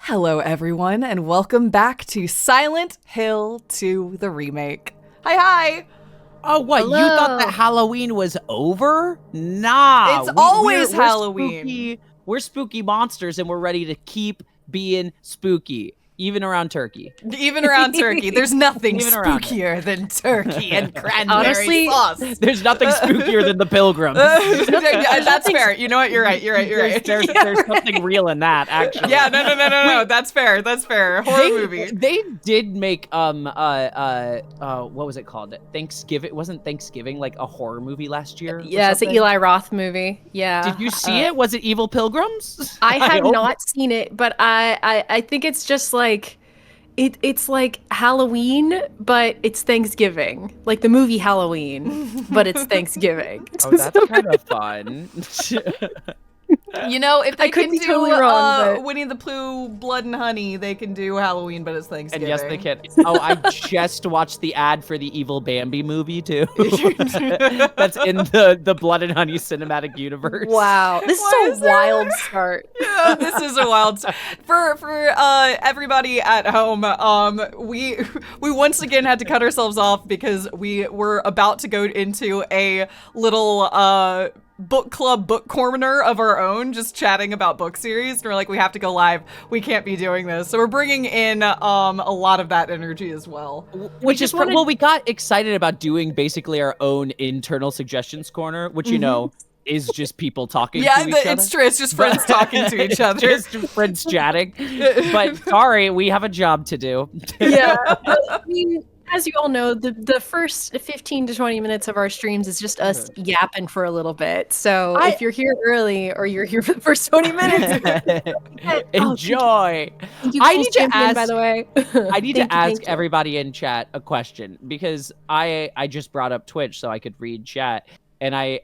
Hello, everyone, and welcome back to Silent Hill 2, the remake. Hi! Oh, what? Hello. You thought that Halloween was over? Nah. It's always we're Halloween. Spooky, we're spooky monsters, and we're ready to keep being spooky, even around turkey. Even around turkey. There's nothing Even around spookier than turkey and cranberry Honestly, sauce. There's nothing spookier than the Pilgrims. That's fair. You know what? You're right. There's something real in that, actually. Yeah, no. That's fair. Horror movie. They did make what was it called? Thanksgiving. It wasn't Thanksgiving like a horror movie last year? Yeah, it's an Eli Roth movie. Yeah. Did you see it? Was it Evil Pilgrims? I have hope not seen it, but I think it's just like it's like Halloween, but it's Thanksgiving. Like the movie Halloween, but it's Thanksgiving. Oh, that's kind of fun. You know, if they could can be do totally wrong, but- Winnie the Pooh, Blood and Honey, they can do Halloween, but it's Thanksgiving. And yes, they can. Oh, I just watched the ad for the Evil Bambi movie too. That's in the Blood and Honey cinematic universe. Wow, this is a wild start. Yeah, this is a wild start. For everybody at home, we once again had to cut ourselves off because we were about to go into a little book club book corner of our own, just chatting about book series, and we're like, we have to go live, we can't be doing this, so we're bringing in a lot of that energy as well. Which is well, we got excited about doing basically our own internal suggestions corner, which you know is just people talking to each other. It's true, it's just friends talking to each other. Just friends chatting. But sorry, we have a job to do. Yeah, I mean, as you all know, the first 15 to 20 minutes of our streams is just us yapping for a little bit. So if you're here early or you're here for the first 20 minutes, enjoy. Thank you, I need to champion, ask, by the way. I need to ask everybody in chat a question because I just brought up Twitch so I could read chat, and I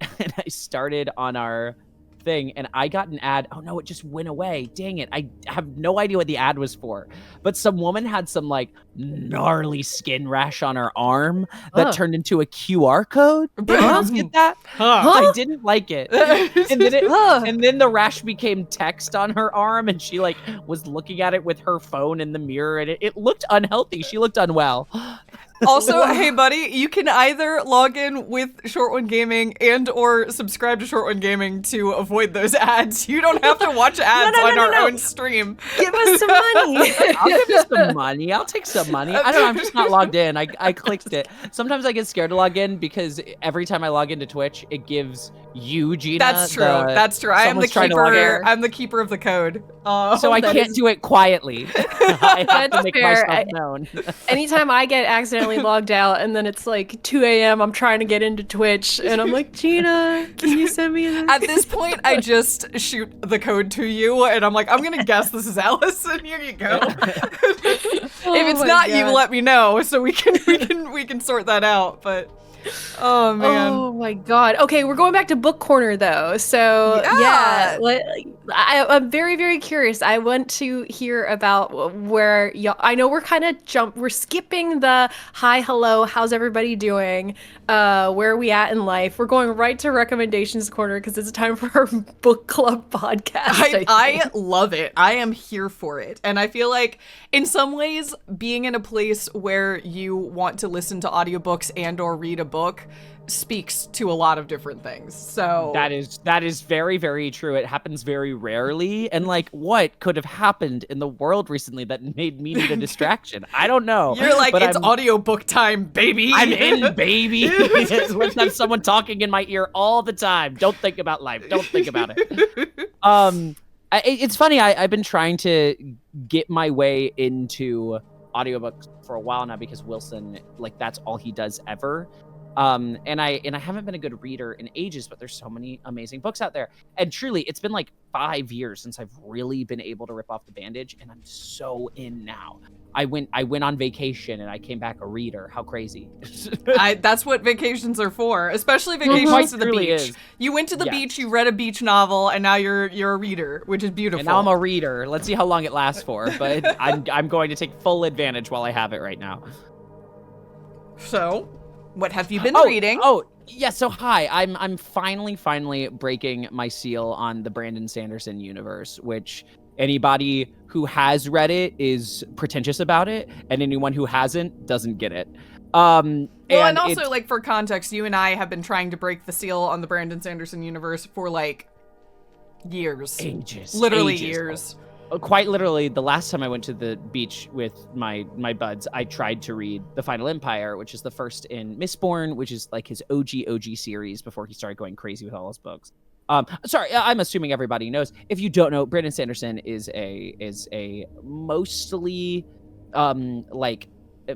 started on our thing and I got an ad. Oh no, it just went away. Dang it. I have no idea what the ad was for. But some woman had some like gnarly skin rash on her arm that turned into a QR code. Did you guys get that? I didn't like it. And then the rash became text on her arm and she like was looking at it with her phone in the mirror and it looked unhealthy. She looked unwell. Also, hey buddy, you can either log in with ShortOneGaming and or subscribe to ShortOneGaming to avoid those ads. You don't have to watch ads on our own stream. Give us some money. I'll give you some money. I'll take some money. I don't know. I'm just not logged in. I clicked it. Sometimes I get scared to log in because every time I log into Twitch, it gives you, Gina. That's true. That's true. I am the keeper. I'm the keeper of the code. So I can't do it quietly. I have to make myself known. Anytime I get accidentally logged out and then it's like 2 a.m. I'm trying to get into Twitch and I'm like, Gina, can you send me this? At this point, I just shoot the code to you and I'm like, I'm gonna guess this is Allison. Here you go. If it's not you, let me know so we can sort that out. But oh man. Oh my god. Okay, we're going back to book corner though. So yeah, I'm very, very curious. I want to hear about where y'all. I know we're kind of we're skipping the hi, hello, how's everybody doing? Where are we at in life? We're going right to recommendations corner because it's time for our book club podcast. I love it. I am here for it. And I feel like in some ways being in a place where you want to listen to audiobooks and or read a book speaks to a lot of different things. So that is very, very true. It happens very rarely. And like, what could have happened in the world recently that made me need a distraction? I don't know. You're like, but it's audiobook time, baby. I'm in, baby. Let's have someone talking in my ear all the time. Don't think about life. Don't think about it. It's funny. I've been trying to get my way into audiobooks for a while now because Wilson, like, that's all he does ever. And I haven't been a good reader in ages, but there's so many amazing books out there. And truly, it's been like 5 years since I've really been able to rip off the bandage, and I'm so in now. I went on vacation and I came back a reader. How crazy. That's what vacations are for, especially vacations to the beach. Is. You went to the beach, you read a beach novel, and now you're a reader, which is beautiful. And now I'm a reader. Let's see how long it lasts for, but I'm going to take full advantage while I have it right now. So, what have you been reading? Yeah, so hi, I'm finally breaking my seal on the Brandon Sanderson universe, which Anybody who has read it is pretentious about it, and anyone who hasn't doesn't get it. Well, and also, like, for context, you and I have been trying to break the seal on the Brandon Sanderson universe for, like, years. Ages. Literally ages. years. Quite literally, the last time I went to the beach with my buds, I tried to read The Final Empire, which is the first in Mistborn, which is, like, his OG series before he started going crazy with all his books. Sorry, I'm assuming everybody knows. If you don't know, Brandon Sanderson is a mostly, like,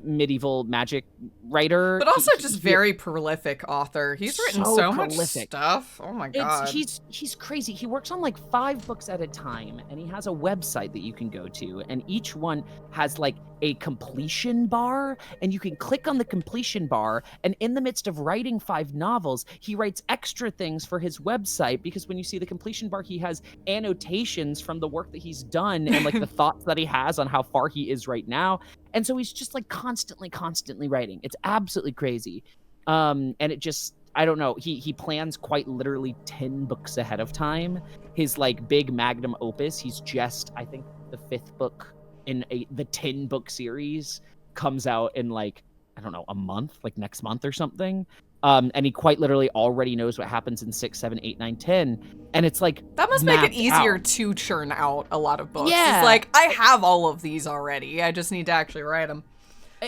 medieval magic writer, but also just very prolific author. He's written so much stuff. Oh my god, he's crazy. He works on like 5 books at a time, and he has a website that you can go to, and each one has like a completion bar, and you can click on the completion bar, and in the midst of writing 5 novels, he writes extra things for his website, because when you see the completion bar, he has annotations from the work that he's done and like the thoughts that he has on how far he is right now. And so he's just like constantly writing. It's absolutely crazy. And it just, I don't know. He plans quite literally 10 books ahead of time. His like big magnum opus, he's just, I think the 5th book in the 10 book series comes out in like, I don't know, a month, like next month or something. And he quite literally already knows what happens in 6, 7, 8, 9, 10. And it's like, that must make it easier to churn out a lot of books. Yeah. It's like, I have all of these already. I just need to actually write them.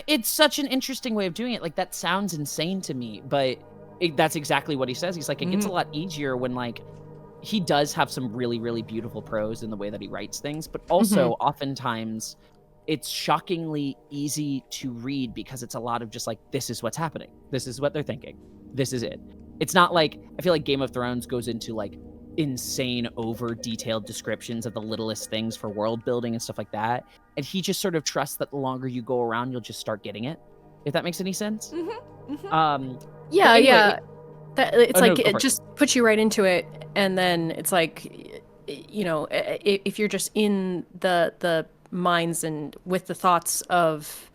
It's such an interesting way of doing it. Like, that sounds insane to me, but that's exactly what he says. He's like, it gets a lot easier when, like, he does have some really, really beautiful prose in the way that he writes things, but also oftentimes it's shockingly easy to read because it's a lot of just like, this is what's happening. This is what they're thinking. This is it. It's not like, I feel like Game of Thrones goes into like insane over detailed descriptions of the littlest things for world building and stuff like that. And he just sort of trusts that the longer you go around, you'll just start getting it. If that makes any sense. Yeah. It just puts you right into it. And then it's like, you know, if you're just in the minds and with the thoughts of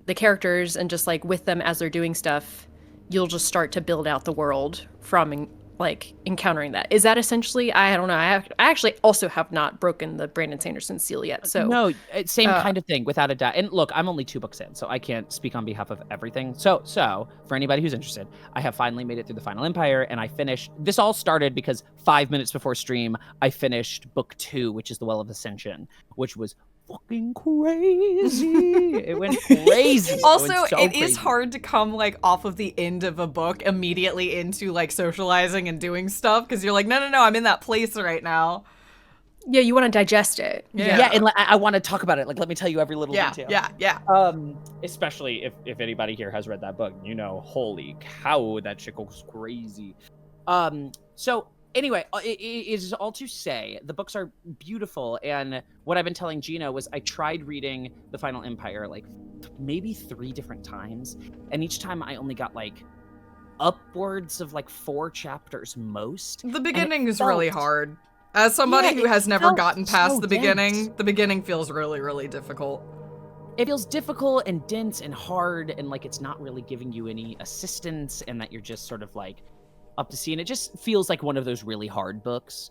the characters and just like with them as they're doing stuff, you'll just start to build out the world from like encountering that. Is that essentially, I don't know, I actually also have not broken the Brandon Sanderson seal yet, so no, it's same kind of thing without a doubt. And look, I'm only 2 books in, so I can't speak on behalf of everything. So for anybody who's interested, I have finally made it through the Final Empire, and I finished, this all started because 5 minutes before stream I finished book 2, which is The Well of Ascension, which was fucking crazy. It went crazy. Also, it is hard to come like off of the end of a book immediately into like socializing and doing stuff, because you're like, no, I'm in that place right now. Yeah, you want to digest it. Yeah, and I want to talk about it. Like, let me tell you every little detail. Yeah. Especially if anybody here has read that book, you know, holy cow, that shit goes crazy. So anyway, it is all to say, the books are beautiful, and what I've been telling Gina was I tried reading The Final Empire like maybe 3 different times, and each time I only got like upwards of like 4 chapters most. The beginning is really hard. As somebody who has never gotten past the beginning feels really, really difficult. It feels difficult and dense and hard, and like it's not really giving you any assistance, and that you're just sort of like up to see, and it just feels like one of those really hard books.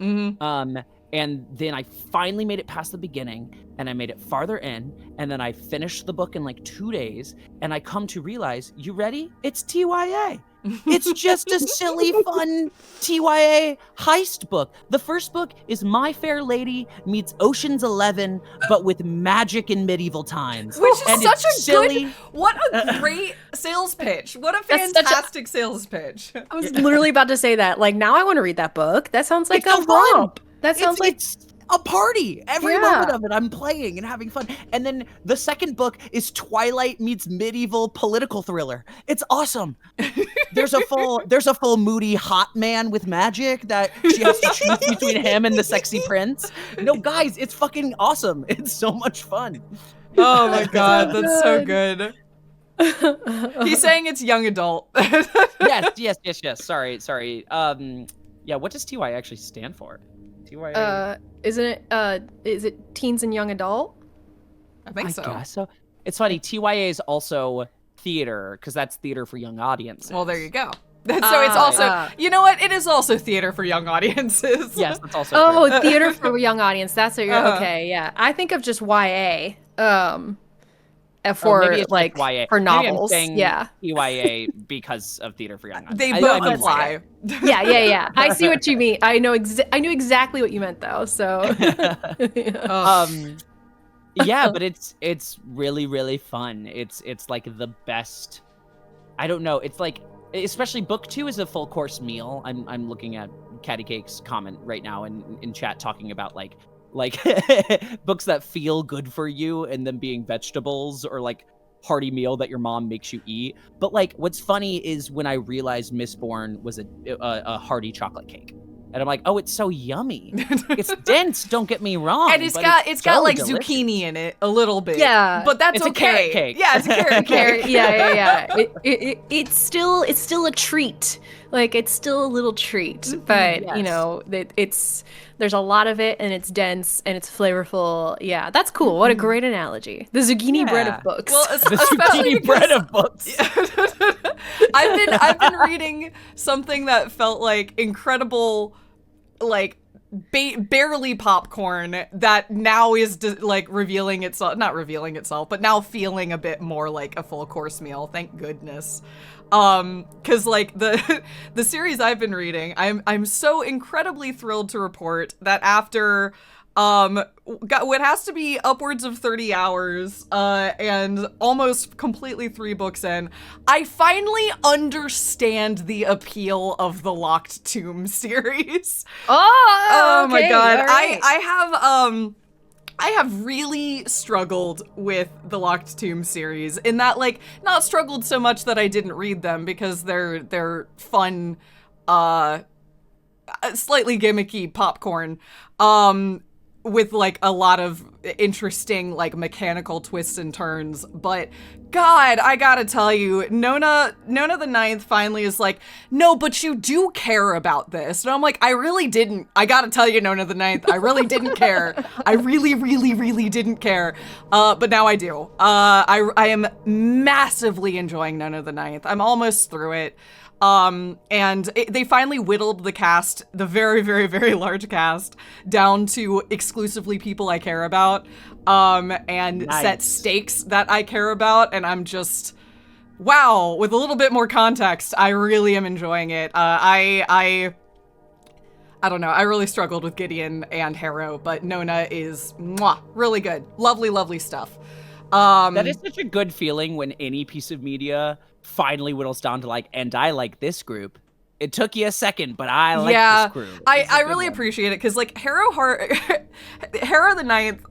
And then I finally made it past the beginning, and I made it farther in, and then I finished the book in like 2 days, and I come to realize, you ready? It's TYA. It's just a silly, fun TYA heist book. The first book is My Fair Lady meets Ocean's 11, but with magic in medieval times. Which is such a silly... What a great sales pitch. What a fantastic sales pitch. I was literally about to say that. Like, now I want to read that book. That sounds like a romp. That sounds like... It's a party. Every moment of it, I'm playing and having fun. And then the second book is Twilight meets medieval political thriller. It's awesome. There's a full moody hot man with magic that she has to choose between him and the sexy prince. No, guys, it's fucking awesome. It's so much fun. Oh my god, that's so good. He's saying it's young adult. Yes. Sorry. Yeah, what does TY actually stand for? TYA? Isn't it, is it teens and young adult? I think so. Guess so. It's funny, TYA is also theater, because that's theater for young audiences. Well, there you go. So it's also, you know what? It is also theater for young audiences. Yes, that's also true. Theater for a young audience. That's what you're okay. Yeah, I think of just YA. For like YA. for novels. EYA because of theater for young audiences. They both apply. Yeah. I see what you mean. I knew exactly what you meant though. So yeah, but it's really, really fun. It's like the best. I don't know. It's like, especially book 2 is a full course meal. I'm looking at Catty Cake's comment right now in chat talking about like books that feel good for you and them being vegetables or like hearty meal that your mom makes you eat. But like, what's funny is when I realized Mistborn was a hearty chocolate cake. And I'm like, oh, it's so yummy. It's dense, don't get me wrong. And it's got like delicious zucchini in it a little bit. Yeah. But that's it's okay. A carrot cake. Yeah, it's a carrot cake. Yeah. It's still a treat. Like, it's still a little treat. But, yes. you know, there's a lot of it, and it's dense, and it's flavorful. Yeah, that's cool. What a great analogy. The zucchini bread of books. Well, the zucchini bread of books. I've been reading something that felt like incredible, like barely popcorn that now is like revealing itself, not revealing itself, but now feeling a bit more like a full course meal. Thank goodness. Cause like the series I've been reading, I'm so incredibly thrilled to report that after got what has to be upwards of 30 hours and almost completely 3 books in, I finally understand the appeal of the Locked Tomb series. Oh my god. Right. I have really struggled with the Locked Tomb series in that, like, not struggled so much that I didn't read them because they're fun, slightly gimmicky popcorn, with like a lot of interesting like mechanical twists and turns. But God, I gotta tell you, Nona the Ninth finally is like, no, but you do care about this. And I'm like, I really didn't. I gotta tell you, Nona the Ninth, I really didn't care. I really, really, really didn't care. But now I do. I am massively enjoying Nona the Ninth. I'm almost through it. And they finally whittled the cast, the very, very, very large cast, down to exclusively people I care about, and set stakes that I care about, and I'm just, wow, with a little bit more context, I really am enjoying it. I don't know, I really struggled with Gideon and Harrow, but Nona is, really good. Lovely, lovely stuff. That is such a good feeling when any piece of media finally whittles down to like, and I like this group. It took you a second, but I like this group. I really appreciate it because like Harrow the Ninth,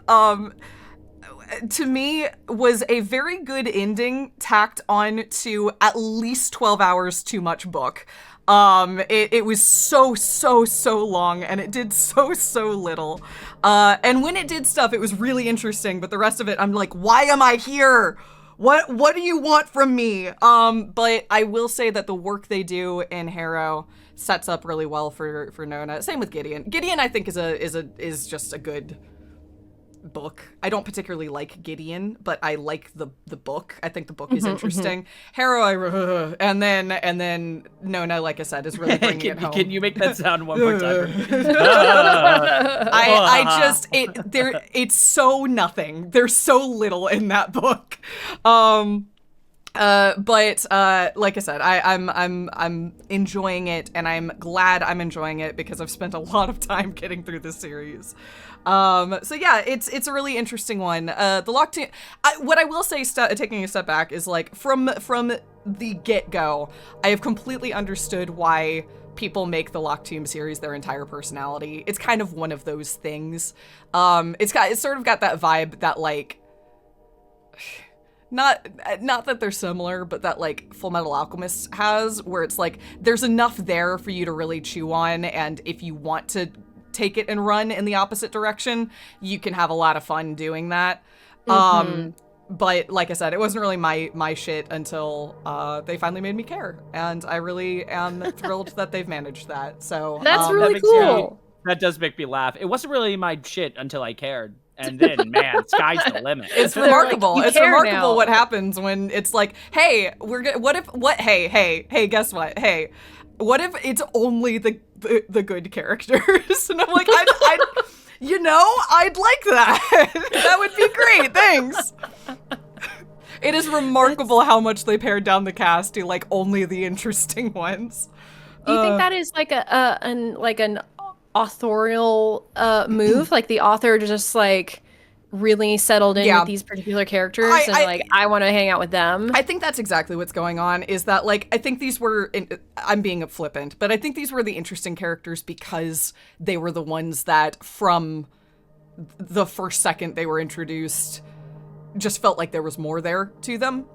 to me was a very good ending tacked on to at least 12 hours too much book. It was so long and it did so little. And when it did stuff, it was really interesting, but the rest of it, I'm like, why am I here? What do you want from me? But I will say that the work they do in Harrow sets up really well for Nona. Same with Gideon. Gideon, I think, is just a good book. I don't particularly like Gideon, but I like the book. I think the book is interesting. Harrow, and then Nona, like I said, is really bringing it home. Can you make that sound one more time? It's so nothing. There's so little in that book. But like I said, I'm enjoying it, and I'm glad I'm enjoying it because I've spent a lot of time getting through this series. So yeah, it's a really interesting one. The Locked Tomb, what I will say, taking a step back, is like from the get-go, I have completely understood why people make the Locked Tomb series their entire personality. It's kind of one of those things. It's sort of got that vibe that like, not that they're similar, but that like Full Metal Alchemist has, where it's like there's enough there for you to really chew on, and if you want to take it and run in the opposite direction, you can have a lot of fun doing that. But like I said, it wasn't really my shit until they finally made me care, and I really am thrilled that they've managed that. So that's really cool. That does make me laugh. It wasn't really my shit until I cared. And then, man, sky's the limit. It's They're remarkable. like, "You It's care remarkable now." what happens when it's like, hey, hey, guess what? Hey, what if it's only the good characters? And I'm like, I'd I'd like that. That would be great. Thanks. It is remarkable how much they pared down the cast to like only the interesting ones. Do you think that is like an authorial move? Like the author just like really settled in with these particular characters I want to hang out with them? I think that's exactly what's going on, is that like I think these were I'm being flippant, but I think these were the interesting characters because they were the ones that from the first second they were introduced just felt like there was more there to them.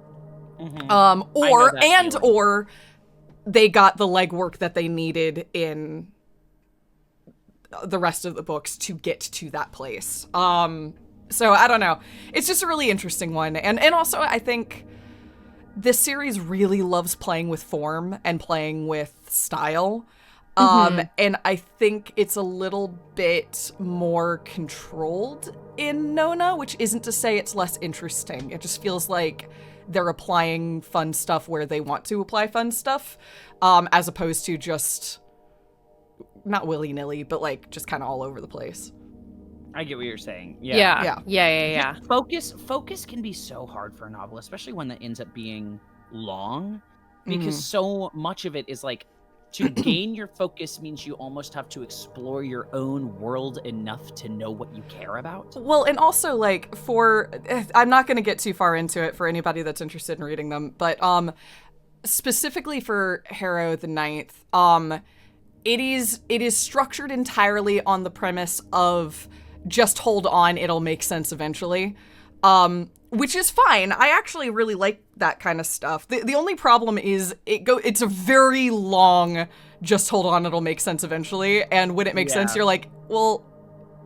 Or they got the legwork that they needed in the rest of the books to get to that place. So I don't know. It's just a really interesting one. And also I think this series really loves playing with form and playing with style. And I think it's a little bit more controlled in Nona, which isn't to say it's less interesting. It just feels like they're applying fun stuff where they want to apply fun stuff, as opposed to just not willy-nilly, but like just kind of all over the place. I get what you're saying. Yeah. Focus can be so hard for a novel, especially one that ends up being long, because so much of it is like, to gain your focus means you almost have to explore your own world enough to know what you care about. Well, and also like I'm not going to get too far into it for anybody that's interested in reading them, but specifically for Harrow the Ninth, it is structured entirely on the premise of just hold on, it'll make sense eventually. Which is fine. I actually really like that kind of stuff. The only problem is it's a very long, just hold on, it'll make sense eventually. And when it makes sense, you're like, well,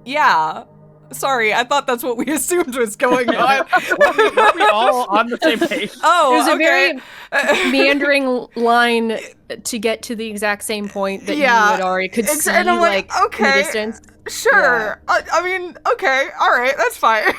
yeah. Sorry, I thought that's what we assumed was going on. Were we all on the same page? Oh, it was okay. a very meandering line to get to the exact same point that you had already could see, and I'm like in the distance. Sure. Yeah. I mean, okay. All right. That's fine.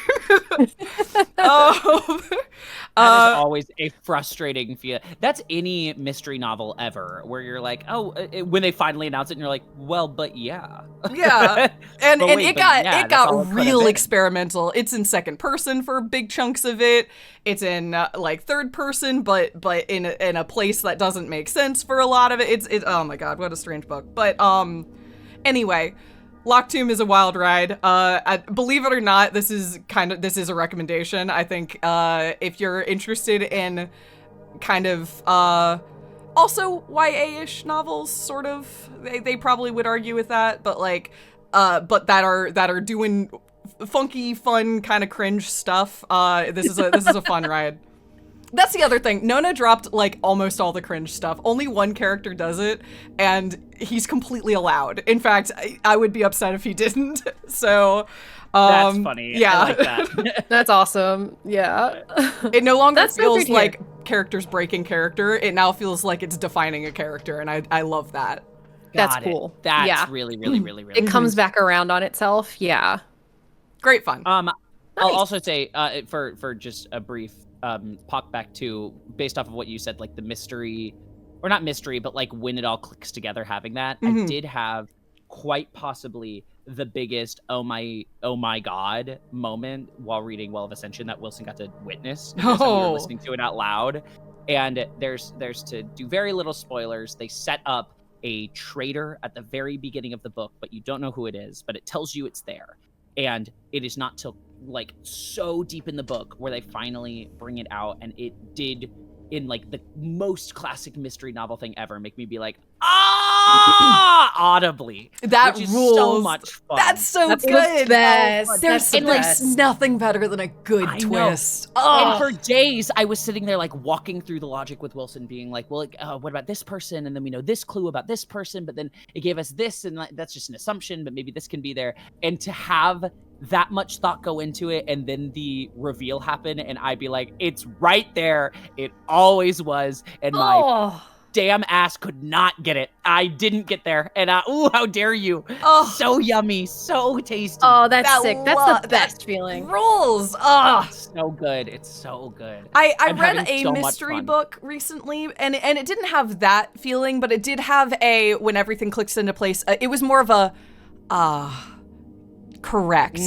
That is always a frustrating feel. That's any mystery novel ever, where you're like, when they finally announce it, and you're like, well, but yeah. Yeah. And it got real it experimental. It's in second person for big chunks of it. It's in like third person, but in a place that doesn't make sense for a lot of it. It's oh my god, what a strange book. But anyway. Locked Tomb is a wild ride. Believe it or not, this is a recommendation. I think if you're interested in kind of also YA-ish novels, sort of, they probably would argue with that, but like but that are doing funky, fun, kind of cringe stuff. This is a fun ride. That's the other thing. Nona dropped like almost all the cringe stuff. Only one character does it, and he's completely allowed. In fact, I would be upset if he didn't. So that's funny. Yeah. I like that. That's awesome. Yeah. It no longer feels like characters breaking character. It now feels like it's defining a character, and I love that. That's cool. That's really, really, really, really It comes back around on itself. Yeah. Great fun. I'll also say for just a brief talk back to, based off of what you said, like the mystery, or not mystery, but like when it all clicks together, having that, I did have quite possibly the biggest oh my god moment while reading Well of Ascension that Wilson got to witness because we were listening to it out loud. And there's to do very little spoilers, they set up a traitor at the very beginning of the book, but you don't know who it is, but it tells you it's there. And it is not till like so deep in the book where they finally bring it out, and it did, in like the most classic mystery novel thing ever, make me be like, audibly. That which is rules. So much fun. That's so That's good. The best. There's That's like nothing better than a good twist. And for days, I was sitting there like walking through the logic with Wilson, being like, well, what about this person? And then we know this clue about this person, but then it gave us this, and like, that's just an assumption, but maybe this can be there. And to have that much thought go into it, and then the reveal happen, and I'd be like, it's right there. It always was. And my damn ass could not get it. I didn't get there. And ooh, how dare you. Oh. So yummy, so tasty. Oh, that's sick. That's the best feeling. Rules. Oh. It's so good. It's so good. I read a mystery book recently, and it didn't have that feeling, but it did have a when everything clicks into place. It was more of a correct.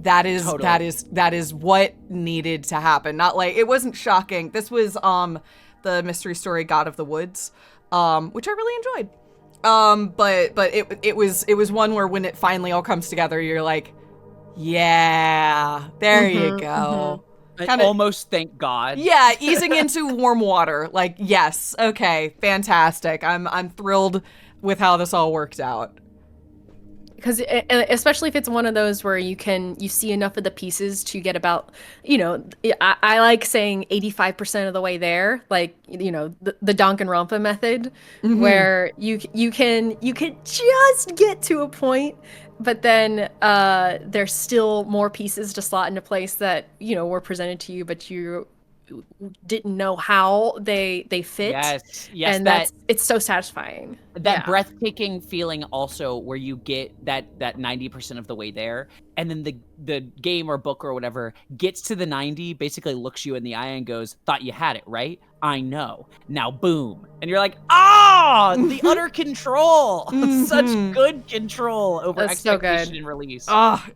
That is totally. that is what needed to happen. Not like it wasn't shocking. This was the mystery story God of the Woods, which I really enjoyed. But it was one where when it finally all comes together, you're like, yeah, there you go. Kinda, almost thank God. Yeah, easing into warm water. Like, yes, okay, fantastic. I'm thrilled with how this all worked out. Because especially if it's one of those where you see enough of the pieces to get about, I like saying 85% of the way there, like, the Danganronpa method, where you can just get to a point, but then there's still more pieces to slot into place that, were presented to you, but you didn't know how they fit. Yes, and it's so satisfying. That breathtaking feeling also where you get that 90% of the way there, and then the game or book or whatever gets to the 90, basically looks you in the eye and goes, thought you had it, right? I know. Now boom. And you're like, the utter control. Such good control over expectation and release.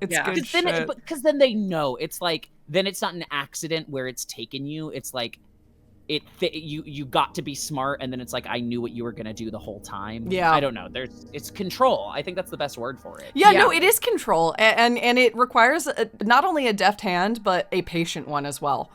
It's good shit. Because then they know. It's like, then it's not an accident where it's taken you. It's like, you got to be smart, and then it's like, I knew what you were gonna do the whole time. Yeah. I don't know. It's control. I think that's the best word for it. Yeah, no, it is control, and it requires not only a deft hand, but a patient one as well.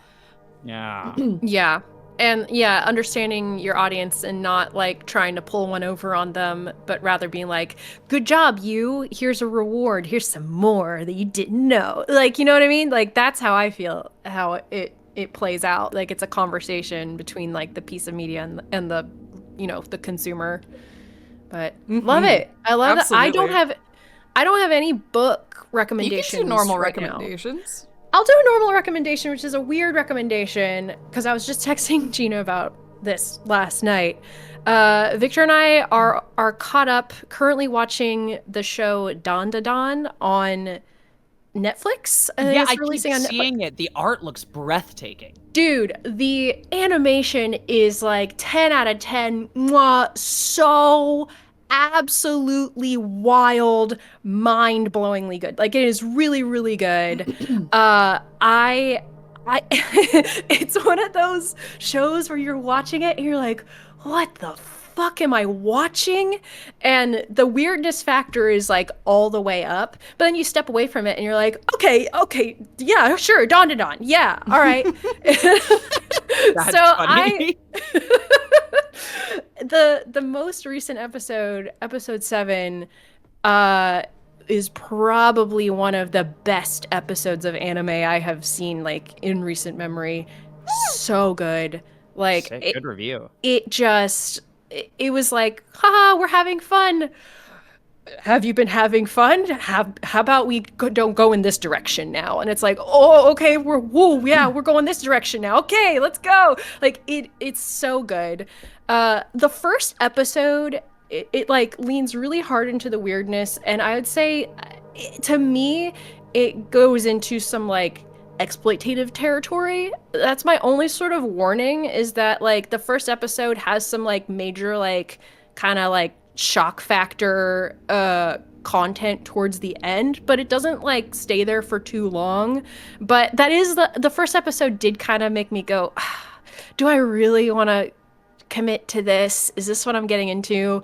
Yeah. Yeah. And understanding your audience and not like trying to pull one over on them, but rather being like, good job, here's a reward. Here's some more that you didn't know. Like, you know what I mean? Like, that's how I feel, how it plays out. Like, it's a conversation between like the piece of media and the, the consumer. But love it. I love it. I don't have any book recommendations. You can do normal right recommendations. Now. I'll do a normal recommendation, which is a weird recommendation, because I was just texting Gina about this last night. Victor and I are caught up, currently watching the show Dawn to Dawn on Netflix. I keep seeing it. The art looks breathtaking. Dude, the animation is like 10 out of 10. Mwah, so absolutely wild, mind-blowingly good. Like, it is really, really good. It's one of those shows where you're watching it and you're like, what the fuck am I watching? And the weirdness factor is like all the way up, but then you step away from it and you're like, okay, yeah, sure, Dawn to Dawn, yeah, all right. That's so funny. The most recent episode 7, is probably one of the best episodes of anime I have seen, like, in recent memory. So good. Like, good review. It was like, haha, we're having fun. Have you been having fun? How about we don't go in this direction now? And it's like, oh, okay, we're going this direction now. Okay, let's go. Like, it's so good. The first episode, it like leans really hard into the weirdness, and I would say, to me, it goes into some like exploitative territory. That's my only sort of warning, is that like the first episode has some like major like kind of like shock factor content towards the end, but it doesn't like stay there for too long. But that is the first episode did kind of make me go, do I really want to commit to this? Is this what I'm getting into?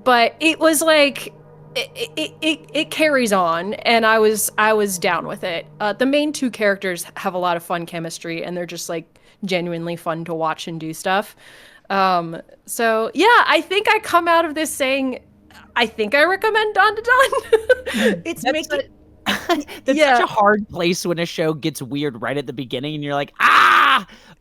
But it was like it carries on, and I was down with it. The main two characters have a lot of fun chemistry, and they're just like genuinely fun to watch and do stuff. So yeah, I think I come out of this saying, I think I recommend Dawn to Dawn. That's such a hard place when a show gets weird right at the beginning, and you're like,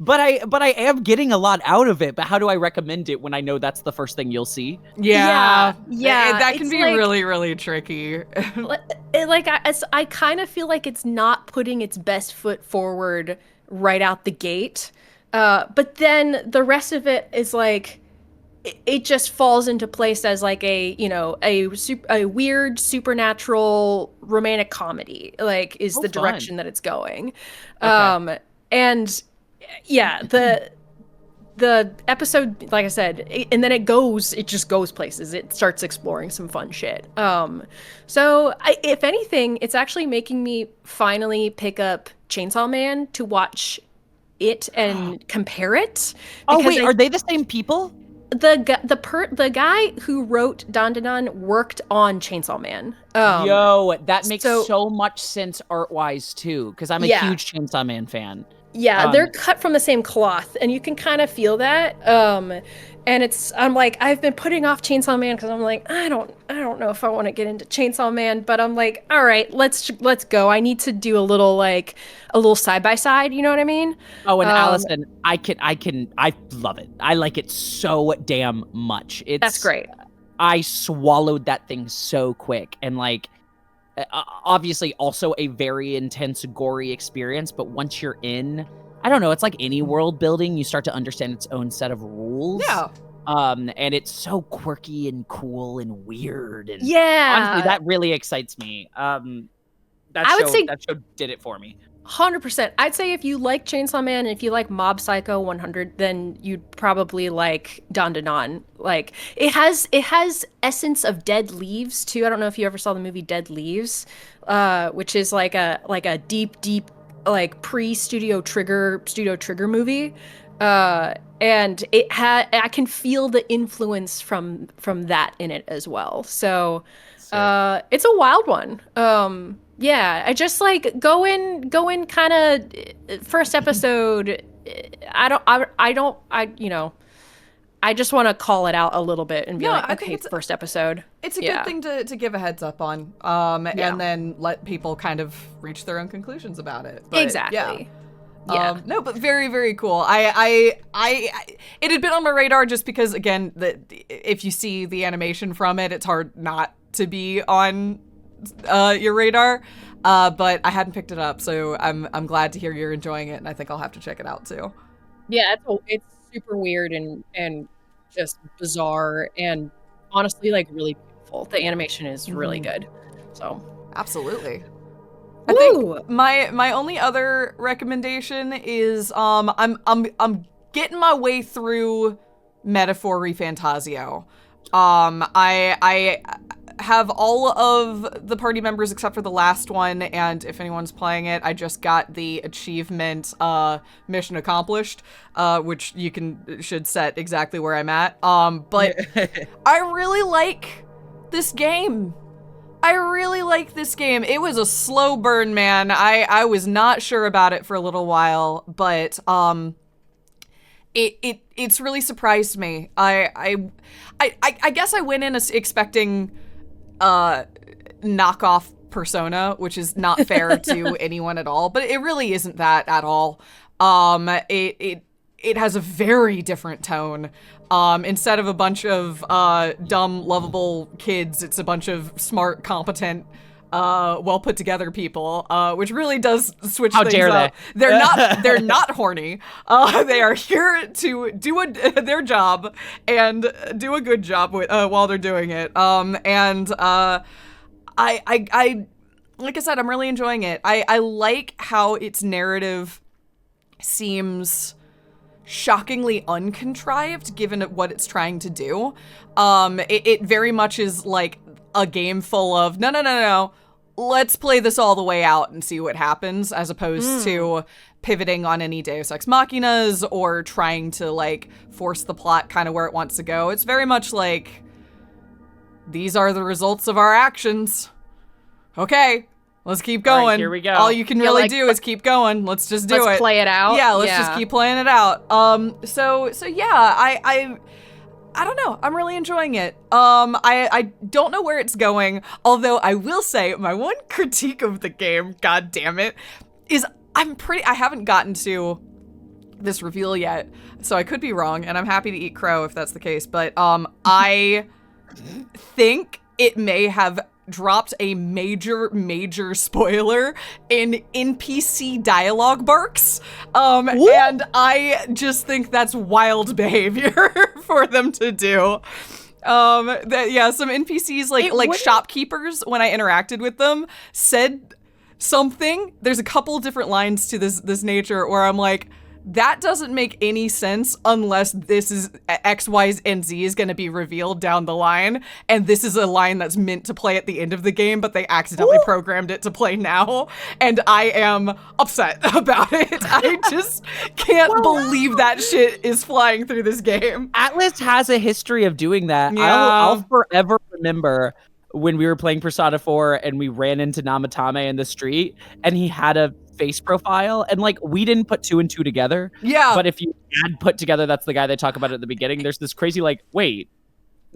but I am getting a lot out of it. But how do I recommend it when I know that's the first thing you'll see? Yeah. That can be like, really, really tricky. I kind of feel like it's not putting its best foot forward right out the gate. But then the rest of it is like, it just falls into place as like a, you know, a weird supernatural romantic comedy, like is the fun. direction that it's going. Okay. And yeah, the episode, like I said, and then it just goes places. It starts exploring some fun shit. So if anything, it's actually making me finally pick up Chainsaw Man to watch it and compare it. Oh wait, are they the same people? The guy who wrote Dan Dan Dan worked on Chainsaw Man. Yo, that makes so much sense art-wise too, because I'm a huge Chainsaw Man fan. Yeah, they're cut from the same cloth, and you can kind of feel that. And I'm like, I've been putting off Chainsaw Man because I'm like, I don't know if I want to get into Chainsaw Man, but I'm like, all right, let's go. I need to do a little side by side. You know what I mean? Oh, and Allison, I love it. I like it so damn much. That's great. I swallowed that thing so quick, and like, obviously also a very intense, gory experience, but once you're in, I don't know, it's like any world building, you start to understand its own set of rules. Yeah. And it's so quirky and cool and weird. And yeah. honestly, that really excites me. That show did it for me. 100%. I'd say if you like Chainsaw Man and if you like Mob Psycho 100, then you'd probably like Dan Dan Dan. Like it has essence of Dead Leaves too. I don't know if you ever saw the movie Dead Leaves, which is like a deep like pre-Studio Trigger movie. And I can feel the influence from that in it as well. So it's a wild one. Yeah, I just like go in kind of first episode. I just want to call it out a little bit and be like, okay, first episode. It's a good thing to give a heads up on, and then let people kind of reach their own conclusions about it. But, exactly. Yeah. No, but very, very cool. It had been on my radar just because, again, if you see the animation from it, it's hard not to be on your radar. But I hadn't picked it up, so I'm glad to hear you're enjoying it, and I think I'll have to check it out too. Yeah, it's super weird and just bizarre, and honestly, like really beautiful. The animation is really good. So absolutely. I think my only other recommendation is I'm getting my way through Metaphor Refantasio. I have all of the party members except for the last one, and if anyone's playing it, I just got the achievement mission accomplished, which should set exactly where I'm at. But I really like this game. It was a slow burn, man. I was not sure about it for a little while, but it's really surprised me. I guess I went in expecting knockoff Persona, which is not fair to anyone at all, but it really isn't that at all. It has a very different tone. Instead of a bunch of dumb, lovable kids, it's a bunch of smart, competent, well put together people, which really does switch things up. They're not horny. They are here to do their job and do a good job while they're doing it. I like I said, I'm really enjoying it. I like how its narrative seems shockingly uncontrived given what it's trying to do. It very much is like a game full of no, let's play this all the way out and see what happens, as opposed to pivoting on any Deus Ex Machinas or trying to like force the plot kind of where it wants to go. It's very much like, these are the results of our actions. Okay, let's keep going. All right, here we go. All you can really do is keep going. Let's just do it. Let's play it out. Yeah, let's just keep playing it out. So yeah, I don't know. I'm really enjoying it. I don't know where it's going, although I will say my one critique of the game, god damn it, is I haven't gotten to this reveal yet, so I could be wrong, and I'm happy to eat crow if that's the case, but I think it may have dropped a major spoiler in NPC dialogue barks. And I just think that's wild behavior for them to do. Some NPCs like shopkeepers, when I interacted with them, said something. There's a couple different lines to this nature where I'm like, that doesn't make any sense unless this is X, Y, and Z is going to be revealed down the line. And this is a line that's meant to play at the end of the game, but they accidentally programmed it to play now. And I am upset about it. I just can't believe that shit is flying through this game. Atlas has a history of doing that. Yeah. I'll forever remember when we were playing Persona 4 and we ran into Namatame in the street and he had a face profile, and like we didn't put 2 and 2 together. Yeah. But if you had put together, that's the guy they talk about at the beginning. There's this crazy like, wait,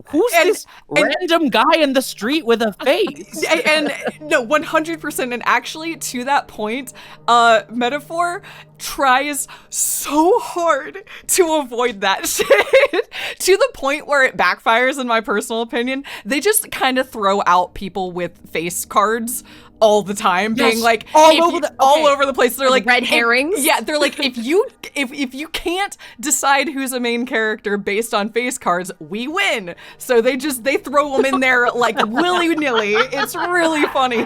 who's this random guy in the street with a face? And no, 100%. And actually, to that point, Metaphor tries so hard to avoid that shit to the point where it backfires, in my personal opinion. They just kind of throw out people with face cards all the time, being like all over the place. They're like red herrings. Yeah, they're like, if you can't decide who's a main character based on face cards, we win. So they throw them in there like willy-nilly. It's really funny.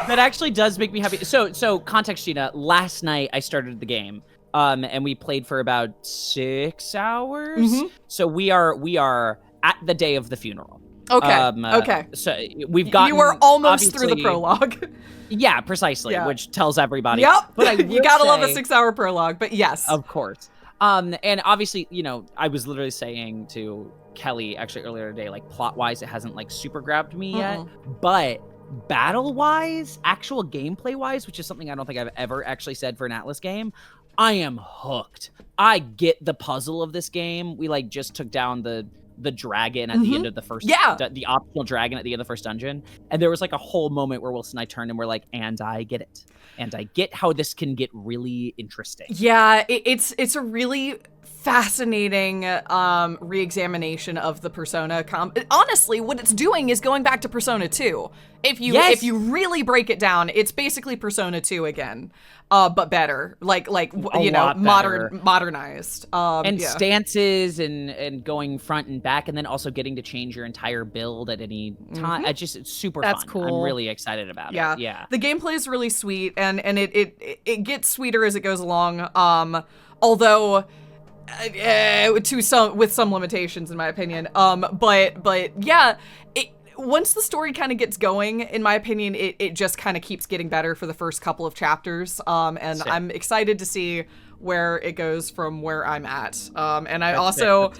That actually does make me happy. So context, Gina. Last night I started the game, and we played for about 6 hours. Mm-hmm. So we are at the day of the funeral. Okay. Okay. So we've got. You were almost through the prologue. Yeah, precisely. Yeah. Which tells everybody. Yep. But you gotta love a 6-hour prologue. But yes, of course. And obviously, I was literally saying to Kelly actually earlier today, like plot-wise, it hasn't like super grabbed me yet, but battle-wise, actual gameplay-wise, which is something I don't think I've ever actually said for an Atlas game, I am hooked. I get the puzzle of this game. We like just took down the dragon at the end of the first, the optional dragon at the end of the first dungeon, and there was like a whole moment where Wilson and I turned and we're like, and I get it, and I get how this can get really interesting. Yeah, it's a really fascinating re-examination of the Persona honestly, what it's doing is going back to Persona 2. If you really break it down, it's basically Persona 2 again, but better, like modernized, and stances and going front and back, and then also getting to change your entire build at any time. It's super fun. That's cool. I'm really excited about it. Yeah, the gameplay is really sweet, and it gets sweeter as it goes along. Although. With some limitations, in my opinion. But yeah, once the story kind of gets going, in my opinion, it just kind of keeps getting better for the first couple of chapters. And sick. I'm excited to see where it goes from where I'm at. And I also,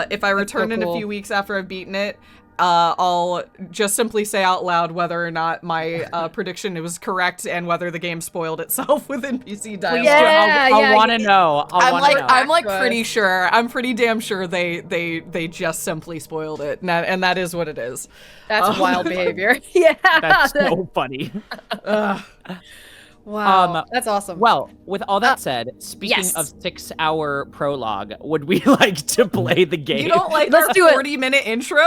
if I return in a few weeks after I've beaten it, I'll just simply say out loud whether or not my prediction was correct and whether the game spoiled itself with NPC dialogue. I want to know. I'm like pretty sure. I'm pretty damn sure they just simply spoiled it, and that is what it is. That's wild behavior. Yeah, that's so funny. Wow, that's awesome. Well, with all that said, speaking of 6-hour prologue, would we like to play the game? You don't like our 40-minute intro?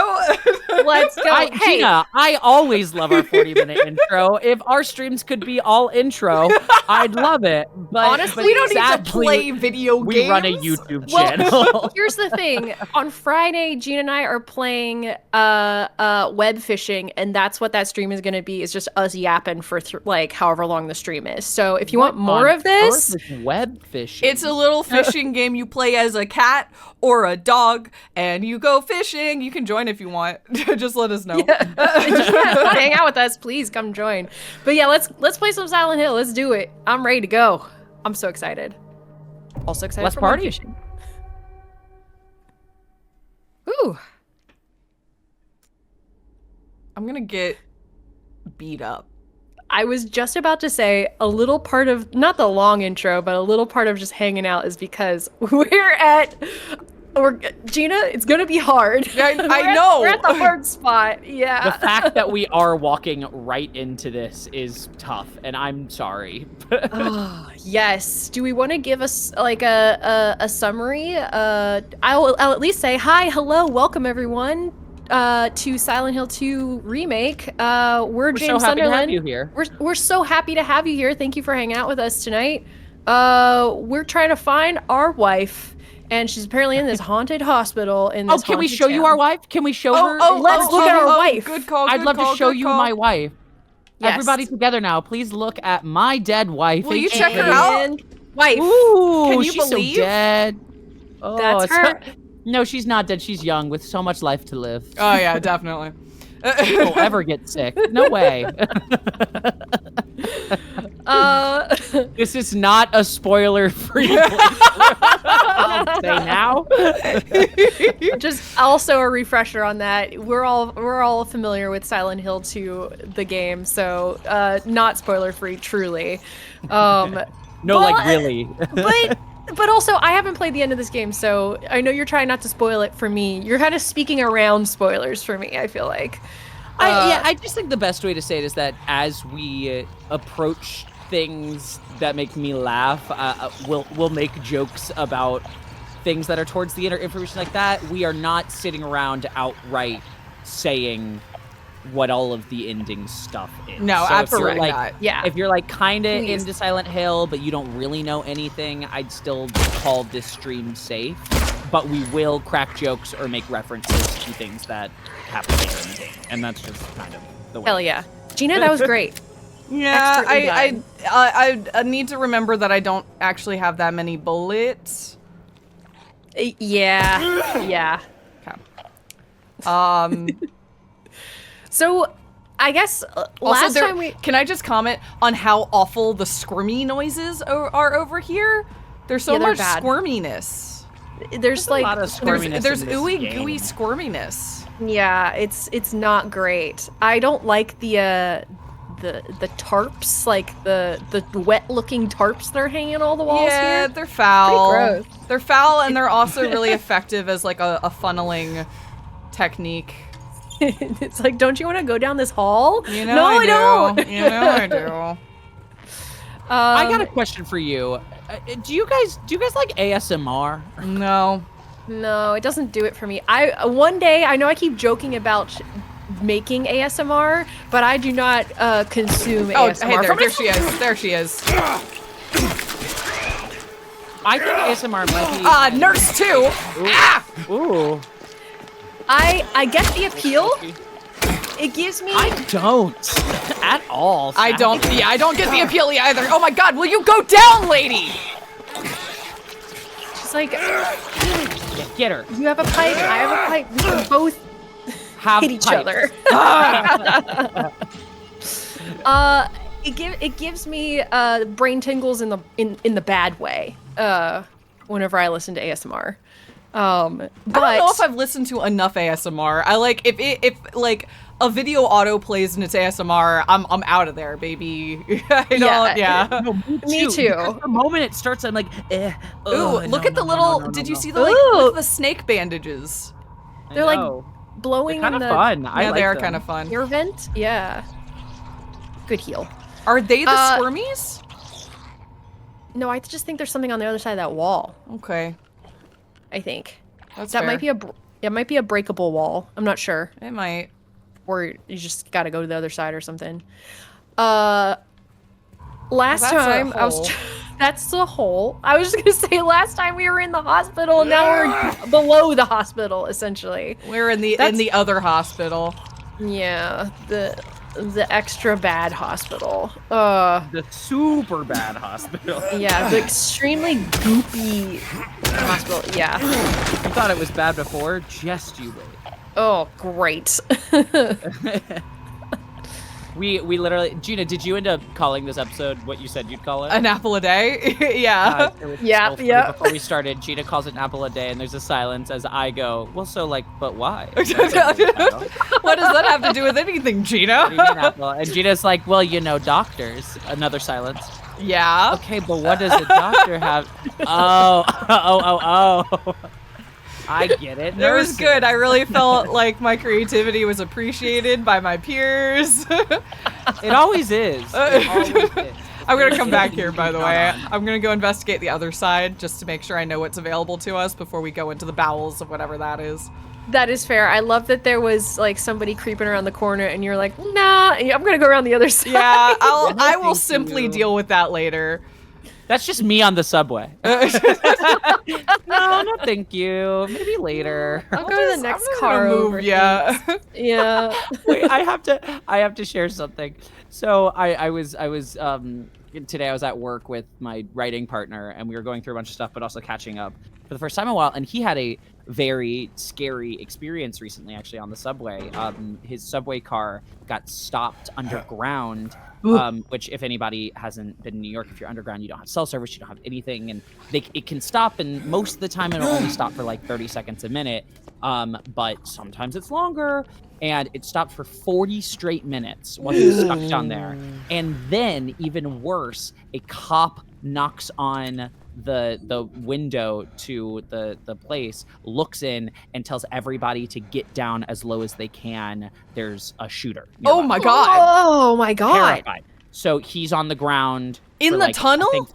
Let's go. Gina, I always love our 40-minute intro. If our streams could be all intro, I'd love it. But honestly, we don't need to play video games. We run a YouTube channel. Here's the thing. On Friday, Gina and I are playing web fishing, and that's what that stream is going to be. Is just us yapping for like however long the stream is. So if you want more of this, web fishing. It's a little fishing game you play as a cat or a dog, and you go fishing. You can join if you want. Just let us know. Yeah. Hang out with us, please come join. But yeah, let's play some Silent Hill. Let's do it. I'm ready to go. I'm so excited. Also excited for party. Fishing. Ooh. I'm gonna get beat up. I was just about to say a little part of, not the long intro, but a little part of just hanging out is because Gina, it's going to be hard. I know. We're at the hard spot. Yeah. The fact that we are walking right into this is tough, and I'm sorry. Yes. Do we want to give us like a summary? I'll at least say, hi, hello, welcome everyone. To Silent Hill 2 Remake. We're James so happy Sunderland. To have you here. We're so happy to have you here. Thank you for hanging out with us tonight. We're trying to find our wife, and she's apparently in this haunted hospital in this can we haunted show you town. our wife? Can we show her? Let's look at our wife. Good call. I'd love to show you my wife. Yes. Everybody together now. Please look at my dead wife. Will you check her out? Wife. Ooh, Can you she's believe? so dead. Oh, That's her. No, she's not dead. She's young with so much life to live. Oh yeah, definitely. She'll ever get sick. No way. This is not a spoiler-free I'll say now. Just also a refresher on that. We're all familiar with Silent Hill 2, the game, so not spoiler free, truly. No, like really. But also, I haven't played the end of this game, so I know you're trying not to spoil it for me. You're kind of speaking around spoilers for me, I feel like. I just think the best way to say it is that as we approach things that make me laugh, we'll make jokes about things that are towards the end or information like that. We are not sitting around outright saying what all of the ending stuff is. No, so absolutely if you're not. Yeah. If you're like kind of Please. into Silent Hill, but you don't really know anything, I'd still call this stream safe. But we will crack jokes or make references to things that happen later in the game, and that's just kind of the way. Hell yeah. Gina, that was great. Yeah, Expertly I need to remember that I don't actually have that many bullets. Yeah. Okay. So, I guess last time we... Can I just comment on how awful the squirmy noises are over here? There's so Yeah, they're much bad. squirminess. There's a like... lot of squirminess There's in this ooey game. gooey squirminess. Yeah, it's not great. I don't like the tarps, like the wet looking tarps that are hanging on all the walls Yeah, here. they're foul. Pretty gross. They're foul, and they're also really effective as like a funneling technique. It's like, don't you want to go down this hall? You know No, I I don't. You know I do. I got a question for you. Do you guys like ASMR? No. No, it doesn't do it for me. One day, I know I keep joking about making ASMR, but I do not consume ASMR. Hey, there she is. There she is. I think ASMR might be. Nurse 2. Ah! Ooh. I get the appeal. It gives me... I don't at all. I don't get the appeal either. Oh my god, will you go down, lady? She's like, Get her. you have a pipe, I have a pipe. We can both Have hit each pipes. other. It gives me brain tingles in the bad way whenever I listen to ASMR. But I don't know if I've listened to enough ASMR. I like if like a video auto plays and it's ASMR, I'm out of there, baby. I don't, yeah. No, Me too. Because the moment it starts, I'm like, Ooh, look at the little. Did you see the like Ooh. look at the snake bandages? They're like blowing kind in of the fun. I Yeah, like they are them. kind of fun. air vent. Yeah. Good heal. Are they the Uh, squirmies? No, I just think there's something on the other side of that wall. Okay, I think that's that fair. might be a breakable wall. I'm not sure. It might. Or you just got to go to the other side or something. Last that's a time I was hole. that's the hole. I was just going to say last time we were in the hospital, now we're below the hospital essentially. We're in the other hospital. Yeah, the extra bad hospital. The super bad hospital. Yeah, the extremely goopy hospital. Yeah. You thought it was bad before? Just you wait. Oh, great. We literally, Gina, did you end up calling this episode what you said you'd call it? An apple a day. Yeah. It was Yeah, so funny. yeah. Before we started, Gina calls it an apple a day, and there's a silence as I go, well, so like, but why? What does that have to do with anything, Gina? What do you mean, apple? And Gina's like, well, you know, doctors. Another silence. Yeah. Okay, but what does a doctor have? Oh. I get it. It was Nurses. good. I really felt like my creativity was appreciated by my peers. It always is. It always is. I'm gonna come back here, by the way. I'm gonna go investigate the other side just to make sure I know what's available to us before we go into the bowels of whatever that is. That is fair. I love that there was like somebody creeping around the corner and you're like, nah, I'm gonna go around the other side. Yeah, I will Thank simply you. deal with that later. That's just me on the subway. No, thank you. Maybe later. I'll go to the next car over. Yeah. Yeah. Wait, I have to share something. So I was today I was at work with my writing partner, and we were going through a bunch of stuff, but also catching up for the first time in a while. And he had a very scary experience recently, actually, on the subway. His subway car got stopped underground, which, if anybody hasn't been in New York, if you're underground, you don't have cell service, you don't have anything, and it can stop, and most of the time it'll only stop for like 30 seconds a minute, but sometimes it's longer. And it stopped for 40 straight minutes while he was stuck down there. And then, even worse, a cop knocks on the window to the place, looks in, and tells everybody to get down as low as they can. There's a shooter nearby. Oh my god. Oh my god. Terrified. So he's on the ground. In the tunnel?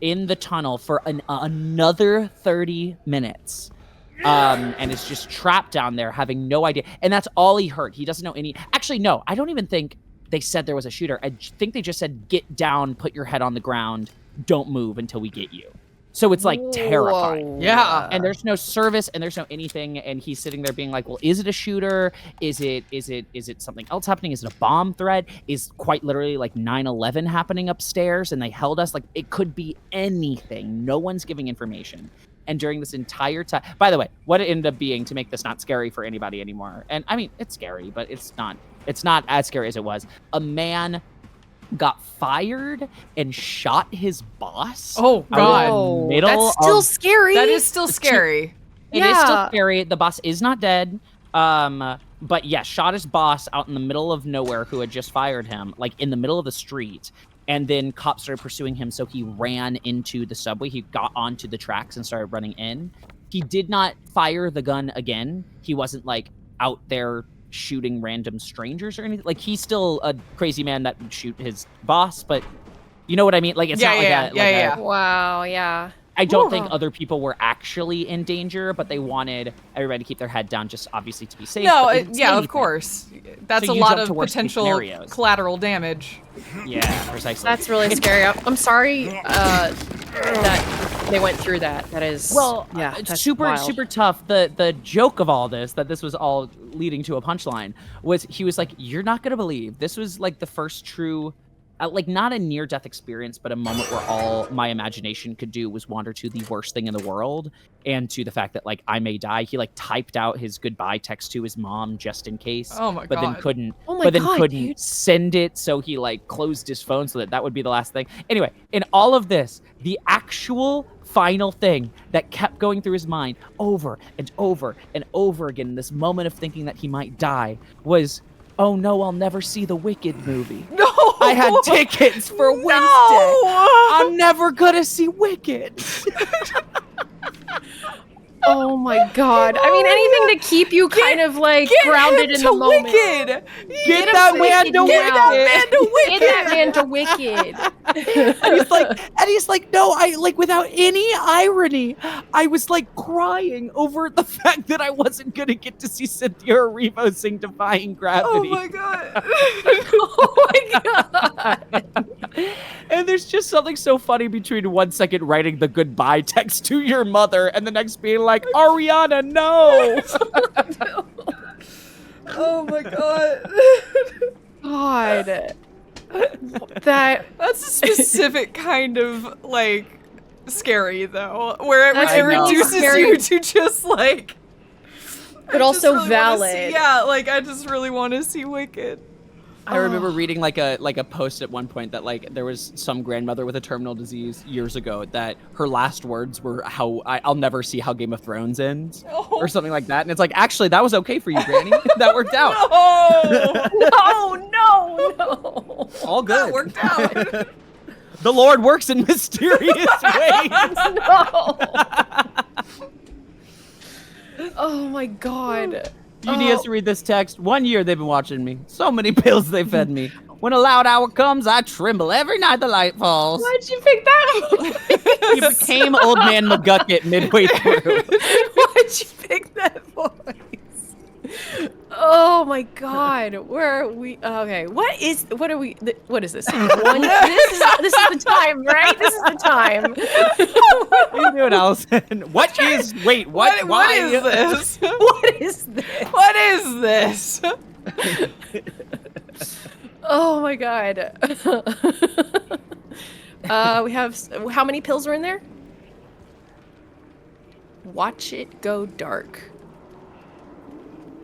In the tunnel for another 30 minutes. And is just trapped down there, having no idea. And that's all he heard. He doesn't know any. Actually, no, I don't even think they said there was a shooter. I think they just said, get down, put your head on the ground, don't move until we get you. So it's like terrifying. Yeah. And there's no service and there's no anything. And he's sitting there being like, well, is it a shooter? Is it something else happening? Is it a bomb threat? Is quite literally like 9/11 happening upstairs and they held us? Like, it could be anything. No one's giving information. And during this entire time, by the way, what it ended up being, to make this not scary for anybody anymore, and I mean, it's scary, but it's not as scary as it was. A man got fired and shot his boss. Oh god. That's still scary. That is still scary. It is still scary. The boss is not dead. But yeah, shot his boss out in the middle of nowhere, who had just fired him, like in the middle of the street. And then cops started pursuing him, so he ran into the subway. He got onto the tracks and started running in. He did not fire the gun again. He wasn't, like, out there shooting random strangers or anything. Like, he's still a crazy man that would shoot his boss, but you know what I mean? Like, it's not like that. Yeah. Wow, yeah. I don't think other people were actually in danger, but they wanted everybody to keep their head down, just obviously to be safe. No, of course. That's So a you lot jump of to worst case potential scenarios. collateral damage. Yeah, precisely. That's really scary. I'm sorry that they went through that. That is it's super tough. The joke of all this, that this was all leading to a punchline, was he was like, you're not gonna believe this was like the first true, like, not a near-death experience, but a moment where all my imagination could do was wander to the worst thing in the world, and to the fact that, like, I may die. He, like, typed out his goodbye text to his mom just in case. Oh my but god. then couldn't. Oh my but then god, couldn't dude. send it, so he, like, closed his phone so that would be the last thing. Anyway, in all of this, the actual final thing that kept going through his mind over and over and over again in this moment of thinking that he might die was, oh no, I'll never see the Wicked movie. No! I had tickets for Wednesday. No! I'm never gonna see Wicked. Oh my god. I mean, anything to keep you kind of like grounded in the moment. Wicked. Get that man to Wicked. Get that man to Wicked. And he's like, no, I, like, without any irony, I was like crying over the fact that I wasn't gonna get to see Cynthia Erivo sing Defying Gravity. Oh my god. Oh my god. And there's just something so funny between 1 second writing the goodbye text to your mother and the next being like, Ariana, no. Oh my god. God. That's a specific kind of, like, scary, though, where it really reduces scary. you to just, like, But also valid. Like, I just really want to see Wicked. I remember reading like a post at one point that, like, there was some grandmother with a terminal disease years ago that her last words were, I'll never see how Game of Thrones ends, or something like that. And it's like, actually, that was okay for you, Granny. That worked out. No. All good. That worked out. The Lord works in mysterious ways. No. Oh my god. Uni has to read this text. 1 year they've been watching me. So many pills they fed me. When a loud hour comes, I tremble every night the light falls. Why'd you pick that? You became Old Man McGucket midway through. Why'd you pick that voice? Oh my god, where are we? Okay, what is this? This is the time, right? This is the time. What are you doing, Allison? What is this? What is this? What is this? What is this? Oh my god. We have, how many pills are in there? Watch it go dark.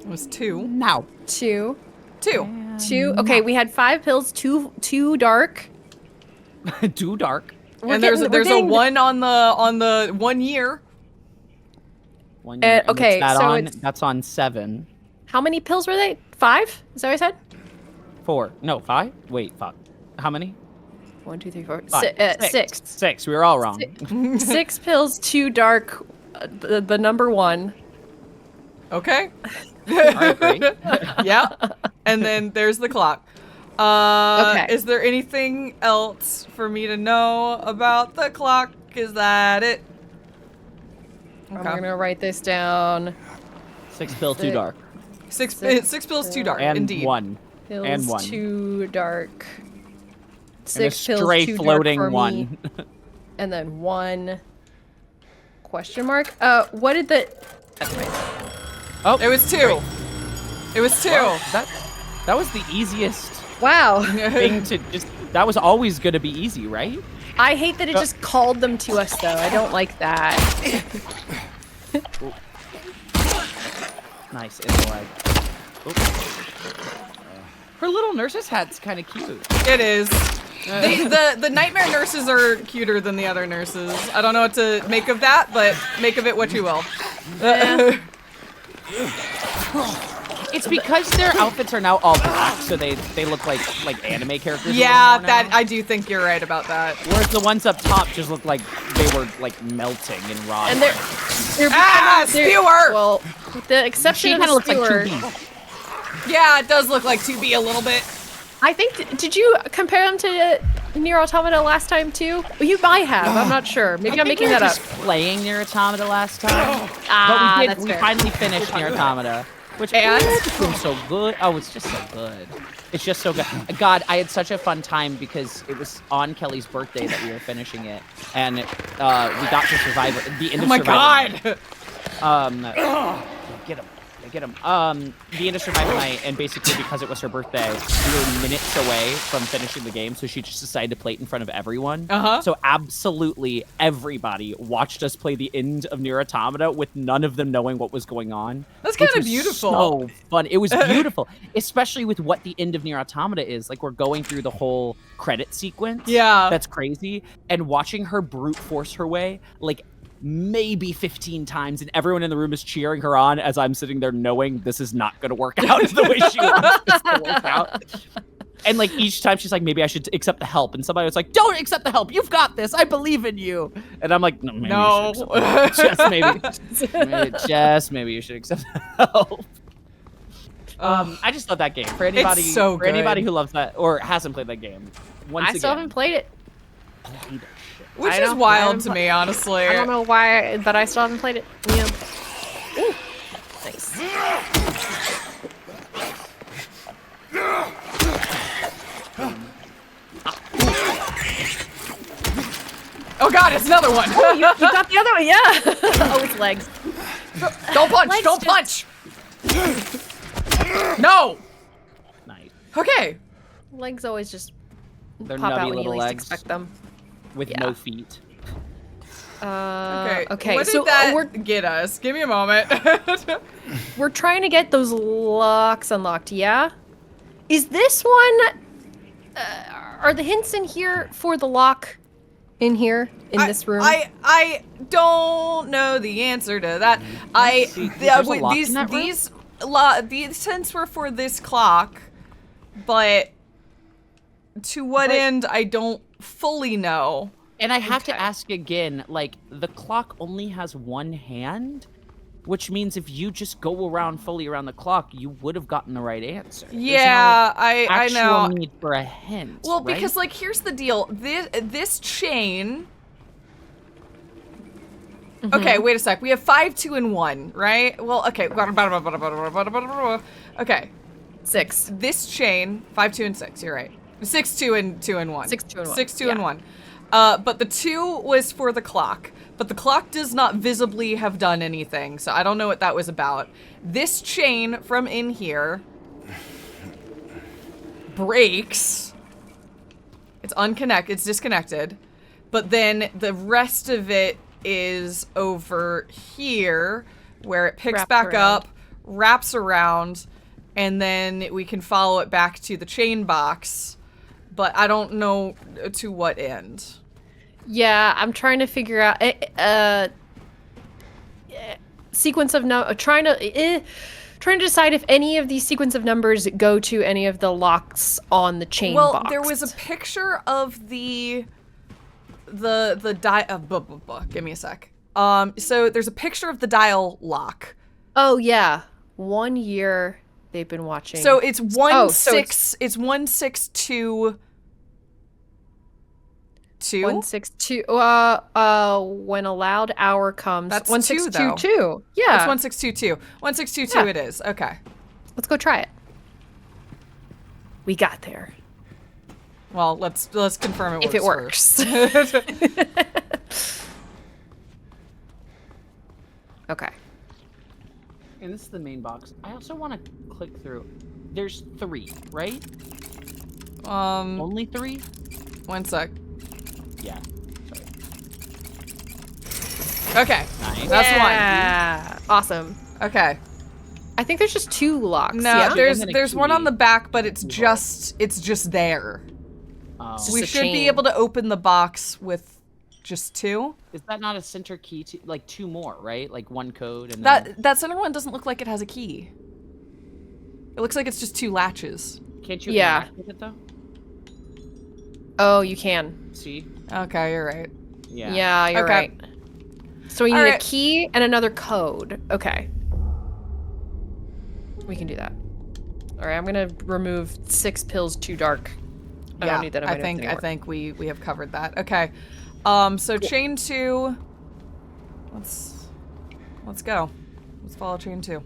It was 2. Now. 2. 2. 2. Okay, we had 5 pills, 2 dark. Too dark. And there's a 1 on the 1 year. 1 year. And okay, what's that so on? it's- That's on 7. How many pills were they? 5? Is that what I said? 4. No, 5? Wait, fuck. How many? 1, 2, 3, 4. 5. 6. 6. We were all wrong. 6 pills, 2 dark. The number 1. Okay. All right, great. Yeah. And then there's the clock. Okay. Is there anything else for me to know about the clock? Is that it? I'm gonna write this down. 6 pills too dark. 6 pills too dark, And indeed. 1. Pills And 1. too dark. And a 6 pills stray too floating dark for 1. me. And then 1 question mark. What did the? That's right. Oh, It was 2. Great. It was 2. Well, that was the easiest Wow. thing to just. That was always gonna be easy, right? I hate that it just called them to us though. I don't like that. Nice in the leg. Her little nurse's hat's kind of cute. It is. The nightmare nurses are cuter than the other nurses. I don't know what to make of that, but make of it what you will. It's because their outfits are now all black, so they look like anime characters. Yeah, now. that I do think you're right about that. Whereas the ones up top just look like they were like melting and rotting. And they're skewer! Well, with the exception She of kind the of looks like skewer, 2B. Yeah, it does look like 2B a little bit. I think. Did you compare them to Nier Automata last time too? Well, you might have. I'm not sure. Maybe I'm making that up. Just playing Nier Automata last time. Ah, but that's we fair. finally finished Nier Automata, which it's been so good. Oh, it's just so good. It's just so good. God, I had such a fun time because it was on Kelly's birthday that we were finishing it, and we got to Survivor. The end of Survivor. Get him. Get him. The end of Survivor night, and basically because it was her birthday, we were minutes away from finishing the game, so she just decided to play it in front of everyone. So absolutely everybody watched us play the end of Nier Automata with none of them knowing what was going on. That's kind of beautiful. So fun. It was beautiful, especially with what the end of Nier Automata is. Like, we're going through the whole credit sequence. Yeah. That's crazy. And watching her brute force her way, like, maybe 15 times, and everyone in the room is cheering her on as I'm sitting there knowing this is not going to work out the way she wants this to work out. And like each time she's like, maybe I should accept the help, and somebody was like, don't accept the help, you've got this, I believe in you. And I'm like, no, maybe No. you should accept maybe you should accept the help. I just love that game. For anybody, so for anybody good. who loves that or hasn't played that game, I still haven't played it. Which I is don't- I wild haven't to me, honestly. I don't know why, but I still haven't played it. Yeah. Ooh. Nice. Oh god, it's another one. You got the other one, yeah. Oh, it's legs. Don't punch! Legs Don't just- punch! No! Nice. Okay. Legs always just They're pop nubby out when you little least legs expect them. with Yeah. no feet. Okay. Okay, What did so that we're get us? Give me a moment. we're trying to get those locks unlocked. Yeah. Is this one? Are the hints in here for the lock? In here, in this room. I don't know the answer to that. There's a lock in that room? These hints were for this clock, but to what end I don't fully know. And I have to Okay. ask again, like, the clock only has one hand, which means if you just go around fully around the clock, you would have gotten the right answer. There's Yeah, no I actual know. need for a hint. Well, right? because like here's the deal. This chain. Okay, wait a sec. We have 5, 2, and 1, right? Well, okay. Okay. 6. This chain, 5, 2, and 6. You're right. 6, 2, and 2 and 1. 6, 2, and 1. 6, 2, and 1. But the 2 was for the clock. But the clock does not visibly have done anything, so I don't know what that was about. This chain from in here breaks. It's unconnected. It's disconnected. But then the rest of it is over here, where it picks back up, wraps around, and then we can follow it back to the chain box. But I don't know to what end. Yeah, I'm trying to figure out sequence of trying to decide if any of these sequence of numbers go to any of the locks on the chain box. Well, there was a picture of the dial. Give me a sec. So there's a picture of the dial lock. Oh yeah, 1 year they've been watching. So it's 162. 162. When allowed hour comes. That's 1622. Yeah. It's 1622. 1622 it is. Okay. Let's go try it. We got there. Well, let's confirm If it works. Okay. And this is the main box. I also want to click through. There's 3, right? Only 3? 1 sec. Yeah. Sorry. Okay. Nice. That's one. Awesome. Okay. I think there's just 2 locks. No, yeah? there's one on the back, but it's just there. Oh. Just We a should be chain. able to open the box with just 2. Is that not a center key? Like 2 more, right? Like 1 code and then... That center one doesn't look like it has a key. It looks like it's just 2 latches. Can't you Yeah. interact with it though? Oh, you can. See? Okay, you're right. Yeah. Yeah, you're Okay. right. So we need All a right. key and another code. Okay. We can do that. All right, I'm gonna remove 6 pills too dark. I don't need that in my I notes think anymore. we have covered that. Okay. So chain 2. Let's go. Let's follow chain 2.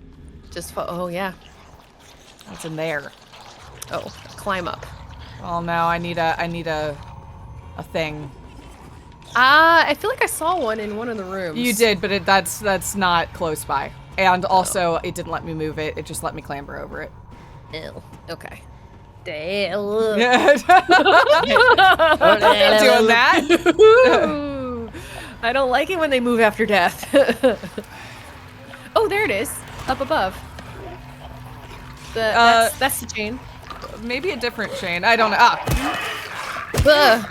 Oh yeah. What's in there? Oh, climb up. Oh no, I need a thing. I feel like I saw one in one of the rooms. You did, but that's not close by. And also, it didn't let me move it. It just let me clamber over it. Ew. Okay. Doing Doing that. I don't like it when they move after death. Oh, there it is. Up above. That's the chain. Maybe a different chain. I don't know. Ugh.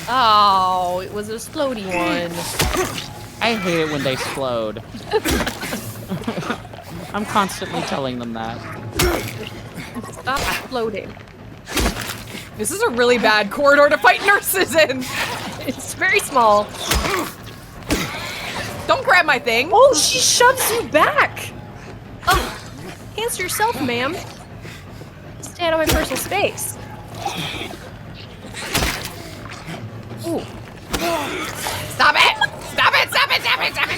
Oh, it was a explodey one. I hate it when they explode. I'm constantly telling them that. Stop exploding. This is a really bad corridor to fight nurses in. It's very small. Don't grab my thing. Oh, she shoves you back. Oh, answer yourself, ma'am. Stay out of my personal space. Ooh. Stop it! Stop it! Stop it! Stop it! Stop it!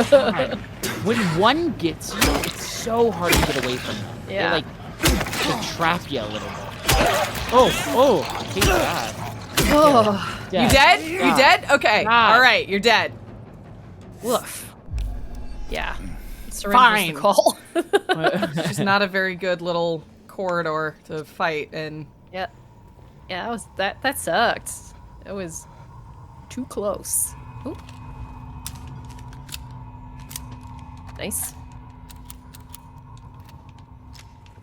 Stop it! When one gets you, it's so hard to get away from them. Yeah. They trap you a little bit. Oh, I hate that. Oh. You dead? You God. dead? Okay. God. All right, you're dead. Woof. Yeah. Surrender's the call. It's just not a very good little corridor to fight in. Yeah. Yeah, that sucked. That was too close. Ooh. Nice.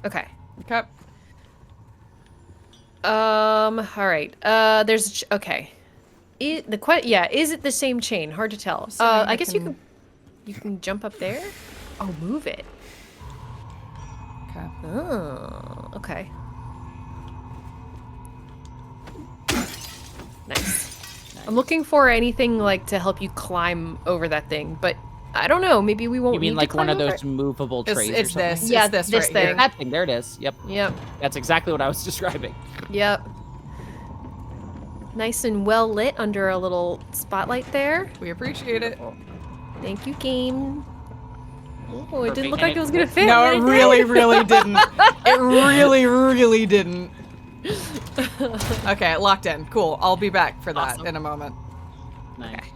Okay. Okay. All right. There's okay. Is it the same chain? Hard to tell. Assuming I guess you can jump up there. Oh, move it. Okay. Oh, okay. Nice. I'm looking for anything like to help you climb over that thing, but I don't know. Maybe we won't. You mean need like to one climb of over those it? movable trays? It's or something? this. Yeah, It's this this right thing. here. That thing. There it is. Yep. Yep. That's exactly what I was describing. Yep. Nice and well lit under a little spotlight there. We appreciate it. Thank you, game. Oh, it didn't look like it was gonna fit. No, it really, really didn't. It really, really didn't. Okay, locked in. Cool. I'll be back for that in a moment. Nice. Okay.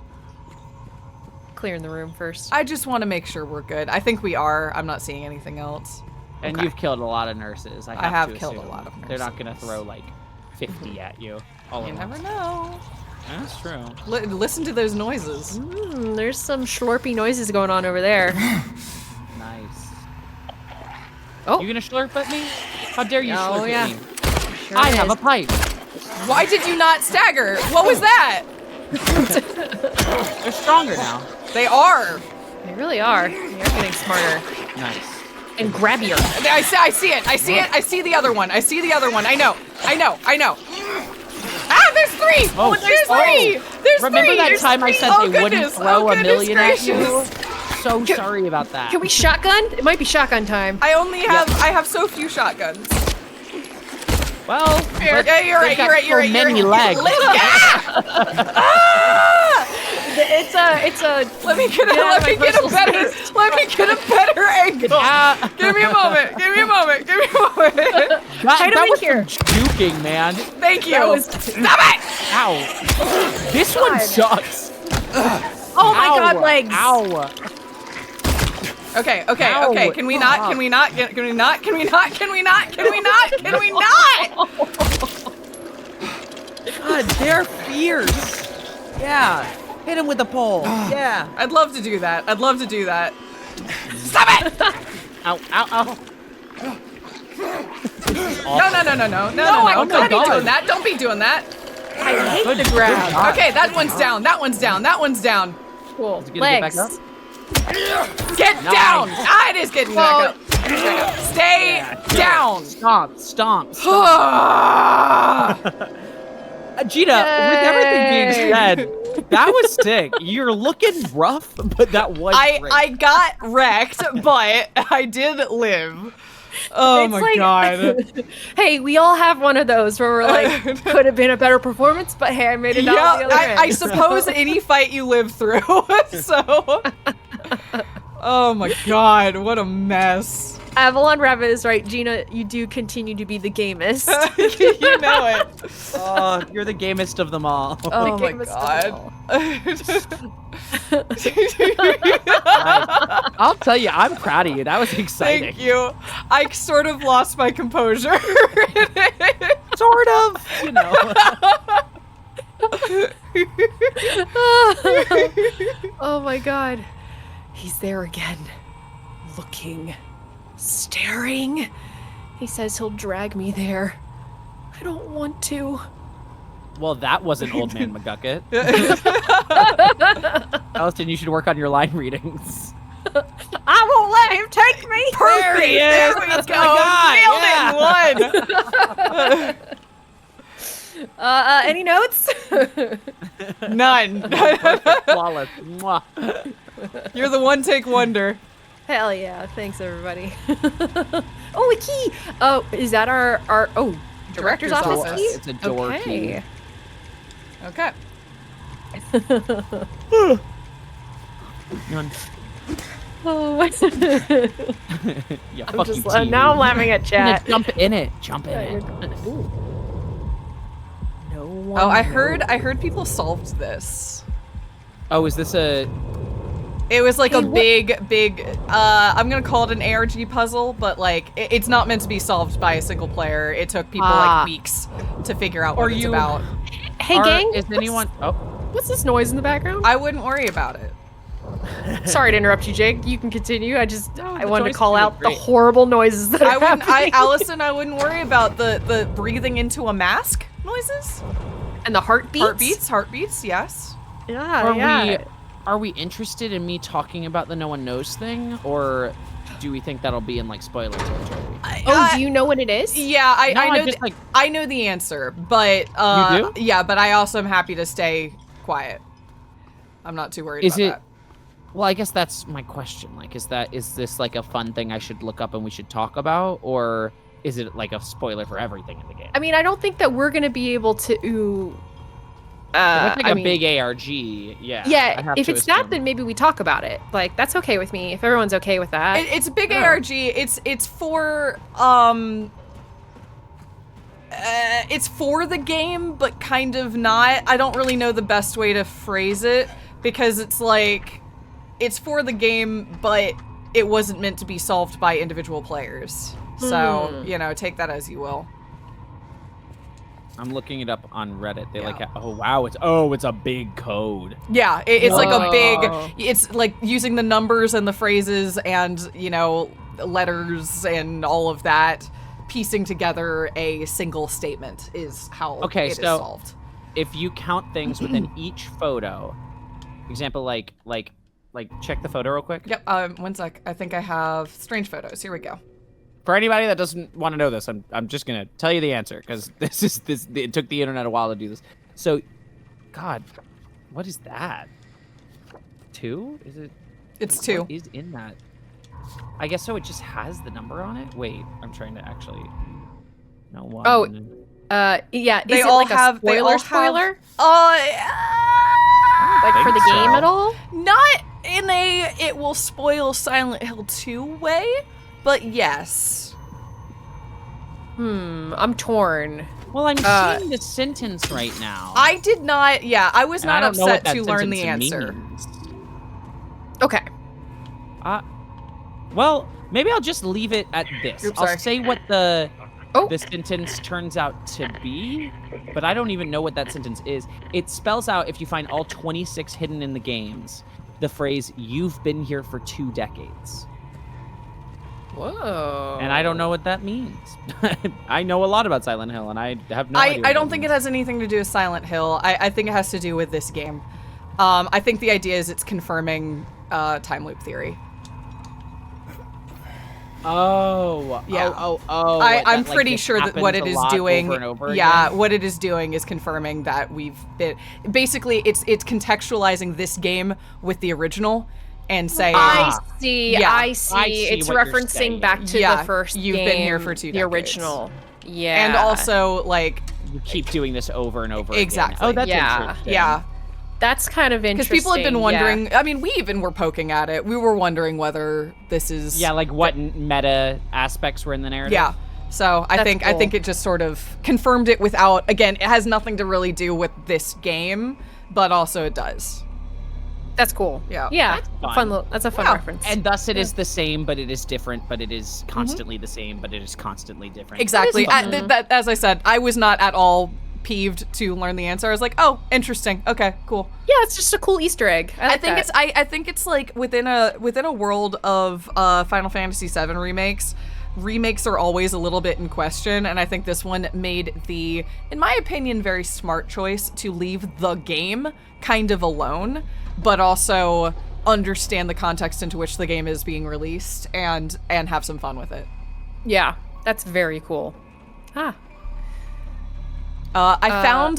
Clearing the room first. I just want to make sure we're good. I think we are. I'm not seeing anything else. And you've killed a lot of nurses. I have killed assume. a lot of nurses. They're not gonna throw like 50 at you. All You at never once. know. That's true. Listen to those noises. There's some slurpy noises going on over there. Nice. Oh. You gonna slurp at me? How dare you slurp yeah. at me? Sure I have is. a pipe. Why did you not stagger? What was that? They're stronger now. They are. They really are. They're getting smarter. Nice. And grabbier. I see it. I see it. I see the other one. I see the other one. I know. Ah, there's 3. Oh, there's 3. There's 3. Remember that There's time I 3. said Oh, they wouldn't goodness. throw Oh, a million goodness at you? gracious. So sorry about that. Can we shotgun? It might be shotgun time. I have so few shotguns. Well, You're right. Many legs. Yeah! Ah! It's a. Let me get a better angle. Give me a moment. Hide that him was in here. some juking, man. Thank you. Stop it! Ow. This one sucks. Oh my Ow. god, legs. Ow. Okay. Ow. Can we not? God, they're fierce. Yeah. Hit him with the pole. Yeah. I'd love to do that. Stop it! Ow. No. Don't be doing that. I hate Good the ground. job. Okay, that one's down. Cool. Did you get it back Legs. up? Get down! Ah, it is getting back up. Stay down. Stomp. Ah! Gina, with everything being said, that was sick. You're looking rough, but that was great. I got wrecked, but I did live. Oh It's my like- god. Hey, we all have one of those where we're like, could have been a better performance, but hey, I made it out Yeah, the other end. I suppose any fight you live through. So. Oh my god, what a mess. Avalon Reva is right. Gina, you do continue to be the gamest. You know it. Oh, you're the gamest of them all. Oh my gamest of god. I'll tell you, I'm proud of you. That was exciting. Thank you. I sort of lost my composure. Sort of, you know. Oh my god. He's there again. Looking. Staring. He says he'll drag me there. I don't want to. Well, that wasn't Old Man McGucket. Allison, you should work on your line readings. I won't let him take me. Perfect. There he is. There we That's go. my guy. Nailed it in one. Any notes? None. Flawless. Mwah. You're the one take wonder. Hell yeah. Thanks, everybody. Oh, a key. Oh, is that our director's office office. key? It's a door key. Okay. None. Oh, You I'm fucking just team. now I'm laughing at chat. Jump in it. Jump in it. No one. Oh, I heard people solved this. Oh, is this a... It was like Hey, a what- big, I'm gonna call it an ARG puzzle, but like, it's not meant to be solved by a single player. It took people like weeks to figure out what it's about. Hey, gang. Is anyone... Oh. What's this noise in the background? I wouldn't worry about it. Sorry to interrupt you, Jake. You can continue. I wanted to noise call is out great. the horrible noises that are happening. Allison, I wouldn't worry about the breathing into a mask noises. And the heartbeats. Heartbeats, yes. Yeah, Are we interested in me talking about the no one knows thing, or do we think that'll be in like spoiler territory? Do you know what it is? Yeah, I know. just, like... I know the answer, but You do? yeah, but I also am happy to stay quiet. I'm not too worried Is about it? that. Well, I guess that's my question. Like, is this like a fun thing I should look up and we should talk about, or is it like a spoiler for everything in the game? I mean, I don't think that we're gonna be able to That's like I a mean, big ARG. Yeah. I yeah. have If to it's that, assume. then maybe we talk about it. Like that's okay with me. If everyone's okay with that. It's a big Oh. ARG. It's for it's for the game, but kind of not. I don't really know the best way to phrase it because it's like it's for the game, but it wasn't meant to be solved by individual players. So, you know, take that as you will. I'm looking it up on Reddit. They Yeah. oh wow, it's a big code. Yeah, it's like a Whoa. big, it's like using the numbers and the phrases and, you know, letters and all of that, piecing together a single statement is how it is solved. If you count things within each photo, example, like check the photo real quick. Yep, 1 sec. I think I have strange photos. Here we go. For anybody that doesn't want to know this, I'm just gonna tell you the answer because it took the internet a while to do this. So, God, what is that? 2? Is it? It's 2. What is in that? I guess so. It just has the number on it. Wait, I'm trying to actually. No one. Oh, yeah. They is all it like have- a they spoiler? all Spoiler? Like Like for the think game so. at all? not in a it will spoil Silent Hill 2 way, but yes. I'm torn. Well, I'm seeing the sentence right now. I did not, I was and I not don't know what upset that to learn the sentence answer. means. Okay. Well, maybe I'll just leave it at this. Oops, I'll sorry. say what the Oh. sentence turns out to be, but I don't even know what that sentence is. It spells out, if you find all 26 hidden in the games, the phrase, "You've been here for 2 decades." Whoa. And I don't know what that means. I know a lot about Silent Hill, and I have no idea. I don't think it has anything to do with Silent Hill. I think it has to do with this game. I think the idea is it's confirming time loop theory. Oh. Yeah. Oh. I'm that, like, pretty this sure that happens what it a is lot doing, over and over yeah, again. what it is doing is confirming that we've been basically it's contextualizing this game with the original and saying I see. Yeah. I see. I see It's what you're referencing saying. back to Yeah, the first you've game, been here for 2 the decades. original. Yeah. and also like You keep doing this over and over Exactly. again. Oh, that's Yeah. interesting. yeah, that's kind of because interesting. people have been yeah. wondering. I mean, we even were poking at it. We were wondering whether this is Yeah, like what meta aspects were in the narrative. Yeah. So I That's think cool. it just sort of confirmed it without, again, it has nothing to really do with this game, but also it does. That's cool. Yeah. Yeah. fun. That's a fun Yeah. reference. And thus it is the same, but it is different, but it is constantly the same, but it is constantly different. Exactly. fun. As I said, I was not at all peeved to learn the answer. I was like, oh, interesting. Okay, cool. yeah, it's just a cool Easter egg. I like that. I think it's like within a world of Final Fantasy VII remakes are always a little bit in question, and I think this one made the, in my opinion, very smart choice to leave the game kind of alone, but also understand the context into which the game is being released and have some fun with it. Yeah, that's very cool. Ah. I found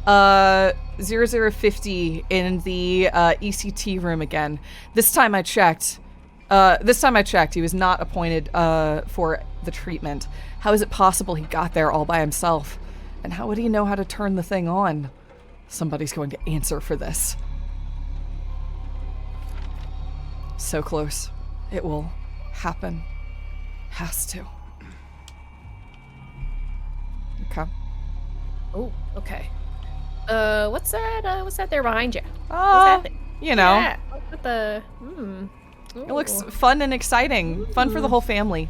0050 in the ECT room again. This time I checked, he was not appointed for the treatment. How is it possible he got there all by himself? And how would he know how to turn the thing on? Somebody's going to answer for this. So close. It will happen. Has to. Okay. Oh, okay. What's that? What's that there behind you? What's Oh, that? you know, Yeah. What the? it looks fun and exciting. Fun for the whole family.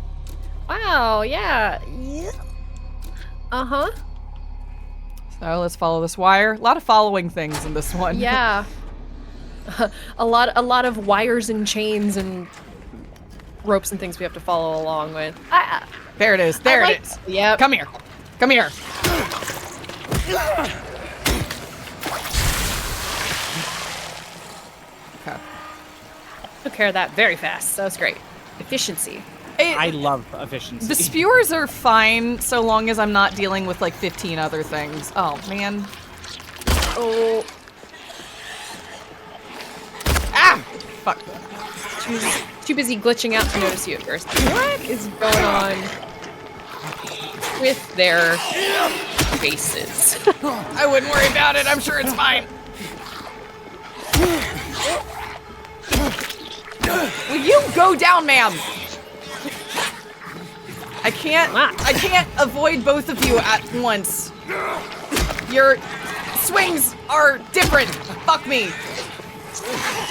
Wow. Yeah. Yeah. Uh huh. So let's follow this wire. A lot of following things in this one. Yeah. a lot of wires and chains and ropes and things we have to follow along with. There it is. There it is. Yep. Come here. Come here. Okay. Took care of that very fast. That was great. Efficiency. I love efficiency. The spewers are fine so long as I'm not dealing with like 15 other things. Oh, man. Oh. Ah! Fuck. Too busy glitching out to notice you at first. What is going on with their bases. I wouldn't worry about it. I'm sure it's fine. Will you go down, ma'am? I can't avoid both of you at once. Your swings are different. Fuck me.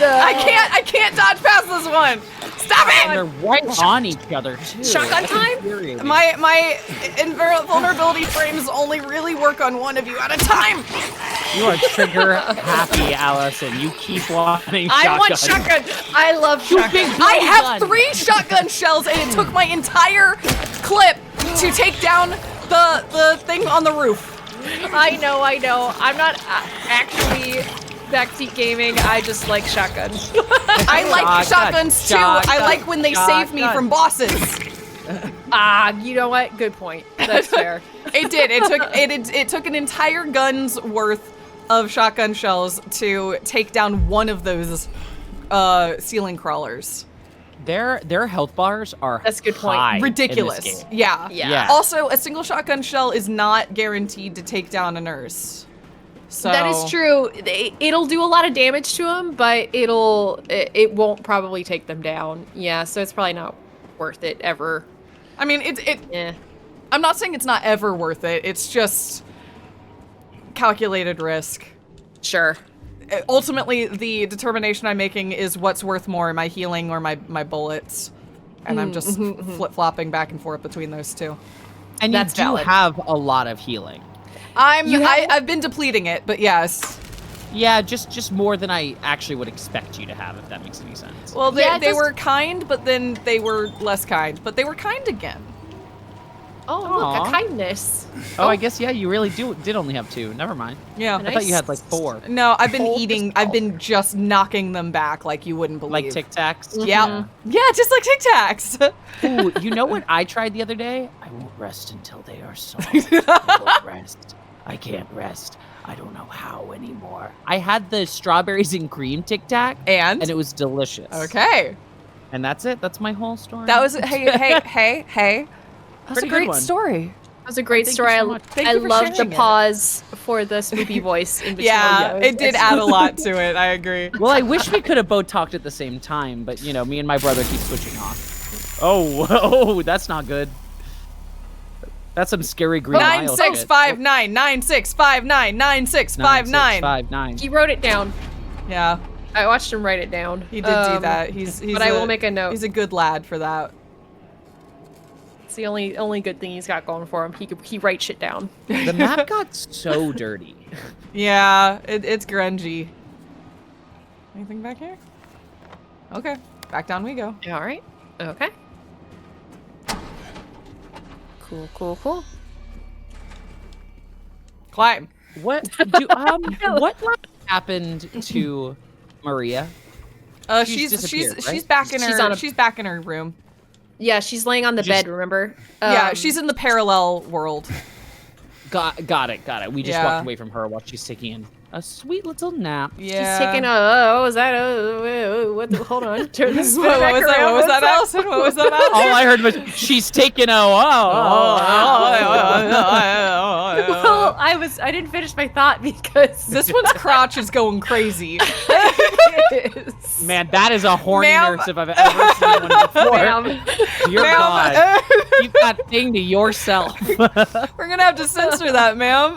I can't dodge past this one. Stop it! And they're right on each other too. Shotgun time? My vulnerability frames only really work on one of you at a time. You are trigger happy, Allison. You keep wanting shotgun. I want shotgun. I love shotgun. I have 3 shotgun shells, and it took my entire clip to take down the thing on the roof. I know. I'm not actually backseat gaming. I just like shotguns. I like shotguns too. I like when they save me from bosses. You know what? Good point. That's fair. It did. It took an entire gun's worth of shotgun shells to take down one of those ceiling crawlers. Their health bars are That's a good point. high in this Ridiculous. game. Yeah. Also, a single shotgun shell is not guaranteed to take down a nurse. So That is true. It'll do a lot of damage to them, but it won't probably take them down. Yeah, so it's probably not worth it ever. I mean, I'm not saying it's not ever worth it. It's just calculated risk. Sure. Ultimately, the determination I'm making is what's worth more, my healing or my bullets. And I'm just flip-flopping back and forth between those two. And That's you do valid. have a lot of healing. I've been depleting it, but yes. Yeah, just more than I actually would expect you to have, if that makes any sense. Well, they, Yeah, they were kind, but then they were less kind. But they were kind again. Oh, look, Aw. a kindness. Oh, I guess, yeah, you really did only have 2. Never mind. Yeah. I thought you had like 4. No, I've been Cold eating. as I've been just knocking them back like you wouldn't believe. Like Tic Tacs? Yeah. Yeah, just like Tic Tacs. Ooh, you know what I tried the other day? I won't rest until they are soft. I won't rest. I can't rest. I don't know how anymore. I had the strawberries and cream Tic Tac, And it was delicious. okay. And that's it. That's my whole story. That was hey. That's Pretty a good great one. story. That was a great Thank you story. so much. Thank I you for love the sharing it. pause for the spoopy voice in between. Yeah, those. it did add a lot to it. I agree. Well, I wish we could have both talked at the same time, but you know, me and my brother keep switching off. Oh, that's not good. That's some scary green mile shit. 9659 9659 9659. 9659. He wrote it down. Yeah, I watched him write it down. he did do that. He's but I will make a note. He's a good lad for that. It's the only good thing he's got going for him. He writes shit down. The map got so dirty. Yeah, it's grungy. Anything back here? Okay, back down we go. All right. Okay. Cool. Climb. What happened to Maria? She's disappeared, right? she's back in She's her on a- she's back in her room. Yeah, she's laying on the Just- bed. Remember? Yeah, she's in the parallel world. Got it. We just Yeah. walked away from her while she's taking in a sweet little nap. Yeah. She's taking a. Is that a? What? Hold on. Turn this. What was that? What was that, Allison? What was that, Allison? All I heard was she's taking a Well, I didn't finish my thought because This one's crotch is going crazy. Man, that is a horny Ma'am. nurse if I've ever seen one before. Ma'am. Dear Ma'am. God, keep that thing to yourself. We're gonna have to censor that, ma'am.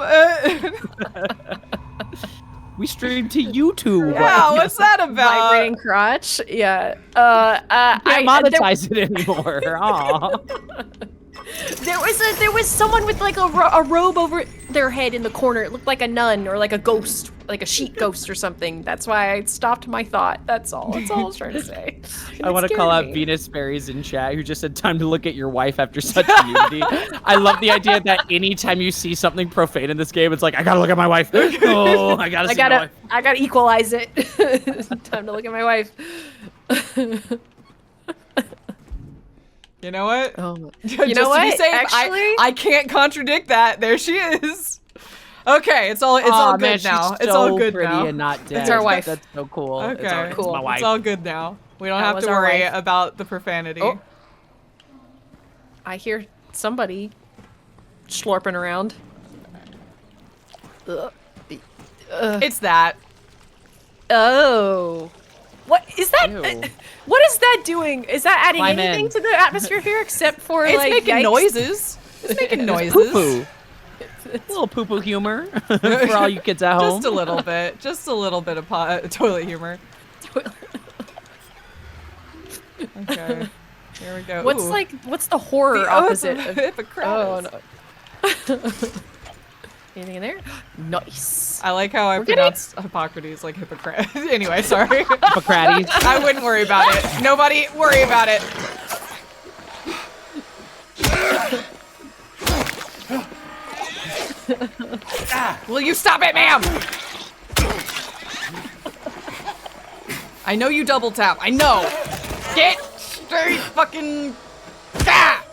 We stream to YouTube. Yeah, what's that about? Vibrating crotch. Yeah. Can't monetize it anymore. Aw. There was someone with like a robe over their head in the corner. It looked like a nun or like a ghost, like a sheet ghost or something. That's why I stopped my thought. That's all I was trying to say. I want to call out Venus Fairies in chat who just said time to look at your wife after such nudity. I love the idea that anytime you see something profane in this game, it's like, I gotta look at my wife. Oh, I gotta see my wife. I gotta equalize it. Time to look at my wife. You know what? Oh, Just you know to what? be safe, Actually, I can't contradict that. There she is. Okay, it's all Aw, good man, now. she's It's so all good pretty now. and not dead. It's our wife. That's so cool. Okay, It's my wife. It's all good now. We don't That have was to our worry wife. about the profanity. Oh. I hear somebody slurping around. It's that. Oh. What is that? Ew. What is that doing? Is that adding Climb anything in. to the atmosphere here except for It's like making yikes? noises. It's making noises. Poo-poo. A little poo-poo humor for all you kids at home. Just a little bit. Just a little bit of toilet humor. Okay. Here we go. What's Ooh. what's the horror The oath opposite of of Hippocrates. Oh no. Anything in there? Nice. I like how I We're getting- pronounced Hippocrates like hypocrite. Anyway, sorry. Hippocrates. I wouldn't worry about it. Nobody worry about it. Will you stop it, ma'am? I know you double tap. I know. Get straight fucking. Ah!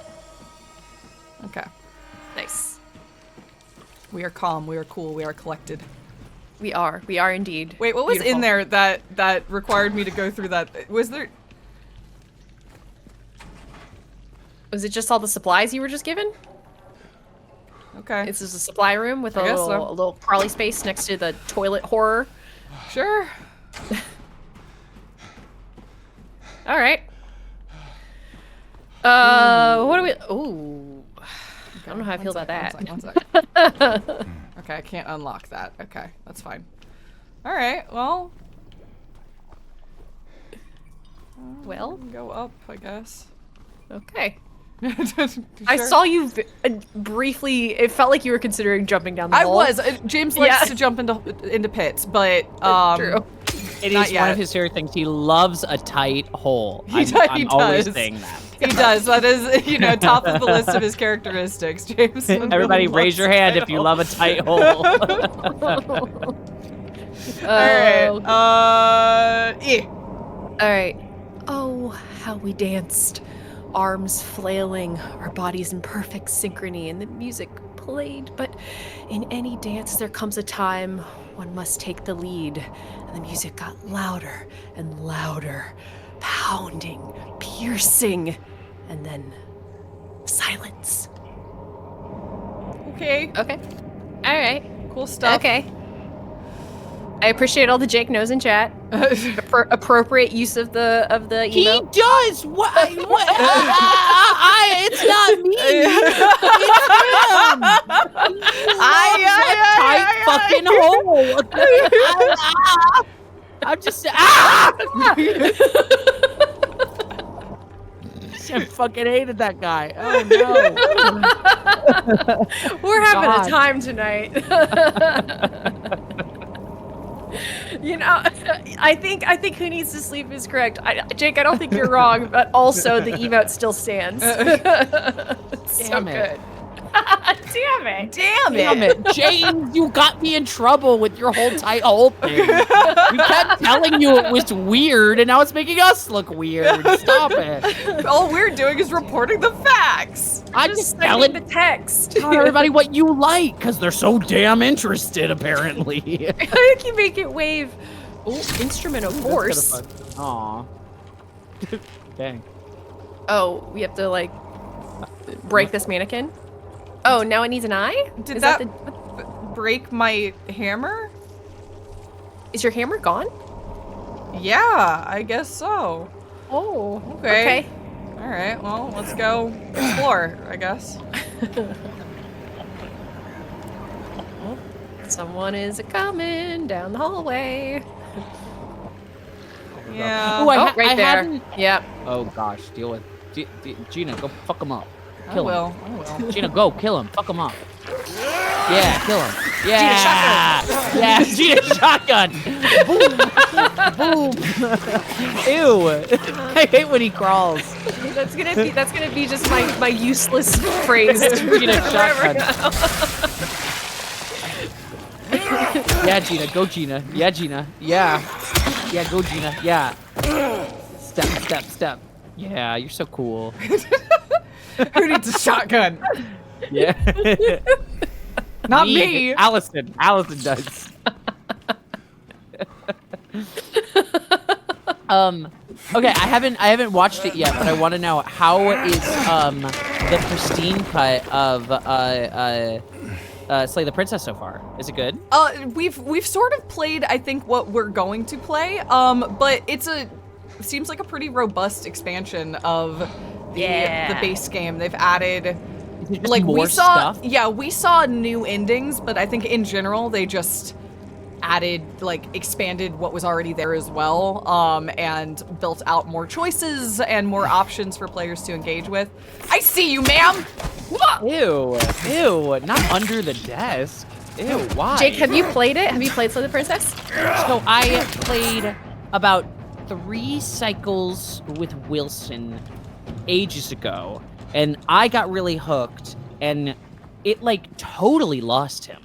Okay. Nice. We are calm. We are cool. We are collected. We are. We are indeed. Wait, what was Beautiful. in there that required me to go through that? Was there? Was it just all the supplies you were just given? Okay. This is a supply room with I a guess little, so. a little crawly space next to the toilet horror. Sure. All right. What do we? Ooh. I don't know how I feel about that. One sec. Okay, I can't unlock that. Okay, that's fine. All right. Well. Well, Go up, I guess. okay. Sure. I saw you briefly. It felt like you were considering jumping down the I hole. was. James likes Yeah. to jump into pits, but True. It Not is yet. one of his favorite things. He loves a tight hole. He I'm always does. saying that. he does. That is, top of the list of his characteristics. James. Everybody, raise your hand if you love a tight hole. All right. All right. Oh, how we danced. Arms flailing, our bodies in perfect synchrony, and the music played. But in any dance, there comes a time one must take the lead. And the music got louder and louder, pounding, piercing, and then silence. Okay. Okay. All right. Cool stuff. Okay. I appreciate all the Jake knows in chat. Appropriate use of the He emote. does. What? It's not me. It's him. Tight fucking hole. I'm just. I fucking hated that guy. Oh no. We're having God. a time tonight. I think who needs to sleep is correct. Jake, I don't think you're wrong, but also the emote still stands. It's so Damn it. good. Damn it. Damn it, James, you got me in trouble with your whole tight hole thing. We kept telling you it was weird, and now it's making us look weird. Stop it. All we're doing is reporting the facts. I'm just telling the text. tell everybody what you like, because they're so damn interested, apparently. I think you make it wave. Oh, instrument of force. Aw. Dang. Oh, we have to like break this mannequin. Oh, now it needs an eye? Did Is that break my hammer? Is your hammer gone? Yeah, I guess so. Oh. Okay. All right. Well, let's go explore, I guess. Someone is coming down the hallway. Yeah. Ooh, Oh, right I there. hadn't- Yep. Oh gosh, deal with Gina. Go fuck him up. I Kill him. will. I will. Gina, go kill him. Fuck him up. Yeah, kill him. Yeah. Yeah, Gina shotgun. Boom. Boom. Ew. I hate when he crawls. That's gonna be just my useless phrase. Gina shotgun. Yeah, Gina. Go, Gina. Yeah, Gina. Yeah. Yeah, go, Gina. Yeah. Step, step, step. Yeah, you're so cool. Who needs a shotgun? Yeah. Not me. Allison. Allison does. Okay, I haven't watched it yet, but I want to know how is the pristine cut of Slay the Princess so far? Is it good? We've sort of played, I think, what we're going to play. But seems like a pretty robust expansion of the base game. They've added like more stuff? Yeah, we saw new endings, but I think in general they just added, like, expanded what was already there as well, and built out more choices and more options for players to engage with. I see you, ma'am! Ew, not under the desk. Ew, why? Jake, have you played it? Have you played Slay the Princess? So I played about 3 cycles with Wilson ages ago, and I got really hooked, and it, like, totally lost him,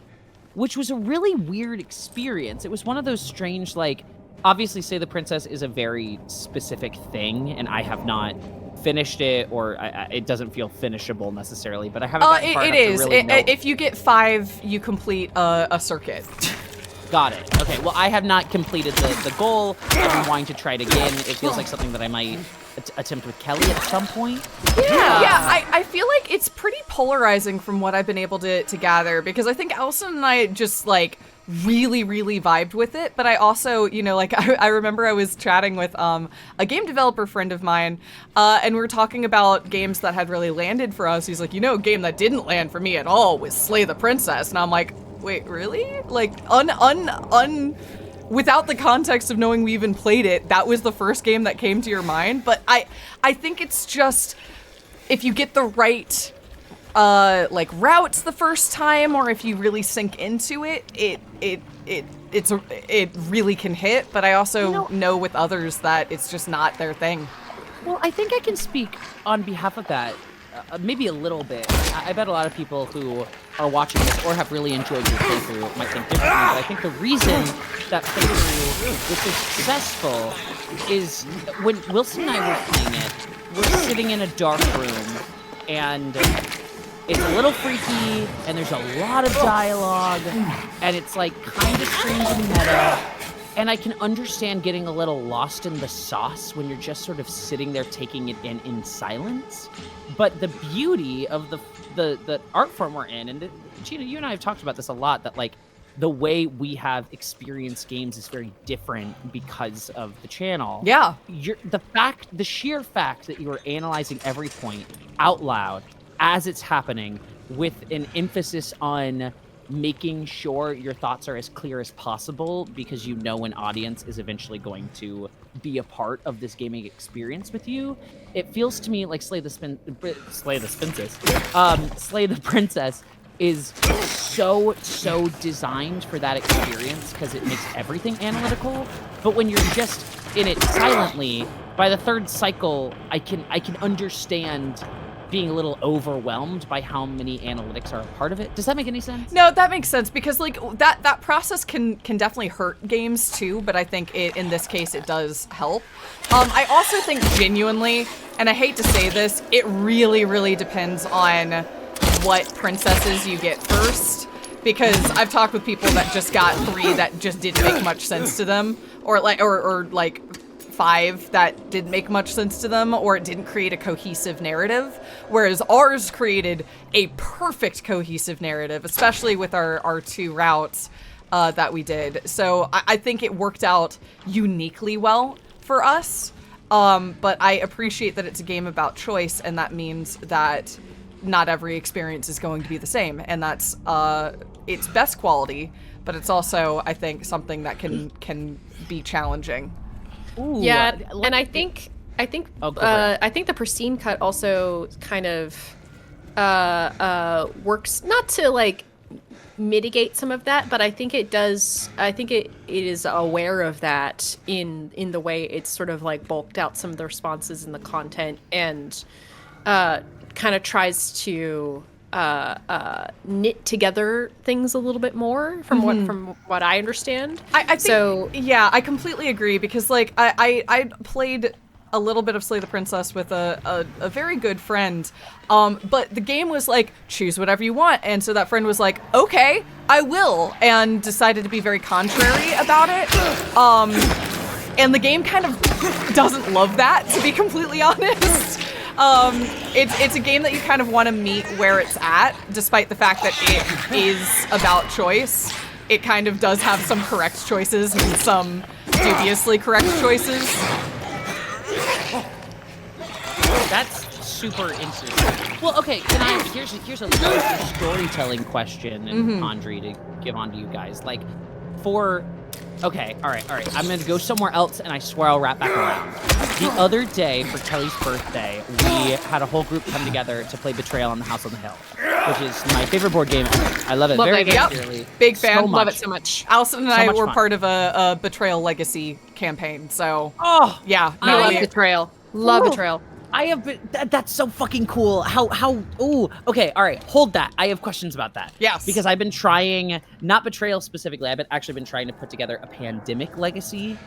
which was a really weird experience. It was one of those strange, like, obviously Slay the Princess is a very specific thing, and I have not finished it, or it doesn't feel finishable necessarily, but I haven't gotten far enough to really know. If you get 5, you complete a circuit. Got it. Okay, well, I have not completed the goal. I've been wanting to try it again. It feels like something that I might attempt with Kelly at some point. Yeah, I feel like it's pretty polarizing from what I've been able to gather, because I think Allison and I just, like, really, really vibed with it, but I also, you know, like, I remember I was chatting with a game developer friend of mine, and we were talking about games that had really landed for us. He's like, you know, a game that didn't land for me at all was Slay the Princess, and I'm like, wait, really? Like, without the context of knowing we even played it, that was the first game that came to your mind. But I think it's just, if you get the right like routes the first time, or if you really sink into it, it really can hit. But I also know with others that it's just not their thing. Well, I think I can speak on behalf of that. Maybe a little bit. I bet a lot of people who are watching this or have really enjoyed your playthrough might think differently, but I think the reason that playthrough was so successful is when Wilson and I were playing it, we're sitting in a dark room, and it's a little freaky, and there's a lot of dialogue, and it's like kind of strange and meta. And I can understand getting a little lost in the sauce when you're just sort of sitting there taking it in silence. But the beauty of the art form we're in, and Gina, you and I have talked about this a lot, that like the way we have experienced games is very different because of the channel. Yeah. The sheer fact that you are analyzing every point out loud as it's happening with an emphasis on making sure your thoughts are as clear as possible, because you know an audience is eventually going to be a part of this gaming experience with you. It feels to me like Slay the Princess is so designed for that experience, because it makes everything analytical. But when you're just in it silently, by the 3rd cycle, I can understand being a little overwhelmed by how many analytics are a part of it. Does that make any sense? No, that makes sense, because like that process can definitely hurt games too, but I think in this case it does help. I also think genuinely, and I hate to say this, it really depends on what princesses you get first, because I've talked with people that just got 3 that just didn't make much sense to them, or like 5 that didn't make much sense to them, or it didn't create a cohesive narrative, whereas ours created a perfect cohesive narrative, especially with our 2 routes that we did. So I think it worked out uniquely well for us, but I appreciate that it's a game about choice, and that means that not every experience is going to be the same, and that's its best quality, but it's also, I think, something that can be challenging. Ooh, yeah, and I think the pristine cut also kind of works, not to like mitigate some of that, but I think it does. I think it is aware of that in the way it's sort of like bulked out some of the responses in the content, and kind of tries to knit together things a little bit more from what I understand. I think, so yeah, I completely agree, because like I played a little bit of Slay the Princess with a very good friend, but the game was like, choose whatever you want, and so that friend was like, okay, I will, and decided to be very contrary about it, and the game kind of doesn't love that, to be completely honest. It's a game that you kind of want to meet where it's at, despite the fact that it is about choice. it kind of does have some correct choices and some dubiously correct choices. That's super interesting. Well, okay, here's a larger storytelling question and quandary to give on to you guys. Like, okay, all right. I'm gonna go somewhere else, and I swear I'll wrap back around. The other day, for Kelly's birthday, we had a whole group come together to play Betrayal on the House on the Hill, which is my favorite board game ever. I love it very dearly. Big fan. So love it so much. Allison and I were part of a Betrayal Legacy campaign, so yeah. I love Betrayal. Love Betrayal. I have been, that's so fucking cool. Ooh, okay, all right, hold that. I have questions about that. Yes. Because I've been trying, not Betrayal specifically, I've actually been trying to put together a Pandemic Legacy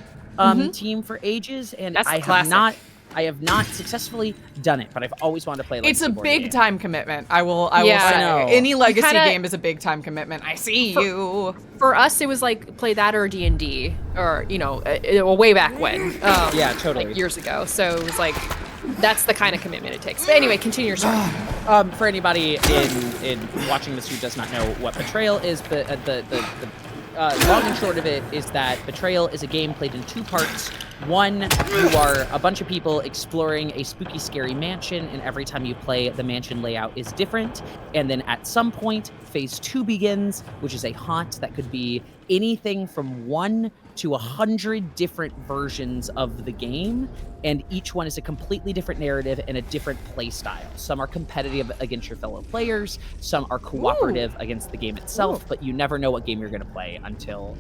team for ages, and I have not successly done it, but I've always wanted to play Legacy. It's a big time commitment. I will say. Any Legacy game is a big time commitment. I see you. For us, it was like play that or D&D, or way back when. Yeah, totally. Like years ago. So it was like, that's the kind of commitment it takes. But anyway, continue your story. For anybody in watching this who does not know what Betrayal is, but the long and short of it is that Betrayal is a game played in 2 parts. One, you are a bunch of people exploring a spooky, scary mansion, and every time you play, the mansion layout is different. And then at some point, phase 2 begins, which is a haunt that could be anything from 1 to 100 different versions of the game, and each one is a completely different narrative and a different play style. Some are competitive against your fellow players, some are cooperative against the game itself, but you never know what game you're going to play until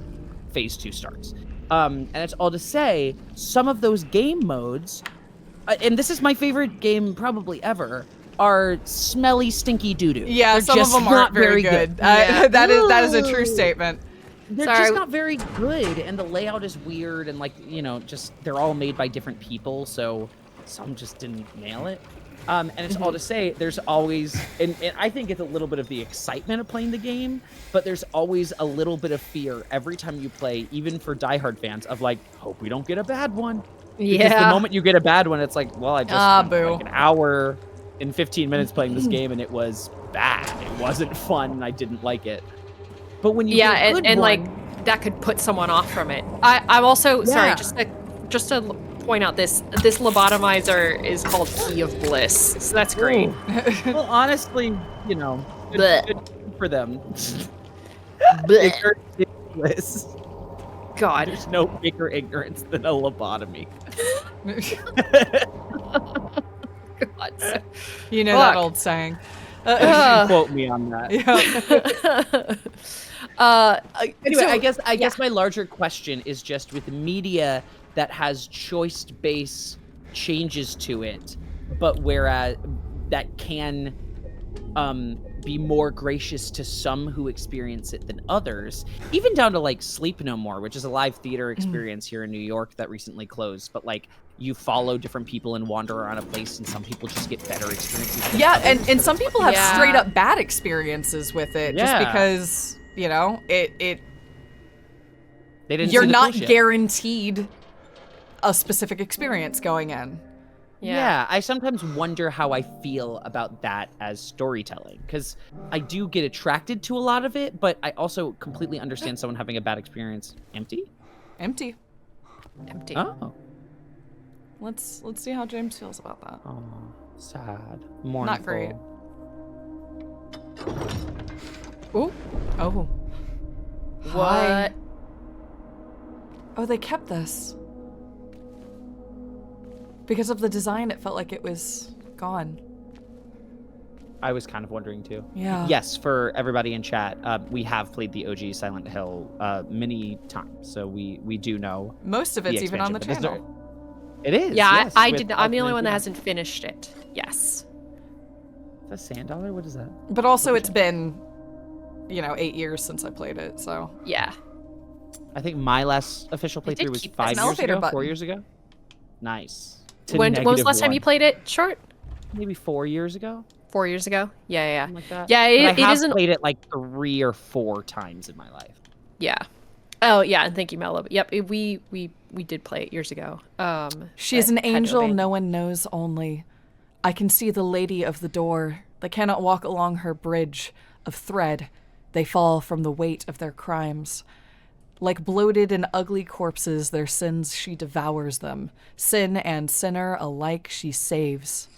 phase 2 starts. And it's all to say, some of those game modes, and this is my favorite game probably ever, are smelly, stinky doo-doo. Yeah, They're some of them aren't very good. That is a true statement. They're just not very good, and the layout is weird, and just they're all made by different people, so some just didn't nail it. And it's all to say, there's always, and I think it's a little bit of the excitement of playing the game, but there's always a little bit of fear every time you play, even for diehard fans, of like, hope we don't get a bad one. Because the moment you get a bad one, it's like, well, I just spent like an hour and 15 minutes playing this game, and it was bad. It wasn't fun, and I didn't like it. But when you get a good one, like that could put someone off from it. I'm also sorry, just to point out this lobotomizer is called Key of Bliss, so that's great. Well, honestly, good for them. Bliss. God, there's no bigger ignorance than a lobotomy. God, you know that old saying. Quote me on that. Anyway, I guess my larger question is just with media that has choice-based changes to it, but whereas that can be more gracious to some who experience it than others, even down to like Sleep No More, which is a live theater experience here in New York that recently closed, but like you follow different people and wander around a place, and some people just get better experiences than others. And some people have straight up bad experiences with it just because you're not guaranteed a specific experience going in. Yeah, I sometimes wonder how I feel about that as storytelling, because I do get attracted to a lot of it, but I also completely understand someone having a bad experience. Empty. Oh. Let's see how James feels about that. Oh, sad. Mournful. Not great. Ooh. Oh. What? Hi. Oh, they kept this. Because of the design, it felt like it was gone. I was kind of wondering too. Yeah. Yes, for everybody in chat, we have played the OG Silent Hill many times, so we do know. Most of it's even on the channel. It is. Yeah, yes, I did. I'm the only one that hasn't finished it. Yes. Is that Sand Dollar? What is that? But also, it's been, 8 years since I played it. So yeah. I think my last official playthrough was 5 years ago, 4 years ago. Nice. When was the last time you played it, Short? Maybe 4 years ago. 4 years ago? Yeah. Something like that. Yeah, it isn't. I played it like 3 or 4 times in my life. Yeah. Oh yeah, and thank you, Mello. Yep, we did play it years ago. She is an angel no one knows only. I can see the lady of the door that cannot walk along her bridge of thread. They fall from the weight of their crimes. Like bloated and ugly corpses, their sins she devours them. Sin and sinner alike she saves.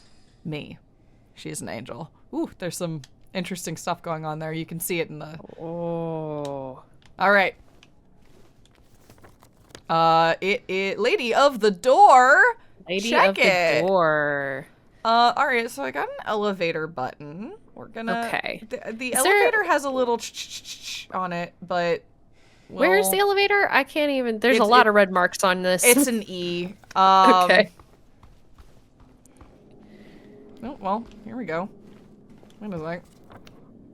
Me. She is an angel. Ooh, there's some interesting stuff going on there. You can see it in the... Oh. All right. Lady of the door. Lady Check of it. the door. All right, so I got an elevator button. We're gonna... Okay. The elevator has a little on it, but... Where's the elevator? I can't even... There's a lot of red marks on this. It's an E. Okay. Oh, well, here we go. What is that?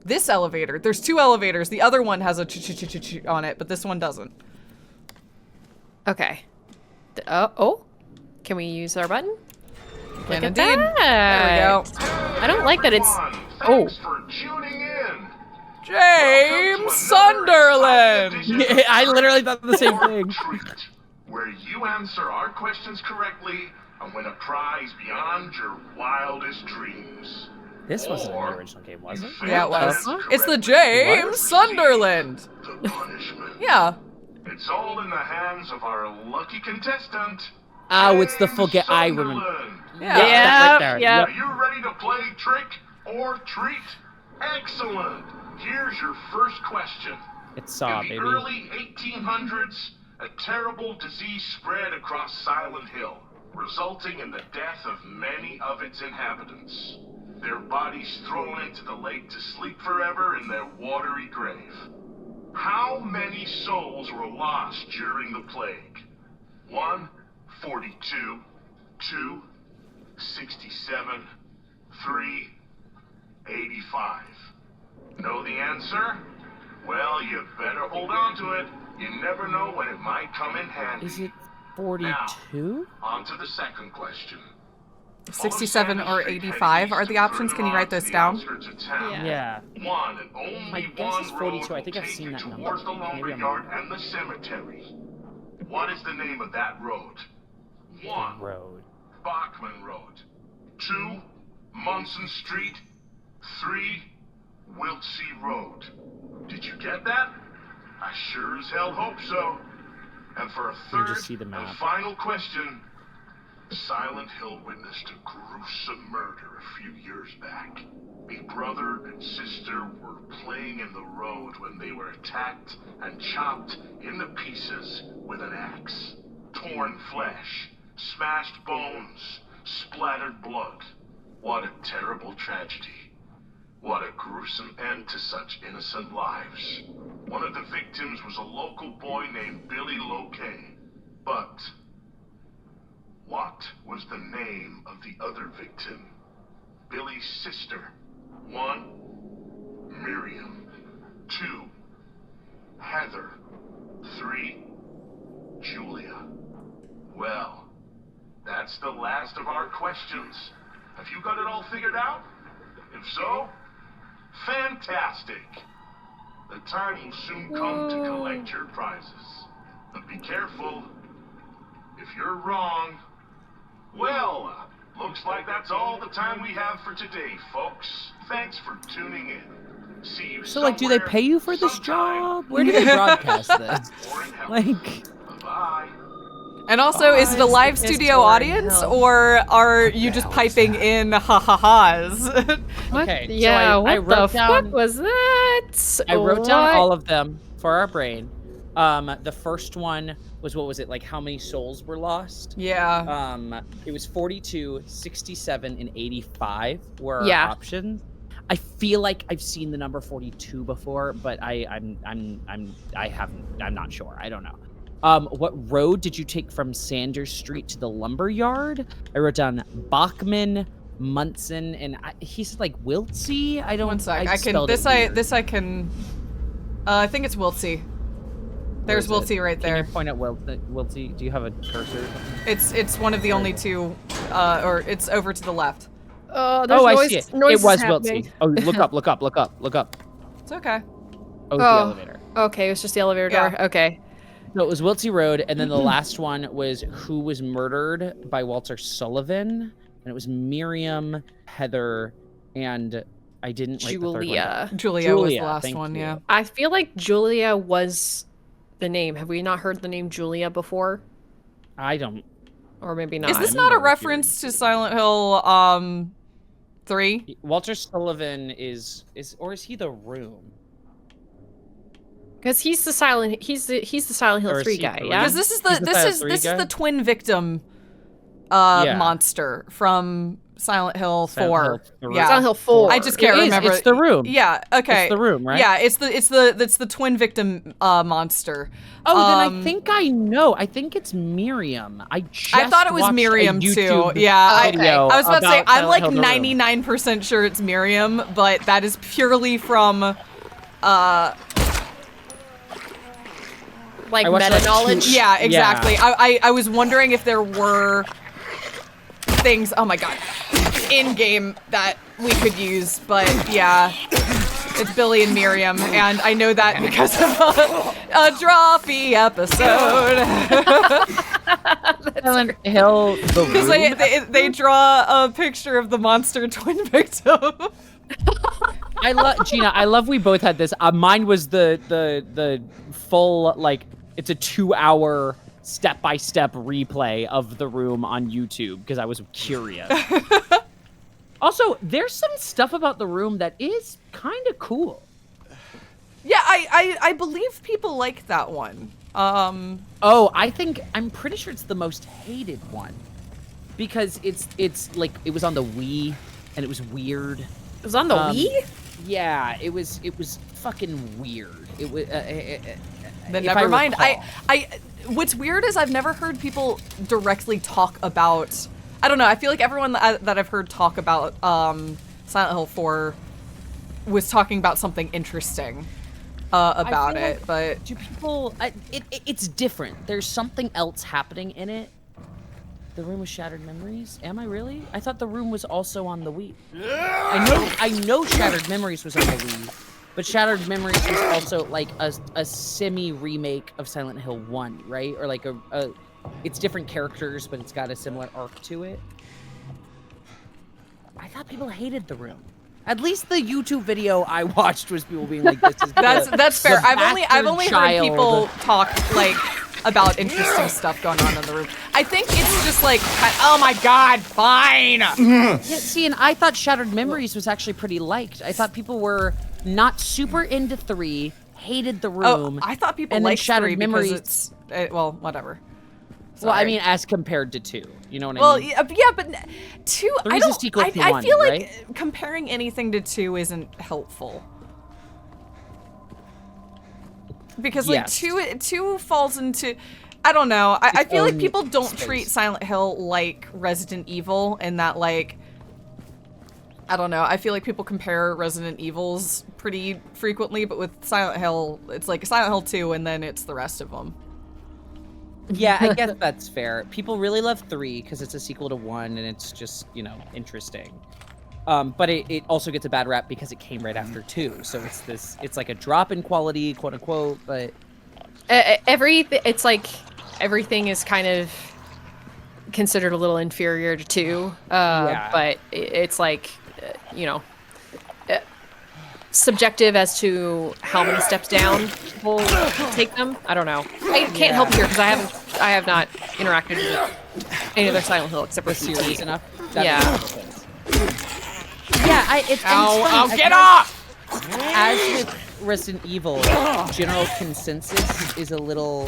This elevator. There's 2 elevators. The other one has a on it, but this one doesn't. Okay. Oh. Can we use our button? Can Look at indeed. that. There we go. I don't like that it's... Oh. Thanks for tuning in. James Sunderland! I literally thought the same thing. Treat, where you answer our questions correctly and win a prize beyond your wildest dreams. This wasn't in the original game, was it? Yeah, it was. It's the James Sunderland. The punishment. Yeah. It's all in the hands of our lucky contestant. Oh, it's the full game. James I remember. Sunderland. Yeah. that right there. Yeah. Are you ready to play trick or treat? Excellent. Here's your first question. It's Saw, In the baby. early 1800s, a terrible disease spread across Silent Hill, resulting in the death of many of its inhabitants. Their bodies thrown into the lake to sleep forever in their watery grave. How many souls were lost during the plague? 1, 42, 2, 67, 3, 85. Know the answer? Well, you better hold on to it. You never know when it might come in handy. Is it 42? On to the second question. 67 or 85 are the options. Can you write those down? Yeah. One and only My guess one is 42. I road think I've will seen take that you number. towards the Maybe lumber I'm yard wrong. and the cemetery. What is the name of that road? 1. Road. Bachman Road. 2. Munson Street. 3. Wiltsey Road. Did you get that? I sure as hell hope so. And for a You third just see the and map. final question, Silent Hill witnessed a gruesome murder a few years back. A brother and sister were playing in the road when they were attacked and chopped into pieces with an axe. Torn flesh, smashed bones, splattered blood. What a terrible tragedy. What a gruesome end to such innocent lives. One of the victims was a local boy named Billy Locaine. But what was the name of the other victim? Billy's sister. 1. Miriam. 2. Heather. 3. Julia. Well, that's the last of our questions. Have you got it all figured out? If so, fantastic. The time will soon come to collect your prizes. But be careful. If you're wrong, well, looks like that's all the time we have for today, folks. Thanks for tuning in. See you So, like, do they pay you for this sometime. job? Where do they broadcast this? Or in hell. Like, Bye. And also, is it a live studio audience, or are you just piping in ha-ha-has? What? Okay, so Yeah, I what the wrote down- fuck was that? I wrote down What? all of them for our brain. The first one was, what was it, like how many souls were lost? Yeah. It was 42, 67, and 85 were our Yeah. options. I feel like I've seen the number 42 before, but I'm not sure. I don't know. What road did you take from Sanders Street to the lumber yard? I wrote down Bachman, Munson, and he said like Wiltsey. I don't. One sec. I I can. spelled it weird. This I can. I think it's Wiltsey. There's Where is Wiltsey it? right Can there. you point at Wiltsey? Do you have a cursor? It's one of the only two, or it's over to the left. Oh, there's Oh, noise, I see it. It noises was happening. Wiltsey. Oh, look up, look up, look up, look up. It's okay. Oh, the Oh. elevator. Okay, it was just the elevator Yeah. door. Okay. No, it was Wiltsey Road, and then the last one was who was murdered by Walter Sullivan, and it was Miriam, Heather, and I didn't write the third one down. Julia was the last one, yeah. I feel like Julia was the name. Have we not heard the name Julia before? I don't. Or maybe not. Is this not a reference to Silent Hill 3? Walter Sullivan is he the Room? Because he's the Silent Hill 3 guy, yeah? Because this is the twin victim monster from Silent Hill 4. Yeah. Silent Hill 4. I just can't remember. It's the Room. Yeah, okay. It's the Room, right? Yeah, it's the twin victim monster. Oh, then I think I know. I think it's Miriam. I thought it was Miriam too. Yeah, I was about to say I'm like 99% sure it's Miriam, but that is purely from like meta knowledge. Yeah, exactly. Yeah. I was wondering if there were things, oh my god, in game that we could use, but yeah, it's Billy and Miriam, and I know that because of a Drawfee episode. Silent Hill, because they draw a picture of the monster twin victim. I love Gina. I love we both had this. Mine was the full, like, it's a 2-hour step-by-step replay of The Room on YouTube because I was curious. Also, there's some stuff about The Room that is kind of cool. Yeah, I believe people like that one. I'm pretty sure it's the most hated one because it's like it was on the Wii and it was weird. It was on the Wii? Yeah, it was fucking weird. It was. Then never mind. What's weird is I've never heard people directly talk about. I don't know. I feel like everyone that I've heard talk about Silent Hill 4 was talking about something interesting about it. Like, but do people? It's different. There's something else happening in it. The Room with Shattered Memories? Am I really? I thought The Room was also on the Wii. I know Shattered Memories was on the Wii, but Shattered Memories was also like a semi-remake of Silent Hill 1, right? Or like it's different characters, but it's got a similar arc to it. I thought people hated The Room. At least the YouTube video I watched was people being like, "This is that's fair." I've only heard child. people talk like about interesting stuff going on in The Room. I think it's just like, oh my god, fine. Yeah, see, and I thought Shattered Memories was actually pretty liked. I thought people were not super into 3, hated The Room. Oh, I thought people and liked Shattered 3 Memories. because it's well, whatever. Sorry. Well, I mean, as compared to 2, you know what I mean? Well, yeah, but 2, I don't. I feel like right? comparing anything to 2 isn't helpful. Because like yes. 2 falls into, I don't know. I feel like people don't space. treat Silent Hill like Resident Evil, and that like, I don't know. I feel like people compare Resident Evils pretty frequently, but with Silent Hill, it's like Silent Hill 2, and then it's the rest of them. Yeah, I guess that's fair. People really love 3 because it's a sequel to 1, and it's just, you know, interesting. But it also gets a bad rap because it came right after 2, so it's like a drop in quality, quote unquote. But it's like everything is kind of considered a little inferior to 2. But it's like, you know, subjective as to how many steps down people take them. I don't know. I can't help here because I have not interacted with any other Silent Hill except for serious enough. Yeah, it's I'll get off! As with Resident Evil, general consensus is a little,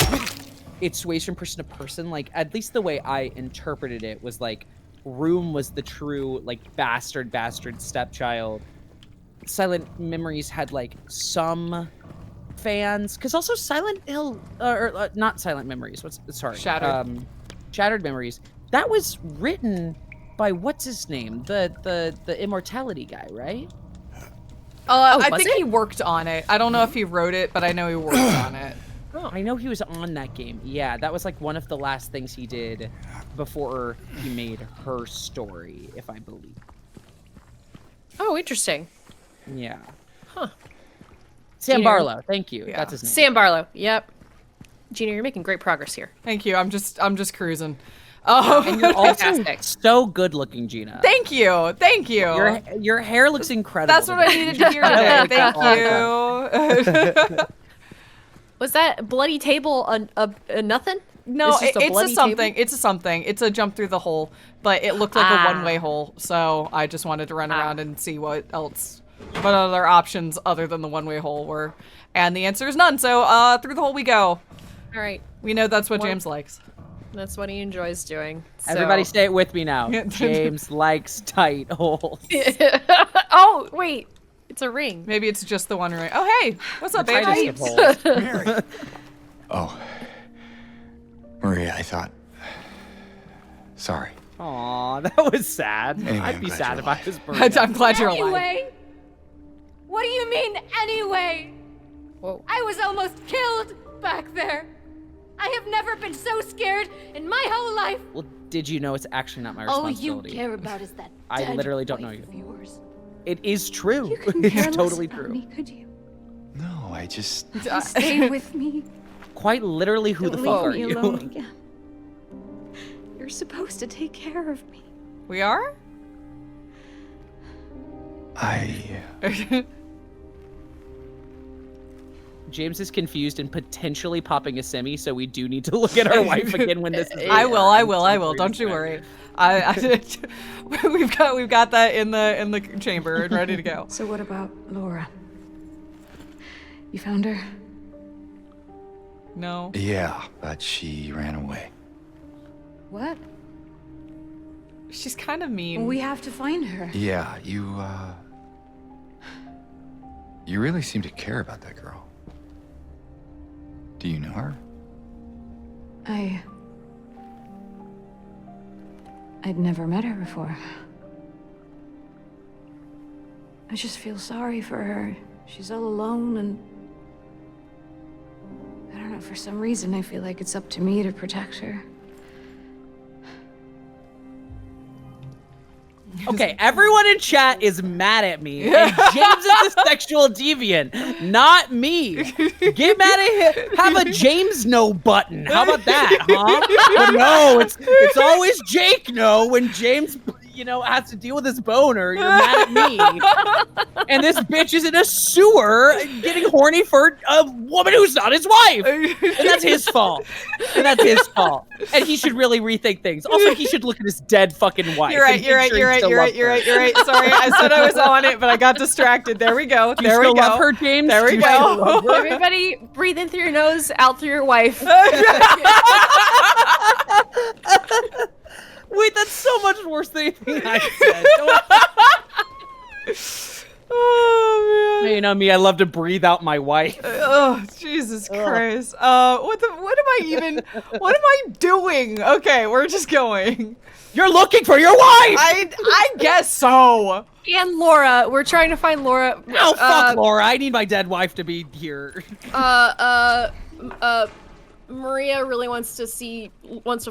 it sways from person to person. Like, at least the way I interpreted it was like, Room was the true, like, bastard stepchild. Silent Memories had, like, some fans, because also Silent Hill, not Silent Memories, Shattered Memories. That was written by what's his name, the Immortality guy, right? I think he worked on it. I don't know if he wrote it, but I know he worked on it. Oh, I know he was on that game. Yeah, that was like one of the last things he did before he made Her Story, if I believe. Oh, interesting. Yeah. Huh. Sam Gina, Barlow, thank you. Yeah. That's his name. Sam Barlow. Yep. Gina, you're making great progress here. Thank you. I'm just cruising. And you're also Fantastic. so good looking, Gina. Thank you. Thank you. Your hair looks incredible. That's what I needed to hear today. Thank you. Was that bloody table a nothing? No, It's just a it's a bloody something. table? It's a something. It's a jump through the hole, but it looked like a one-way hole. So I just wanted to run around and see what other options other than the one-way hole were. And the answer is none. So through the hole we go. All right. We know that's what James likes. That's what he enjoys doing. So. Everybody say it with me now. James likes tight holes. Oh, wait. It's a ring. Maybe it's just the one ring. Oh, hey. What's up, baby? Tightest of holes. Mary. Oh. Maria, I thought. Sorry. Aw, that was sad. Anyway, I'd I'm be glad sad you're if I alive. was burned. I'm glad you're alive. Anyway? What do you mean, anyway? Whoa. I was almost killed back there. I have never been so scared in my whole life. Well, did you know it's actually not my All you responsibility? care about is that I dead literally don't wife know of you. yours. It is true. You couldn't care It's less totally about true. me, could you? No, I just. Stay with me. Quite literally, who Don't the fuck are leave me you? alone again. You're supposed to take care of me. We are? James is confused and potentially popping a semi, so we do need to look at our wife again when this is. I over. will. I'm Don't you seriously. worry. We've got that in the chamber and ready to go. So what about Laura? You found her? No. Yeah, but she ran away. What? She's kind of mean. We have to find her. Yeah, you really seem to care about that girl. Do you know her? I'd never met her before. I just feel sorry for her. She's all alone and... I don't know, for some reason I feel like it's up to me to protect her. Okay, everyone in chat is mad at me, and James is the sexual deviant, not me. Get mad at him. Have a James no button. How about that, huh? But no, it's always Jake no when James, has to deal with his boner. You're mad at me. And this bitch is in a sewer getting horny for a woman who's not his wife. And that's his fault. And he should really rethink things. Also, he should look at his dead fucking wife. You're right. and make You're right. sure You're he right. still You're right. loves You're her. right. You're right. Sorry, I said I was on it, but I got distracted. There we go. Do you There we still go. love her, James? There we Do you still go. love her? Everybody breathe in through your nose, out through your wife. Wait, that's so much worse than anything I said. Oh man. You know me, I love to breathe out my wife. Oh Jesus Christ. What am I doing? Okay, we're just going. You're looking for your wife! I guess so. And Laura, we're trying to find Laura. Oh, fuck Laura, I need my dead wife to be here. Maria really wants to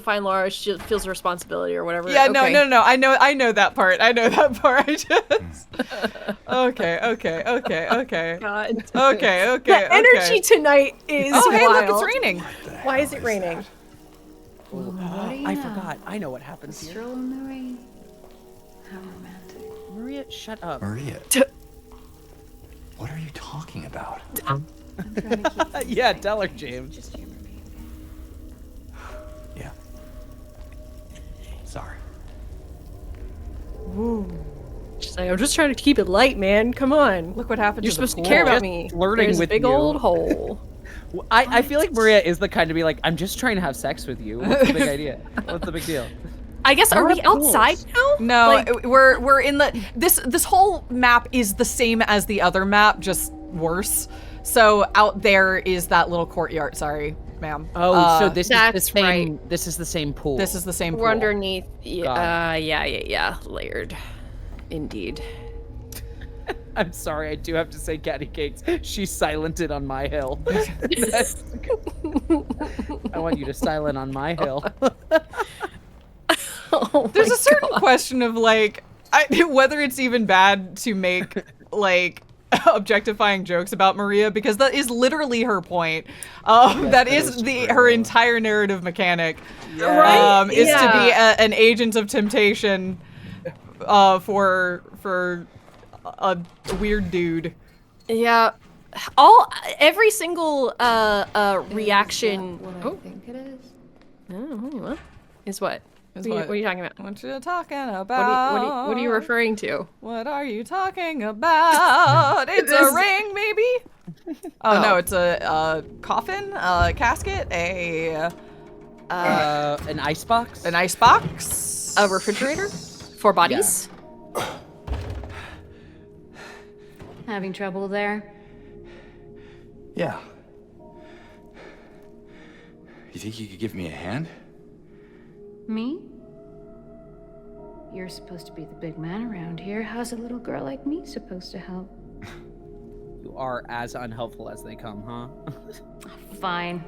find Laura. She feels a responsibility or whatever. Yeah, Okay. no. I know that part. I just. Okay. God. Okay. The energy tonight is Oh, hey, wild. look, it's raining. Why is it raining? I forgot. I know what happens here. Stroll in the rain. How romantic. Maria, shut up. Maria. What are you talking about? I'm trying to keep things Yeah, light. tell her, James. Just humor me. Yeah. Sorry. She's like, I'm just trying to keep it light, man. Come on. Look what happened. You're to the supposed to pool. care about Just me. flirting There's with a big you. old hole. I feel like Maria is the kind to be like, I'm just trying to have sex with you. What's the big idea? What's the big deal? I guess, are Where we are pools? outside now? No, Like, we're in the this whole map is the same as the other map, just worse. So out there is that little courtyard. Sorry, ma'am. Oh, so this is the that's same. right. This is the same pool. This is the same pool. we're underneath. Got Yeah. Layered. Indeed. I'm sorry, I do have to say, Catty Cakes, she's silented on my hill. I want you to silent on my hill. Oh There's my a certain God. question of like whether it's even bad to make like objectifying jokes about Maria, because that is literally her point. That is her entire narrative mechanic. Right? Is to be an agent of temptation for a weird dude. Yeah. Every single reaction. What I think it is. What? Is what? Is What are you talking about? What you talking about? What are you referring to? What are you talking about? It's a ring, maybe? Oh, no, it's a coffin, a casket, an icebox? An icebox? A refrigerator? 4 bodies? Having trouble there? Yeah. You think you could give me a hand? Me? You're supposed to be the big man around here. How's a little girl like me supposed to help? You are as unhelpful as they come, huh? Fine.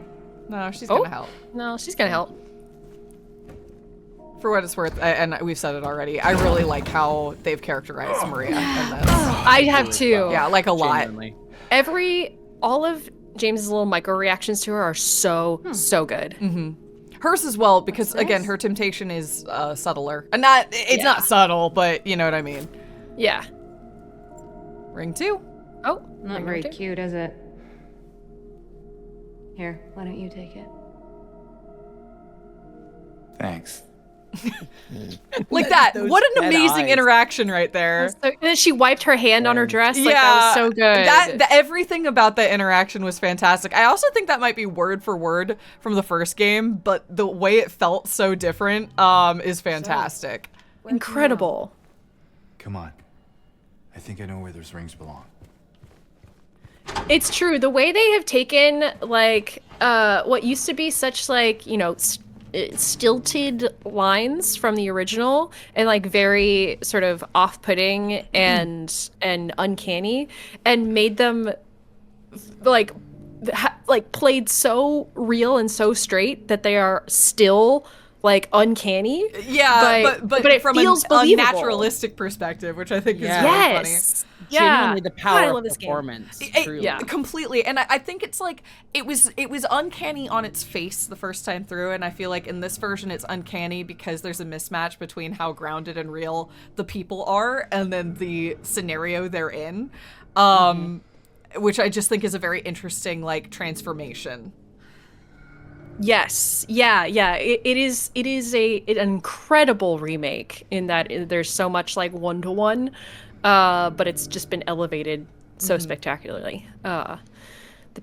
No, she's gonna help. No, she's gonna help. For what it's worth, and we've said it already, I really like how they've characterized Maria in this. I have too. Yeah, like a lot. Genuinely. All of James's little micro reactions to her are so good. Hers as well, because again, her temptation is subtler. And it's not subtle, but you know what I mean. Yeah. Ring 2. Oh, Not very cute, is it? Here, why don't you take it? Thanks. Like that. Those What an dead amazing eyes. interaction right there. So, and then she wiped her hand on her dress. Like, that was so good. Everything about that interaction was fantastic. I also think that might be word for word from the first game, but the way it felt so different is fantastic. Incredible. Come on. I think I know where those rings belong. It's true. The way they have taken like what used to be such like, stilted lines from the original and like very sort of off-putting and uncanny, and made them like played so real and so straight that they are still like uncanny. Yeah, but it from feels a believable. naturalistic perspective, which I think is Yeah. really funny. Yes. Genuinely the God, power I of love this game. performance. Truly. Yeah. Completely. And I think it's like it was uncanny on its face the first time through, and I feel like in this version it's uncanny because there's a mismatch between how grounded and real the people are and then the scenario they're in. Which I just think is a very interesting like transformation. Yes. Yeah. It is an incredible remake in that there's so much like one-to-one, but it's just been elevated so spectacularly. The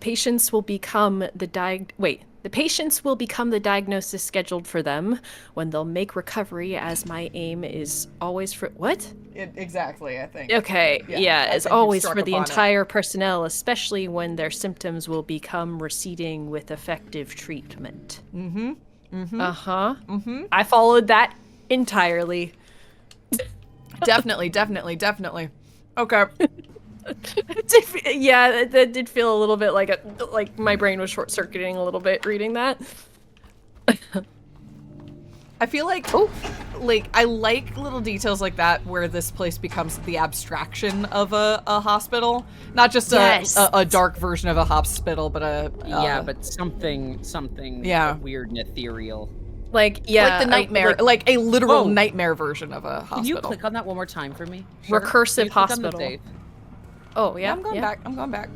patients will become the diagnosis scheduled for them when they'll make recovery, as my aim is always for what? Exactly, I think. Okay, yeah, I as think you've always struck for the upon it. entire personnel, especially when their symptoms will become receding with effective treatment. I followed that entirely. Definitely. Okay. Yeah, that did feel a little bit like my brain was short-circuiting a little bit reading that. I feel like, I like little details like that where this place becomes the abstraction of a hospital, not just a dark version of a hospital, but but something weird and ethereal. Like like the nightmare, like a literal nightmare version of a hospital. Can you click on that one more time for me? Recursive Can you click on the hospital. safe? Oh yeah, I'm going back.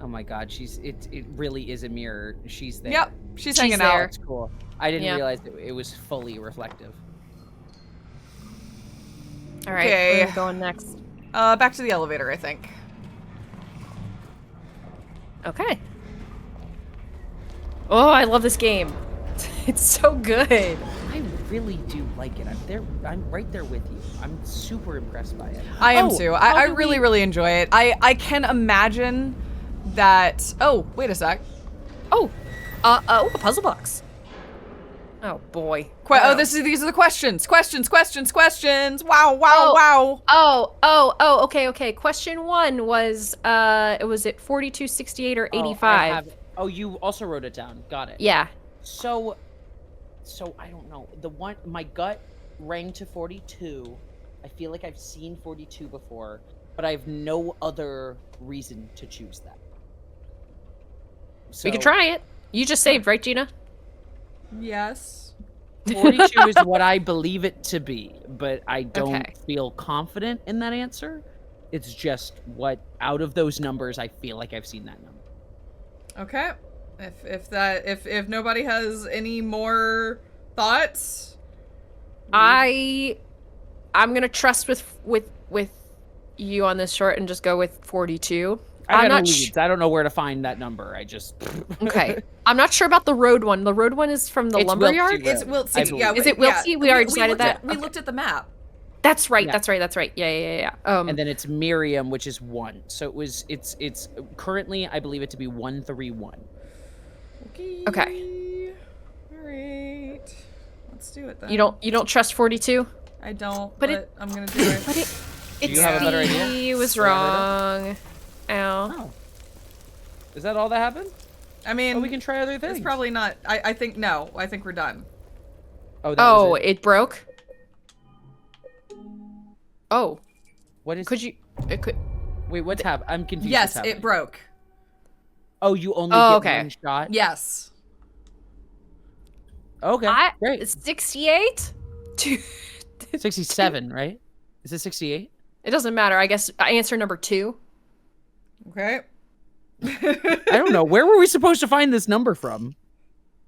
Oh my god, it really is a mirror. She's there. Yep, she's She's hanging there. out. That's cool. I didn't Yeah. realize it was fully reflective. All right, Okay. where are we going next? Back to the elevator, I think. Okay. Oh, I love this game. It's so good. I really do like it. I'm right there with you. I'm super impressed by it. I am Oh, too. how I do really, we- really enjoy it. I can imagine that. Oh, wait a sec. Oh, a puzzle box. Oh boy. These are the questions. Questions. Wow. Okay. Question 1 was it 42, 68, or 85? You also wrote it down. Got it. Yeah. So I don't know. My gut rang to 42. I feel like I've seen 42 before. but I have no other reason to choose that. So, We could try it. You just saved, right, Gina? Yes. 42 is what I believe it to be, but I don't Okay. feel confident in that answer. It's just what, out of those numbers, I feel like I've seen that number. Okay. If nobody has any more thoughts, I'm gonna trust with you on this short and just go with 42. I I'm got no not leads. I don't know where to find that number. I just Okay. I'm not sure about the road one. The road one is from the It's lumberyard. Wiltsey it's Road, Wiltsey. I believe. Yeah, Is it Wiltsey? We already decided looked that? At, we looked at the map. That's right. Yeah. That's right. Yeah. And then it's Miriam, which is 1. So it's currently, I believe it to be 131. Okay. All right. Let's do it then. You don't trust 42? I don't. But But I'm gonna do it. But Do you have a better idea? He was Do I have wrong. Ow. Oh. Is that all that happened? I mean, Oh, we can try other things. it's probably not. I think no. I think we're done. Oh, that was it. It broke. Oh, What is? could you? It could. Wait, what's happened? I'm confused. Yes, what's it happening. broke. Oh, you only Oh, get okay. one shot. Yes. Okay, great. 68. 67, right? Is it 68? It doesn't matter. I guess answer number 2. Okay. I don't know. Where were we supposed to find this number from?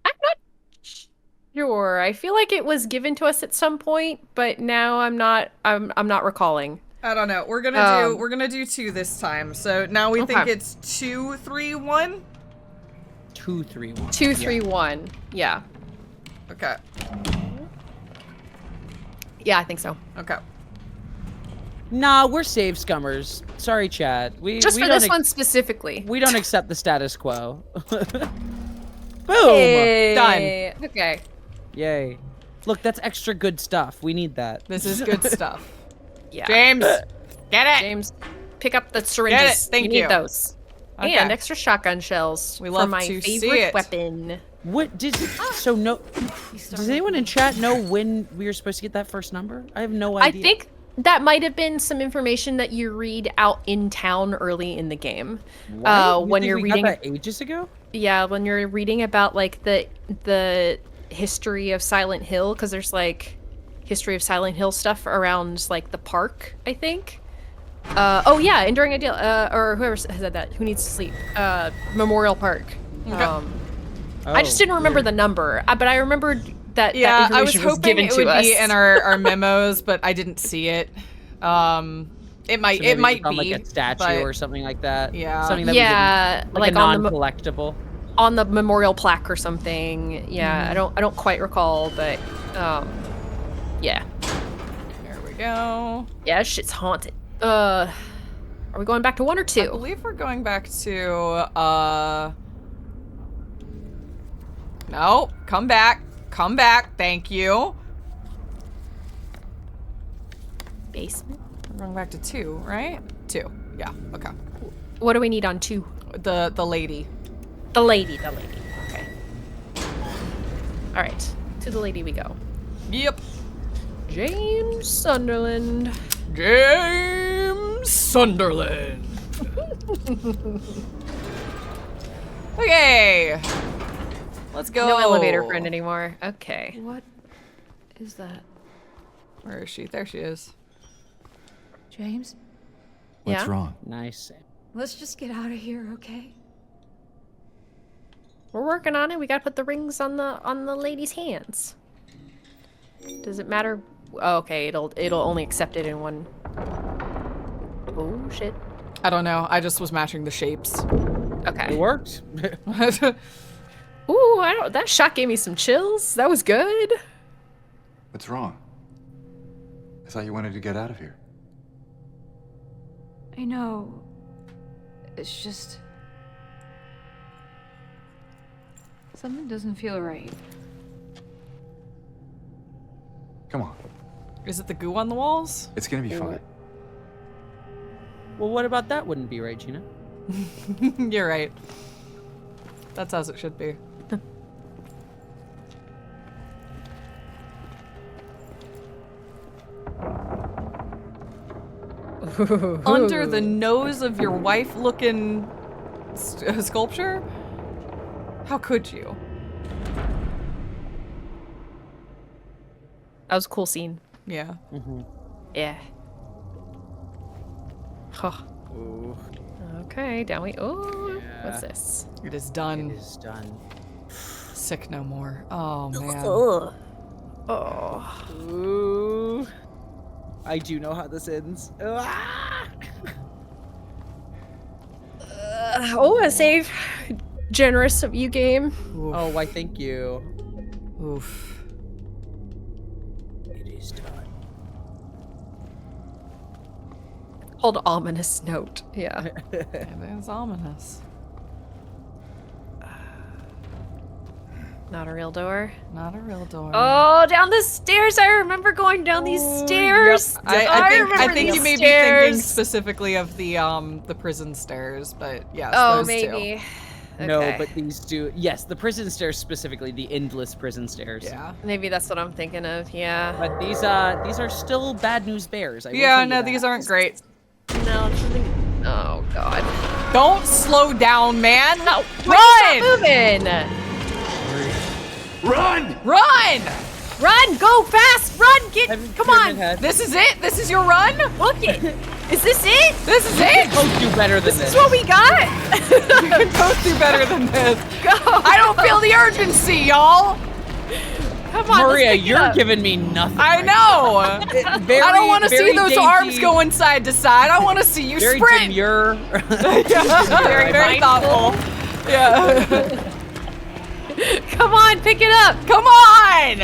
I'm not sure. I feel like it was given to us at some point, but now I'm not recalling. I don't know. We're gonna do 2 this time. So now we think Okay. it's 2, 3, 1. 2, 3, 1. 2, 3, 1. Yeah. Okay. Yeah, I think so. Okay. Nah, we're save scummers. Sorry, chat. Just we for don't this one specifically. We don't accept the status quo. Boom! Yay. Okay. Yay. Look, that's extra good stuff. We need that. This is good stuff. Yeah. James, get it. James, pick up the syringes. Thank you. you. Need those. Okay. And extra shotgun shells. We for love my to see favorite it. weapon. What did so no? Does anyone in chat know when we were supposed to get that first number? I have no idea. I think that might have been some information that you read out in town early in the game. What? When think you're we reading got that ages ago. Yeah, when you're reading about like the history of Silent Hill, because there's like history of Silent Hill stuff around like the park, I think. Oh yeah, Enduring Ideal, or whoever said that, who needs to sleep, Memorial Park. I just didn't remember the number, but I remembered that Yeah, that I was information was hoping given it to would us. be in our memos, but I didn't see it. It might So maybe might it's on, be like a statue but- or something like that. Yeah. Something that Yeah, we didn't, like a on the non-collectible. on the memorial plaque or something. Yeah, I don't quite recall, but yeah. There we go. Yeah, shit's haunted. Are we going back to 1 or 2? I believe we're going back to no, come back. Come back. Thank you. Basement. We're going back to 2, right? 2. Yeah. Okay. What do we need on 2? The lady. The lady. Okay. All right, to the lady we go. Yep. James Sunderland. James Sunderland. Okay. Let's go. No elevator friend anymore. Okay. What is that? Where is she? There she is. James? What's Yeah? wrong? Nice. Let's just get out of here, okay? We're working on it. We gotta put the rings on the lady's hands. Does it matter? Oh, okay, it'll only accept it in one. Oh shit. I don't know. I just was matching the shapes. Okay. It worked. Ooh, that shot gave me some chills. That was good. What's wrong? I thought you wanted to get out of here. I know. It's just... something doesn't feel right. Come on. Is it the goo on the walls? It's gonna be fine. Well, what about that wouldn't be right, Gina? You're right. That's as it should be. under the nose of your wife looking sculpture? How could you? That was a cool scene. Yeah. Yeah. Huh. Ooh. Okay, down we. Oh, Yeah. what's this? It is done. It is done. Sick no more. Oh, man. Ugh. Oh. Ooh. I do know how this ends. Ah! Oh, a save. Generous of you, game. Oof. Oh, why thank you. Oof. It is done. Hold ominous note. Yeah. It is ominous. Not a real door. Not a real door. Oh, down the stairs! I remember going down these stairs. I think these you may be thinking stairs. specifically of the prison stairs, but yes, Oh, those maybe. No, Okay. but these do. Yes, the prison stairs specifically, the endless prison stairs. two. Yeah. Maybe that's what I'm thinking of. Yeah. But these are still bad news bears. I will Yeah, tell you no, that. these aren't great. No. It's something... Oh God. Don't slow down, man. No. Run! Moving. Run! Run! Run! Go fast! Run! Get! Heavy Come pyramid on! head. This is it? This is your run? Look it! Is this it? This is it? Both do better than This is what we got? You can both do better than this. Go! I don't feel the urgency, y'all. Come on, Maria, let's pick it you're up. giving me nothing. I right know. now. Very, I don't want to see very those dainty, arms going side to side. I want to see you Very sprint. demure. Very, very thoughtful. Yeah. Come on, pick it up! Come on.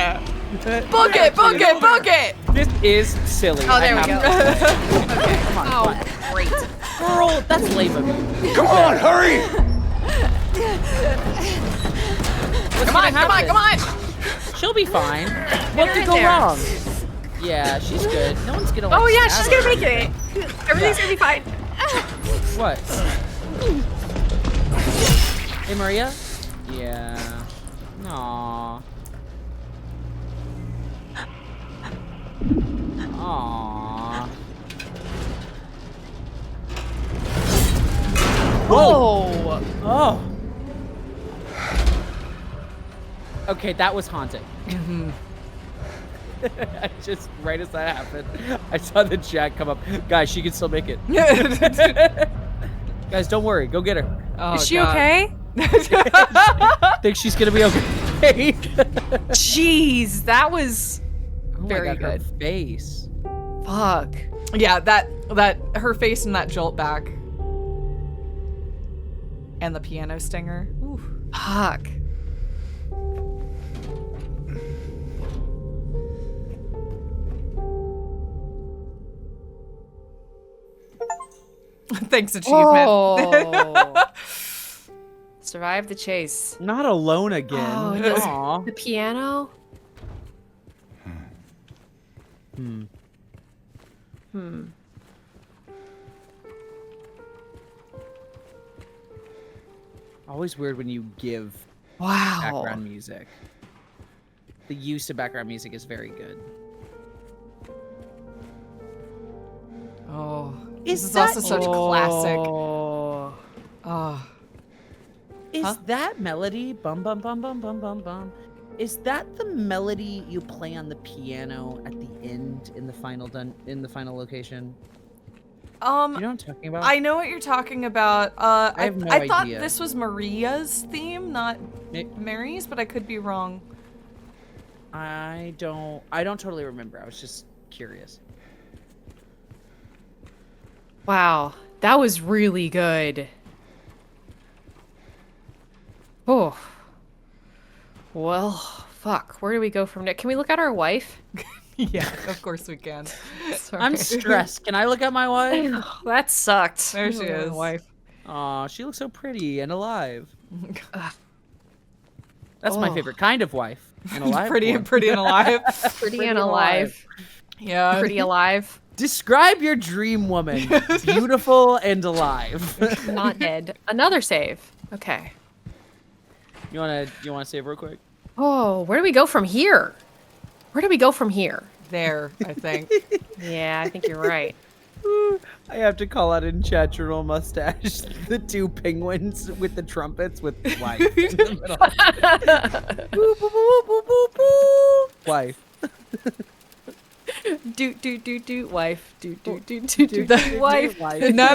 Book it, book it, book it. This is silly. Oh, there we go. Okay, come on. Oh, great. Girl, that's lame of you. Come on, hurry! Come on, come on, come on. She'll be fine. What could in go there. wrong? Yeah, she's good. No one's gonna like Oh yeah, stab she's gonna her. make it. Everything's gonna be fine. What? Hey, Maria? Yeah. Aww. Aww. Whoa! Oh! Okay, that was haunting. Just right as that happened, I saw the chat come up. Guys, she can still make it. Guys, don't worry. Go get her. Oh, Is she God. okay? Think she's gonna be okay. Jeez, that was Oh my very God, her good. face. Fuck. Yeah, that her face and that jolt back. And the piano stinger. Oof. Fuck. Thanks, achievement. Oh. Survive the chase. Not alone again. Oh, it is. Aw. The piano? Always weird when you give Wow. background music. The use of background music is very good. Oh, Is this is that- also such classic. Oh. Oh, Is Huh? that melody? Bum bum bum bum bum bum bum. Is that the melody you play on the piano at the end in the final location? You know what I'm talking about? I know what you're talking about. I have no I thought idea. this was Maria's theme, not May- Mary's, but I could be wrong. I don't totally remember. I was just curious. Wow. That was really good. Oh. Well, fuck. Where do we go from there? Can we look at our wife? Yeah, of course we can. Sorry. I'm stressed. Can I look at my wife? That sucked. There she Look at my is. Wife. Aw, she looks so pretty and alive. Ugh. That's my Oh. favorite kind of wife. An alive pretty, one. pretty and alive. Pretty Pretty and alive. alive. Yeah. Pretty alive. Describe your dream woman. Beautiful and alive. Not dead. Another save. Okay. You wanna save real quick? Oh, where do we go from here? Where do we go from here? There, I think. Yeah, I think you're right. I have to call out in chat Journal Mustache the two penguins with the trumpets with wife in the middle. Boo, boo, boo, boo, boo, boo. Wife. Do wife. Do wife. No.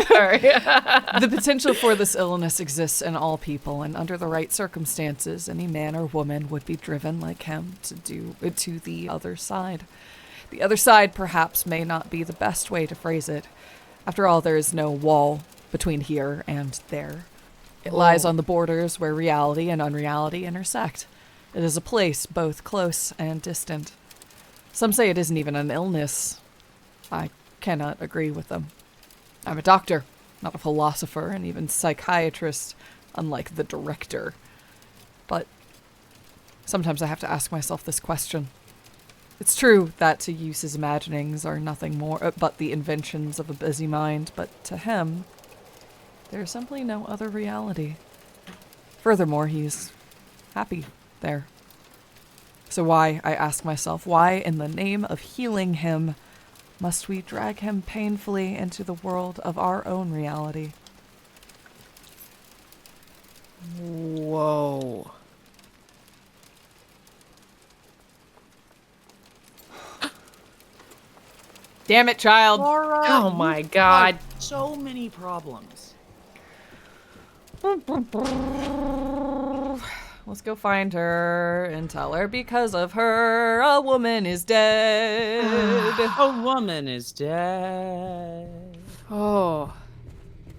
Sorry. The potential for this illness exists in all people, and under the right circumstances, any man or woman would be driven like him to the other side. The other side, perhaps, may not be the best way to phrase it. After all, there is no wall between here and there. It lies on the borders where reality and unreality intersect. It is a place both close and distant. Some say it isn't even an illness. I cannot agree with them. I'm a doctor, not a philosopher, and even psychiatrist, unlike the director. But sometimes I have to ask myself this question. It's true that to use his imaginings are nothing more but the inventions of a busy mind, but to him, there is simply no other reality. Furthermore, he's happy there. So why, I ask myself, why in the name of healing him must we drag him painfully into the world of our own reality? Whoa. Damn it, child. Laura, Oh my god. So many problems. Let's go find her and tell her because of her, a woman is dead. A woman is dead. Oh.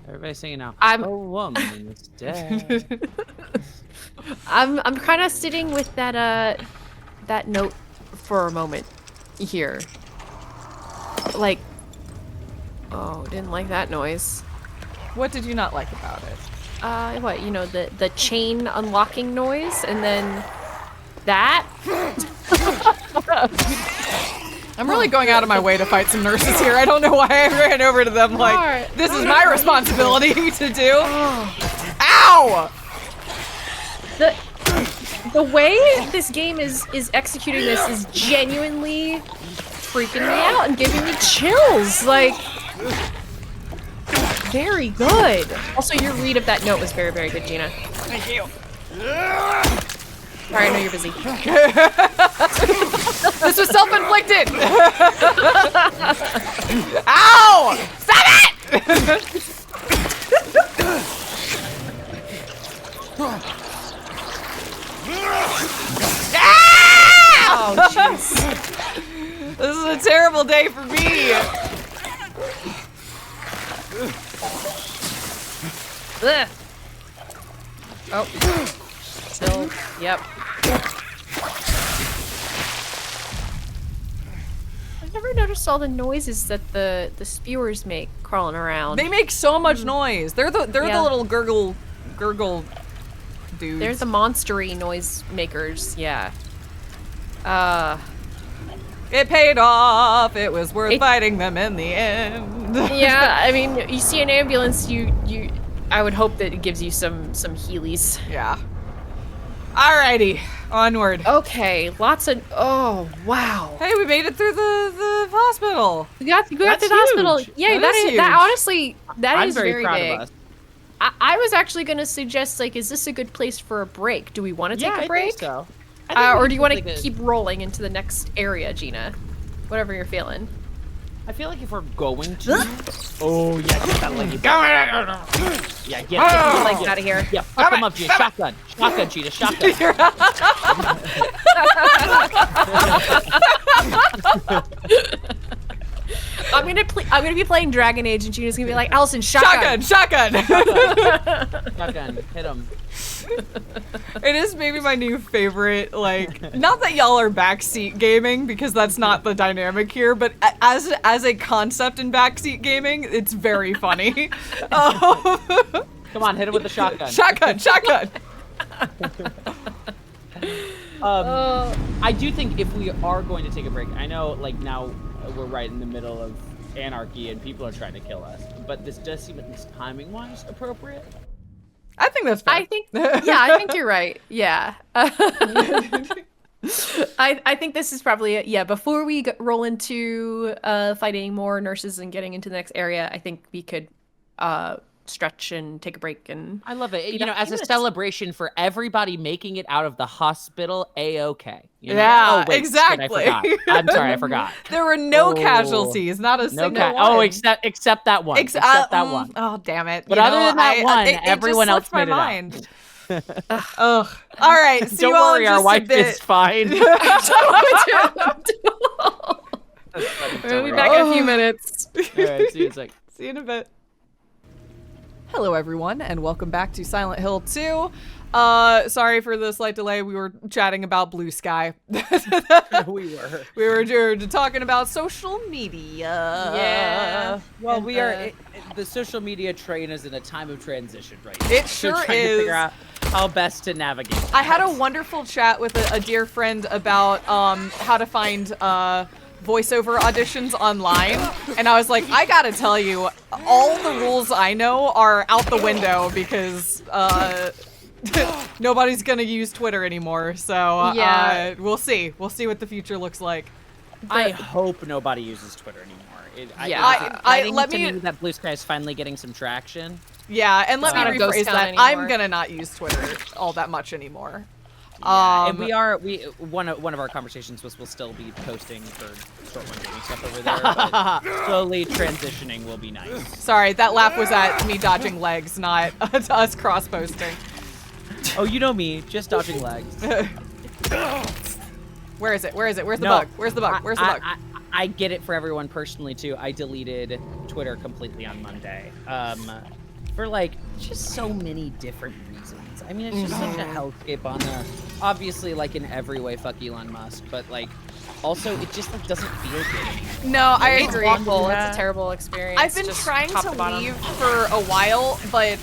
Everybody singing now. A woman is dead. I'm kind of sitting with that note for a moment here. Like, oh, didn't like that noise. What did you not like about it? What, you know, the chain unlocking noise, and then that. I'm really going out of my way to fight some nurses here. I don't know why I ran over to them like, this is my responsibility to do. Ow! The way this game is executing this is genuinely freaking me out and giving me chills. Like, very good. Also, your read of that note was very, very good, Gina. Thank you. Sorry, I know you're busy. This was self-inflicted. Ow! Stop it! Oh, jeez. This is a terrible day for me. Ugh. Oh. Still, yep. I've never noticed all the noises that the spewers make crawling around. They make so much noise. They're the little gurgle dudes. They're the monstery noise makers, yeah. It paid off. It was worth fighting them in the end. Yeah, I mean, you see an ambulance, I would hope that it gives you some healies. Yeah. Alrighty, onward. Okay, lots of. Oh wow. Hey, we made it through the hospital. We got to the That's hospital. huge. Yeah, That is huge. that honestly, I'm is very proud big. of us. I was actually gonna suggest, like, is this a good place for a break? Do we want to take a break? I think so. I think Or we do you can want to take a- keep rolling into the next area, Gina? Whatever you're feeling. I feel like if we're going to. Oh yeah, get that leggy. Yeah, get Legs out of here. Yeah, fuck them up, Gina. Shotgun, Gina. Shotgun. I'm gonna be playing Dragon Age, and Gina's gonna be like, Allison, shotgun. Shotgun. Shotgun. Hit him. It is maybe my new favorite, like, not that y'all are backseat gaming, because that's not the dynamic here, but as a concept in backseat gaming, it's very funny. Come on, hit him with the shotgun. Shotgun. I do think if we are going to take a break, I know, like, now we're right in the middle of anarchy and people are trying to kill us, but this does seem, at least timing-wise, appropriate. I think that's fair. I think you're right. Yeah. I think this is probably it. Yeah, before we roll into fighting more nurses and getting into the next area, I think we could stretch and take a break. And I love it. be You know, back in as a minutes. celebration for everybody making it out of the hospital A-okay. You know? Yeah, Oh, wait, shit, exactly. I forgot. I'm sorry, I forgot. There were no Oh. casualties, not a No single one. Oh, except that one. Except that one. Oh, damn it. But You other know, than that one, it everyone just else slipped my made it mind. Ugh. All right. See Don't you all worry, in our just wife a bit. is fine. We'll be back in a few minutes. All right, see you in a sec. See you in a bit. Hello, everyone, and welcome back to Silent Hill 2. Sorry for the slight delay. We were chatting about Blue Sky. We were. We were talking about social media. Yeah. Well, we are. The social media train is in a time of transition right now. It So sure trying to is. figure out how best to navigate. I had a that. wonderful chat with a dear friend about how to find voiceover auditions online, and I was like, I gotta tell you, all the rules I know are out the window because nobody's gonna use Twitter anymore. So Yeah. we'll see. We'll see what the future looks like. I hope nobody uses Twitter anymore. Yeah. Let me- that Blue Sky is finally getting some traction. Yeah, and let Not me a ghost rephrase town that. anymore. I'm gonna not use Twitter all that much anymore. And one of our conversations was we'll still be posting for ShortOneGaming stuff over there, but slowly transitioning will be nice. Sorry, that laugh was at me dodging legs, not us cross-posting. Oh, you know me, just dodging legs. Where is it? Where's the No, bug? Where's the bug? Where's the bug? I get it for everyone personally too. I deleted Twitter completely on Monday. For like just so many different reasons. I mean, it's just such a hellscape on the obviously like in every way fuck Elon Musk, but like also it just like doesn't feel good anymore. No, I It's agree. awful. It's a terrible experience. I've been just trying top to bottom. leave for a while, but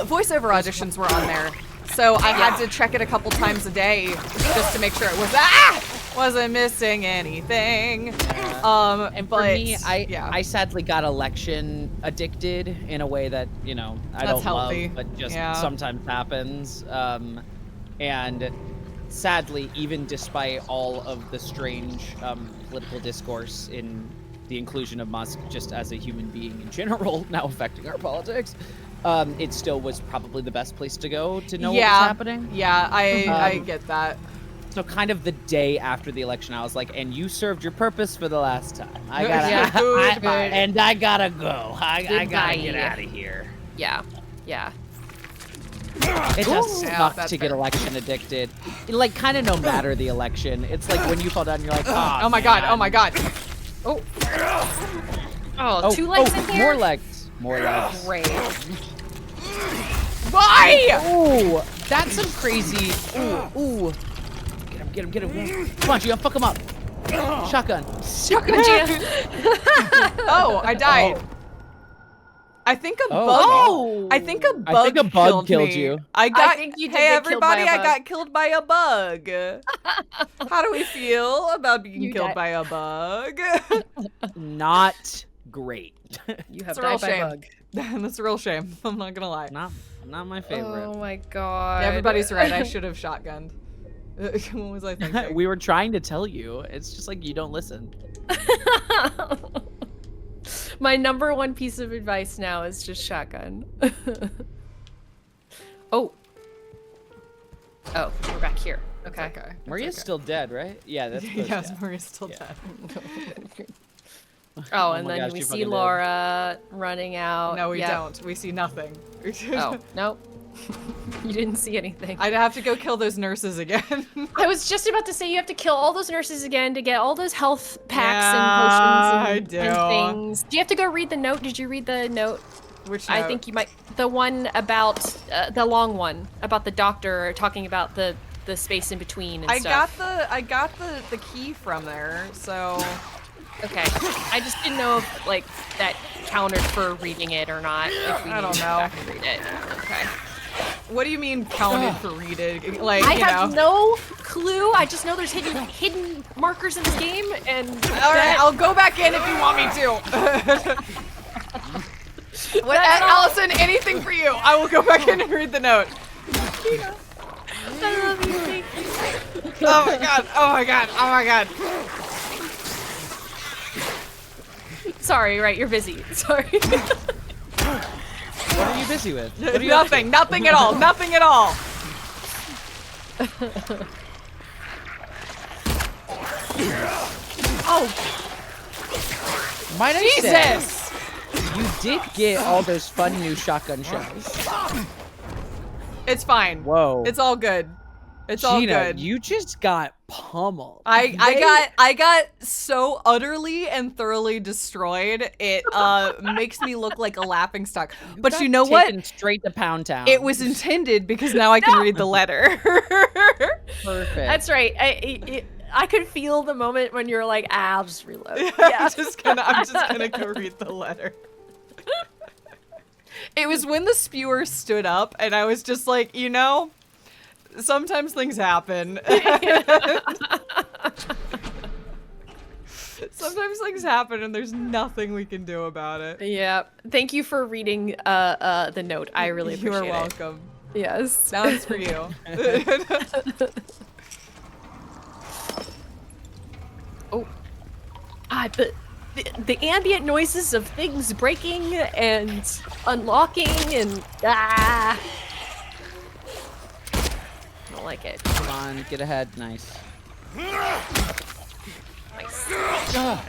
voiceover auditions were on there, so I had to check it a couple times a day just to make sure it wasn't missing anything. And for but me, I sadly got election addicted in a way that, you know, I That's don't healthy. love, but just Yeah. sometimes happens. And sadly, even despite all of the strange political discourse in the inclusion of Musk just as a human being in general now affecting our politics, it still was probably the best place to go to know what was happening. Yeah, I get that. So kind of the day after the election, I was like, and you served your purpose for the last time. I gotta, Yeah, goodbye. and I gotta go. I gotta Goodbye. get out of here. Yeah. It does Yeah, suck that's to get fair. election addicted. Like, kind of no matter the election. It's like when you fall down, you're like, Oh my god, oh my god. Oh, two legs in here. More legs. More legs. Great. Why? Ooh, that's some crazy. Ooh. Get him. Come on, Gina, fuck him up. Shotgun. Oh, I died. Oh. I think a bug. Oh. I think a bug killed me. you. I think you did hey get killed by everybody, a I bug. got killed by a bug. How do we feel about being You killed died. by a bug? Not great. You have It's a real died by shame. bug. That's a real shame. I'm not gonna lie. Not my favorite. Oh my god. Everybody's right. I should have shotgunned. What was I thinking? We were trying to tell you. It's just like you don't listen. My number one piece of advice now is just shotgun. Oh, we're back here. Okay. Okay. Maria's still dead, right? Yeah, that's close, Yes, yeah. Maria's still Yeah. dead. Oh, and my then gosh, we you see fucking did. Laura running out. No, we Yep. don't. We see nothing. Oh, nope. You didn't see anything. I'd have to go kill those nurses again. I was just about to say you have to kill all those nurses again to get all those health packs Yeah, and potions and things. Do you have to go read the note? Did you read the note? Which I note? think you might. The one about the long one about the doctor talking about the space in between and stuff. I got the key from there, so Okay. I just didn't know if like that counted for reading it or not. If we I don't need to know. go back and read it. Okay. what do you mean counted for reading? Like, I you have know. no clue. I just know there's hidden markers in this game, and All right, I'll go back in if you want me to. Allison, anything for you. I will go back in and read the note. I love you. Thank you. Oh my god! Oh my god! Oh my god! Sorry, right? You're busy. Sorry. What are you busy with? What are you Nothing. Nothing at all. Nothing at all. Oh, Might I say, Jesus! you did get all those fun new shotgun shells. It's fine. Whoa. It's all good. It's all Gina, good. you just got pummeled. I got so utterly and thoroughly destroyed. It makes me look like a laughingstock. But you know what? Taken straight to Pound Town. It was intended because now I can read the letter. perfect. that's right. I could feel the moment when you're like, I'll just reload. I'm just gonna go read the letter. It was when the spewer stood up and I was just like, you know, sometimes things happen. Sometimes things happen and there's nothing we can do about it. Yeah. Thank you for reading the note. I really You appreciate are it. welcome. Yes. Now it's for you. Oh. But the ambient noises of things breaking and unlocking and I don't like it. Come on, get ahead. Nice. Nice.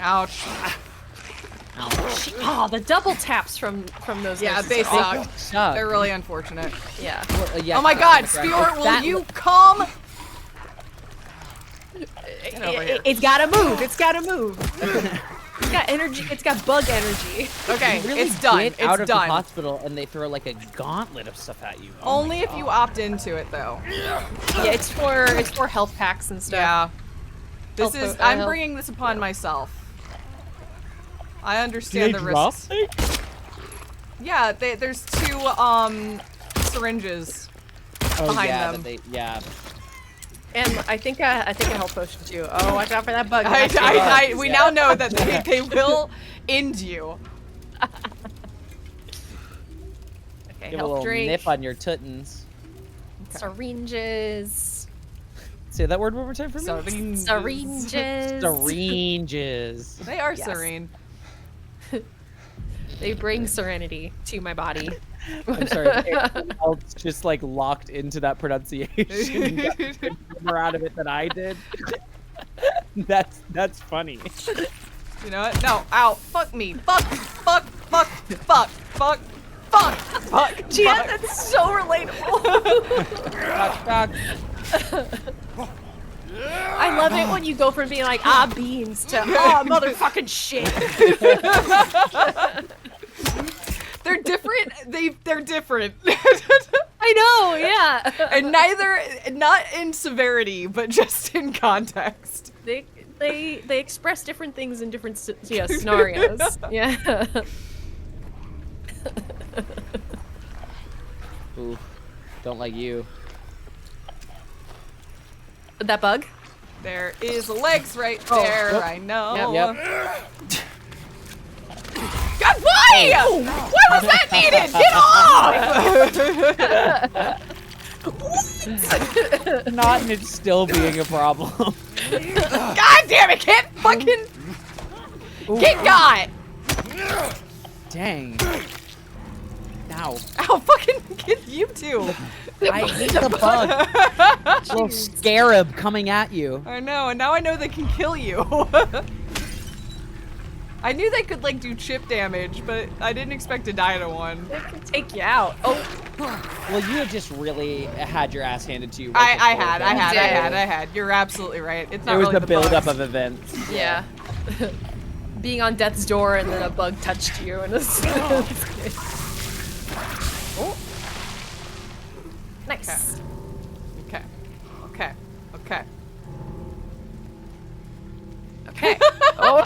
Ouch. Oh, the double taps from those. Yeah, noises they are awful. suck. They're really unfortunate. Yeah. Yeah, Oh my god, Spewer, will That- you come? over here. It's gotta move. It's gotta move. It's got energy. It's got bug energy. Okay, You really it's done. get It's out of the done. hospital and they throw like a gauntlet of stuff at you. Only if you opt into it, though. Yeah, it's for health packs and stuff. Yeah. This Health is. po- I'm health- bringing this upon myself. I understand the drop risks. things? Yeah, there's two syringes behind yeah, them. yeah. And I think a health potion too. Oh, watch out for that bug. We now know that they will end you. Okay, Give a health little drink. nip on your tuttons. Syringes. Say that word one more time for me. Syringes. Syringes. Syringes. They are Yes. serene. They bring serenity to my body. I'm sorry. It's just like locked into that pronunciation. Got more out of it than I did. That's funny. You know what? No. Ow. Fuck me. Fuck. Fuck. Fuck. Fuck. Fuck. Fuck. Fuck. Gina, fuck. that's so relatable. I love it when you go from being like, beans to, motherfucking shit. They're different. They're different. I know, yeah. And not in severity, but just in context. They express different things in different scenarios. Yeah. Ooh, don't like you. That bug? There is legs right there. Yep. I know. Yep. God, why? Why was that needed? Get off! Not and it's still being a problem. God damn it! Can't fucking get got. Dang. Ow. Ow! Fucking get you two. I hate the bug. Little scarab coming at you. I know, and now I know they can kill you. I knew they could like do chip damage, but I didn't expect to die to one. They can take you out. Oh. Well, you had just really had your ass handed to you. I Right had. You're absolutely right. It's not It was really the buildup bugs. of events. Yeah. Being on death's door and then a bug touched you and it's oh. Nice. Okay. Okay. Okay. Okay. Oh.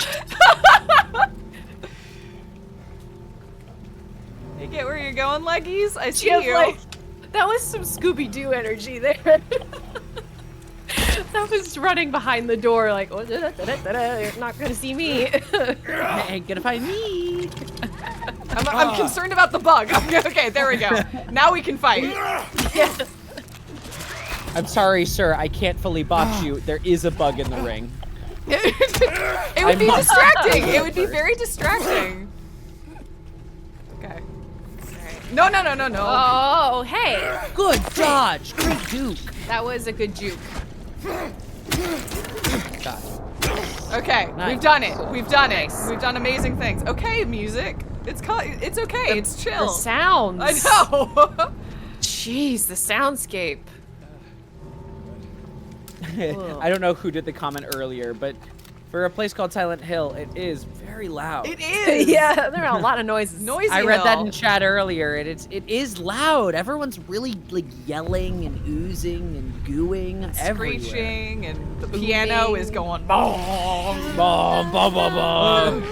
You get where you're going, leggies? I see She has, you. like, that was some Scooby-Doo energy there. That was running behind the door like, oh, you're not gonna see me. Ain't gonna find me. I'm concerned about the bug. Okay, there we go. Now we can fight. Yeah. I'm sorry, sir. I can't fully box you. There is a bug in the ring. It would be distracting. It would be very distracting. Okay. No. Oh, hey. Good dodge. Great Duke. That was a good juke. God. Okay, Nice. we've done it. We've done it. Nice. We've done amazing things. Okay, music. It's okay. It's chill. The sounds. I know. Jeez, the soundscape. I don't know who did the comment earlier, but for a place called Silent Hill, it is very loud. It is. Yeah, there are a lot of noises. Noisy. I read that hill. in chat earlier, and it is loud. Everyone's really like yelling and oozing and gooing everywhere. Screeching, and the piano is going. Bong. Bum, bum, bum, bum.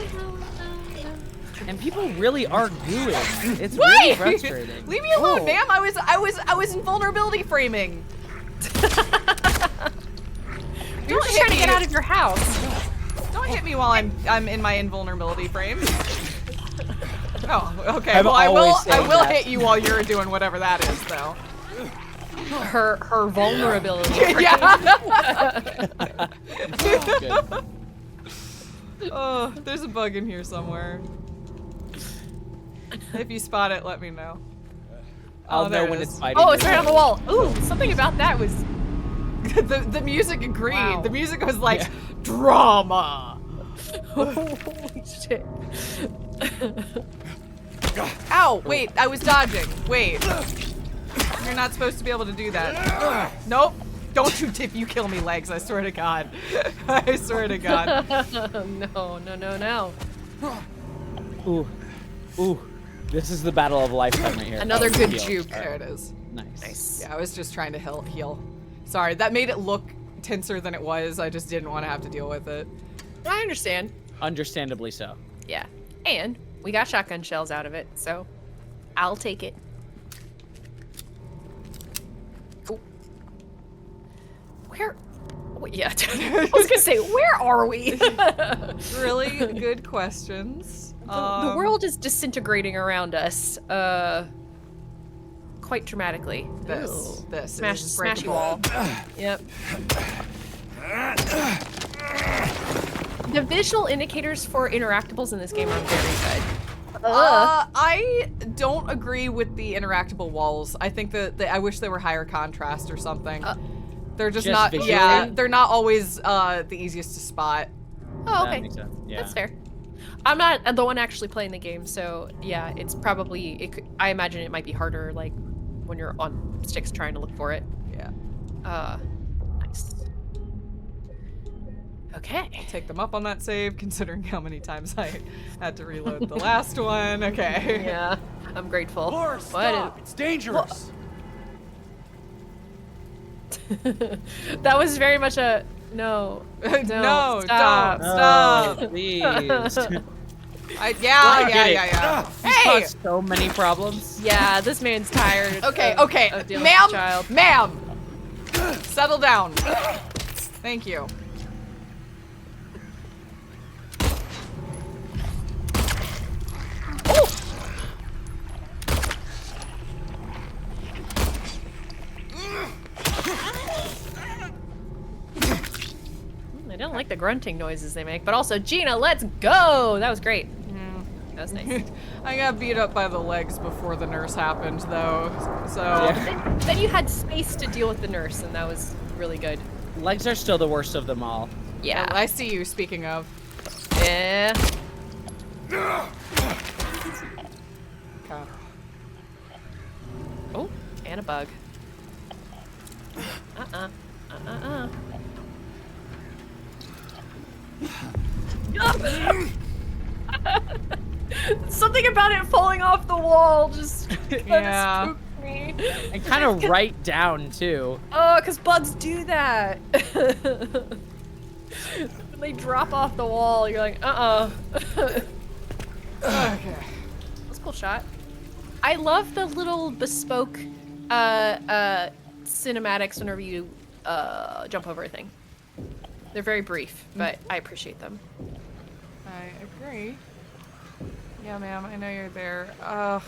And people really are gooing. It's really frustrating. Leave me alone, Oh. ma'am. I was in vulnerability framing. You're just trying to get out of your house. Don't hit me while I'm in my invulnerability frame. Oh, okay. I'm Well, I always will saying that. hit you while you're doing whatever that is, though. Her vulnerability. Yeah. Good. Oh, there's a bug in here somewhere. If you spot it, let me know. I'll there know it when is. it's fighting. Oh, it's right on the wall. Ooh, something about that was. the music agreed. Wow. The music was like drama. Holy shit. Ow! Wait, I was dodging. Wait. You're not supposed to be able to do that. Nope. Don't you tip you kill me, legs. I swear to God. I swear to God. No. Ooh, ooh. This is the battle of a lifetime right here. Another Oh, good heal. juke. There it is. Nice. Yeah, I was just trying to heal. Sorry, that made it look tenser than it was. I just didn't want to have to deal with it. I understand. Understandably so. Yeah. And we got shotgun shells out of it, so I'll take it. Oh. Where? Wait, yeah. I was gonna say, where are we? Really good questions. The world is disintegrating around us, quite dramatically. This Ooh. is Smashy breakable. wall. Yep. The visual indicators for interactables in this game are very good. I don't agree with the interactable walls. I think that I wish they were higher contrast or something. They're just Just not. visually? Yeah, they're not always the easiest to spot. Oh, That okay. makes sense. Yeah. That's fair. I'm not the one actually playing the game, so yeah, it's probably I imagine it might be harder, like when you're on sticks trying to look for it. Yeah. Nice. Okay. Take them up on that save, considering how many times I had to reload the last one. Okay. Yeah, I'm grateful. Laura, What stop! It's dangerous. that was very much a no. Don't, No, stop. don't. Stop. Oh, please. Yeah. Hey! Caused so many problems. Yeah, this man's tired. Okay, of dealing with ma'am, the child. ma'am, settle down. Thank you. I don't like the grunting noises they make, but also Gina, let's go. That was great. That was nice. I got beat up by the legs before the nurse happened, though. So Then you had space to deal with the nurse, and that was really good. Legs are still the worst of them all. Yeah. I see you. Speaking of, Yeah. okay. Oh, and a bug. Something about it falling off the wall just Yeah. spooked me. And kind of right down, too. Oh, because bugs do that. When they drop off the wall, you're like, Okay. That's a cool shot. I love the little bespoke cinematics whenever you jump over a thing. They're very brief, but I appreciate them. I agree. Yeah, ma'am, I know you're there. I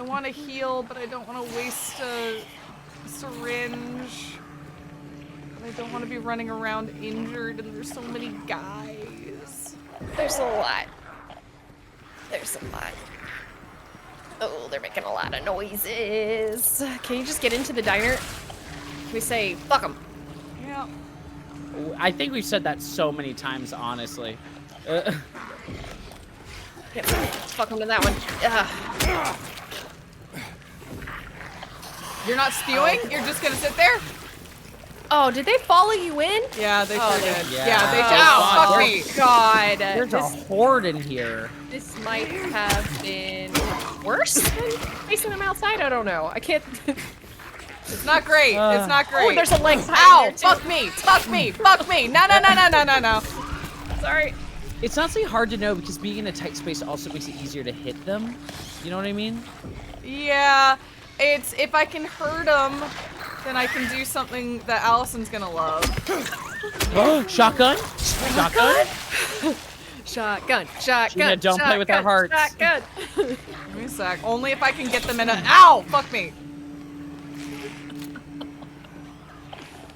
want to heal, but I don't want to waste a syringe. I don't want to be running around injured, and there's so many guys. There's a lot. Oh, they're making a lot of noises. Can you just get into the diner? Can we say, fuck them? Yeah. I think we've said that so many times, honestly. Yep. Fuck them to that one. You're not spewing? You're just gonna sit there? Oh, did they follow you in? Yeah, they sure did. Yeah. They Oh, did. Ow, fuck me. God. There's a horde in here. This might have been worse than facing them outside. I don't know. I can't. It's not great. It's not great. Oh, there's a leg. Ow! Fuck me! Fuck me! Fuck me! No, no, no, no, no, no, no. Sorry. It's honestly hard to know because being in a tight space also makes it easier to hit them. You know what I mean? Yeah, it's if I can hurt them, then I can do something that Allison's gonna love. Oh, shotgun? Shotgun? Shotgun. Gina, don't play with our hearts. Shotgun. Give me a sec. Only if I can get them in a. Ow! Fuck me.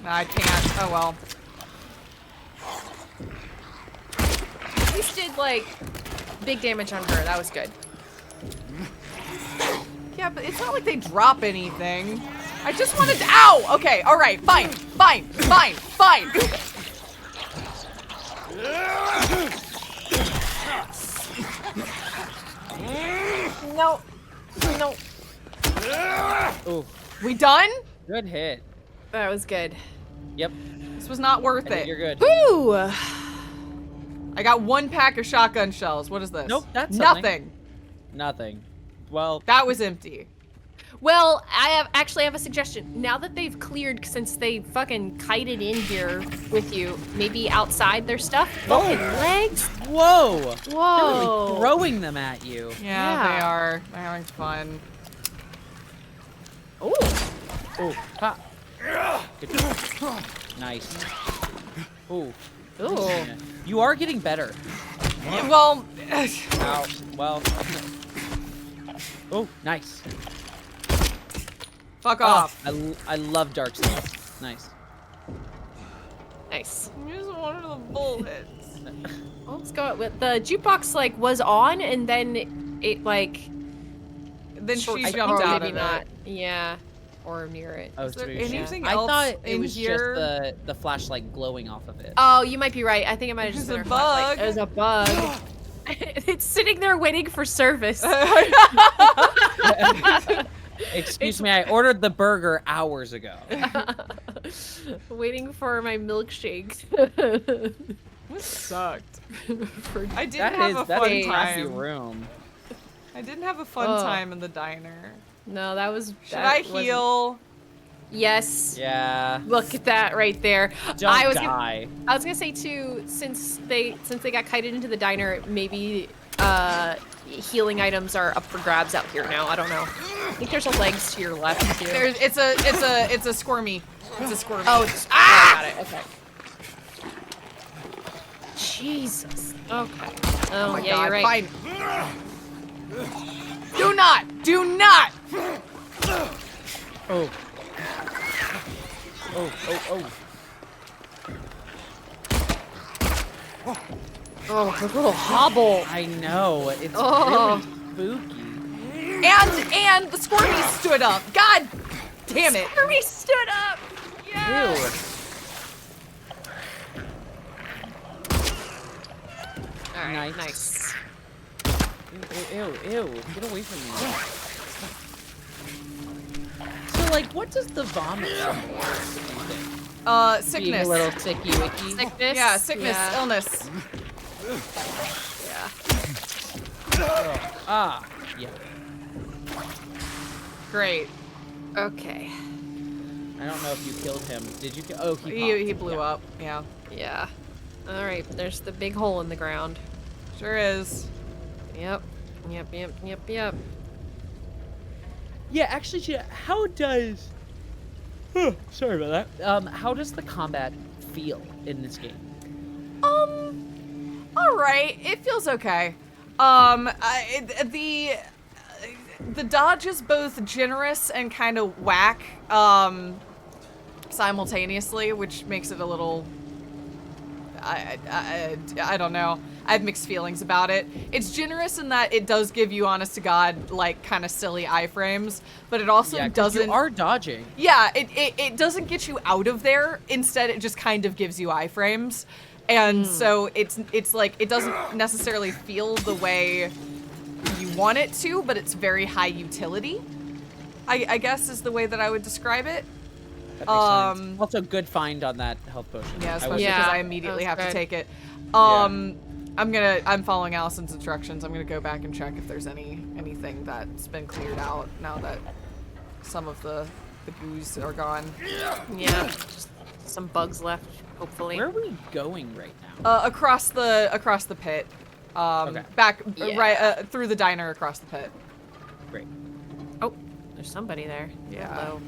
No, I can't. Oh well. At least did like big damage on her. That was good. Yeah, but it's not like they drop anything. I just wanted to. Ow! Okay, alright, fine, fine, fine, fine. No. No. Ooh, We done? good hit. That was good. Yep, This was not worth I think it. you're good. Woo! I got 1 pack of shotgun shells. What is this? Nope, that's something. nothing. Nothing. Well, That was empty. Well, I actually have a suggestion. Now that they've cleared, since they fucking kited in here with you, maybe outside their stuff. Fucking legs. whoa! They're Whoa. really throwing them at you. Yeah, Yeah. they are. They're having fun. Ooh. Oh, ha. Good. Nice. Ooh. Ooh. You are getting better. Yeah, well, Ow. Well. Oh, nice. fuck Oh, off. I love dark stuff. Nice. Nice. I just wanted the bullets. Well, let's go with the jukebox. Like was on, and then it like. Then she I jumped think out maybe of not. it. Yeah. Or near it. Oh, Is there it's very anything I else thought it in was here? just the flashlight glowing off of it. Oh, you might be right. I think it might have just There's been a our flashlight. bug. There's a bug. It's sitting there waiting for service. Excuse me, I ordered the burger hours ago. Waiting for my milkshake. This sucked. I didn't That have is a that's fun a classy time. room. I didn't have a fun Oh. time in the diner. No, that was. Should I heal? Yes. Yeah. Look at that right there. Don't I was die. I was gonna say too, since they got kited into the diner, maybe healing items are up for grabs out here now. I don't know. I think there's a legs to your left too. It's a squirmy. It's a squirmy. Oh, it's, I got it. Okay. Jesus. Okay. Oh, my yeah, God, you're right. fine. Do not! Do not! Oh. Oh, oh, oh. Oh, her little hobble. I know. It's Oh. really spooky. And the squirmy stood up. God damn it. Kirby stood up. Yeah. Ew. All right, Nice. nice. Ew, ew. Get away from me. So, like, what does the vomit symbol Sickness. Being a little sicky wicky. Sickness. Yeah, sickness, Yeah. illness. Yeah. Ah, yeah. Great. Okay. I don't know if you killed him. Did you kill? Oh, he He popped. blew Yeah. up. Yeah. Yeah. All right, there's the big hole in the ground. Sure is. Yep. Yep. Yeah, actually, Gina, how does? Sorry about that. How does the combat feel in this game? All right. It feels okay. The dodge is both generous and kind of whack. simultaneously, which makes it a little... I don't know. I have mixed feelings about it. It's generous in that it does give you, honest to God, like, kind of silly iframes, but it also doesn't... you are dodging. Yeah, it doesn't get you out of there. Instead, it just kind of gives you iframes. And so it's like, it doesn't necessarily feel the way you want it to, but it's very high utility, I guess is the way that I would describe it. That makes sense. Also, good find on that health potion. Yeah, especially because I immediately have to take it. Yeah. I'm following Allison's instructions. I'm gonna go back and check if there's anything that's been cleared out now that some of the goos are gone. Yeah, just some bugs left, hopefully. Where are we going right now? Across the pit. Okay. Back right through the diner across the pit. Great. Oh, there's somebody there. Yeah. Hello.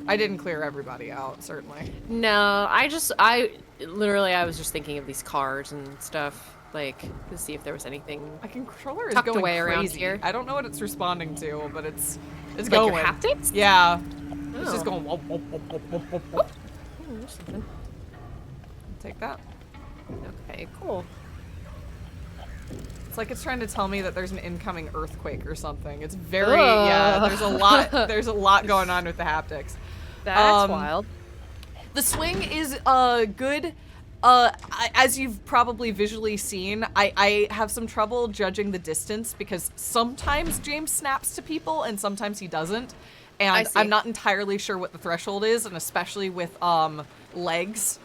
I didn't clear everybody out, certainly. No, I was just thinking of these cars and stuff, like, to see if there was anything My controller is tucked going away crazy. around here. I don't know what it's responding to, but it's Like going. your haptics? Yeah. Oh. It's just going. Whoop, whoop, whoop, whoop, whoop, whoop, whoop. Oh, there's something. Take that. Okay, cool. It's like it's trying to tell me that there's an incoming earthquake or something. It's very yeah. There's a lot. There's a lot going on with the haptics. That's wild. The swing is good. As you've probably visually seen, I have some trouble judging the distance because sometimes James snaps to people and sometimes he doesn't. And I'm not entirely sure what the threshold is, and especially with legs.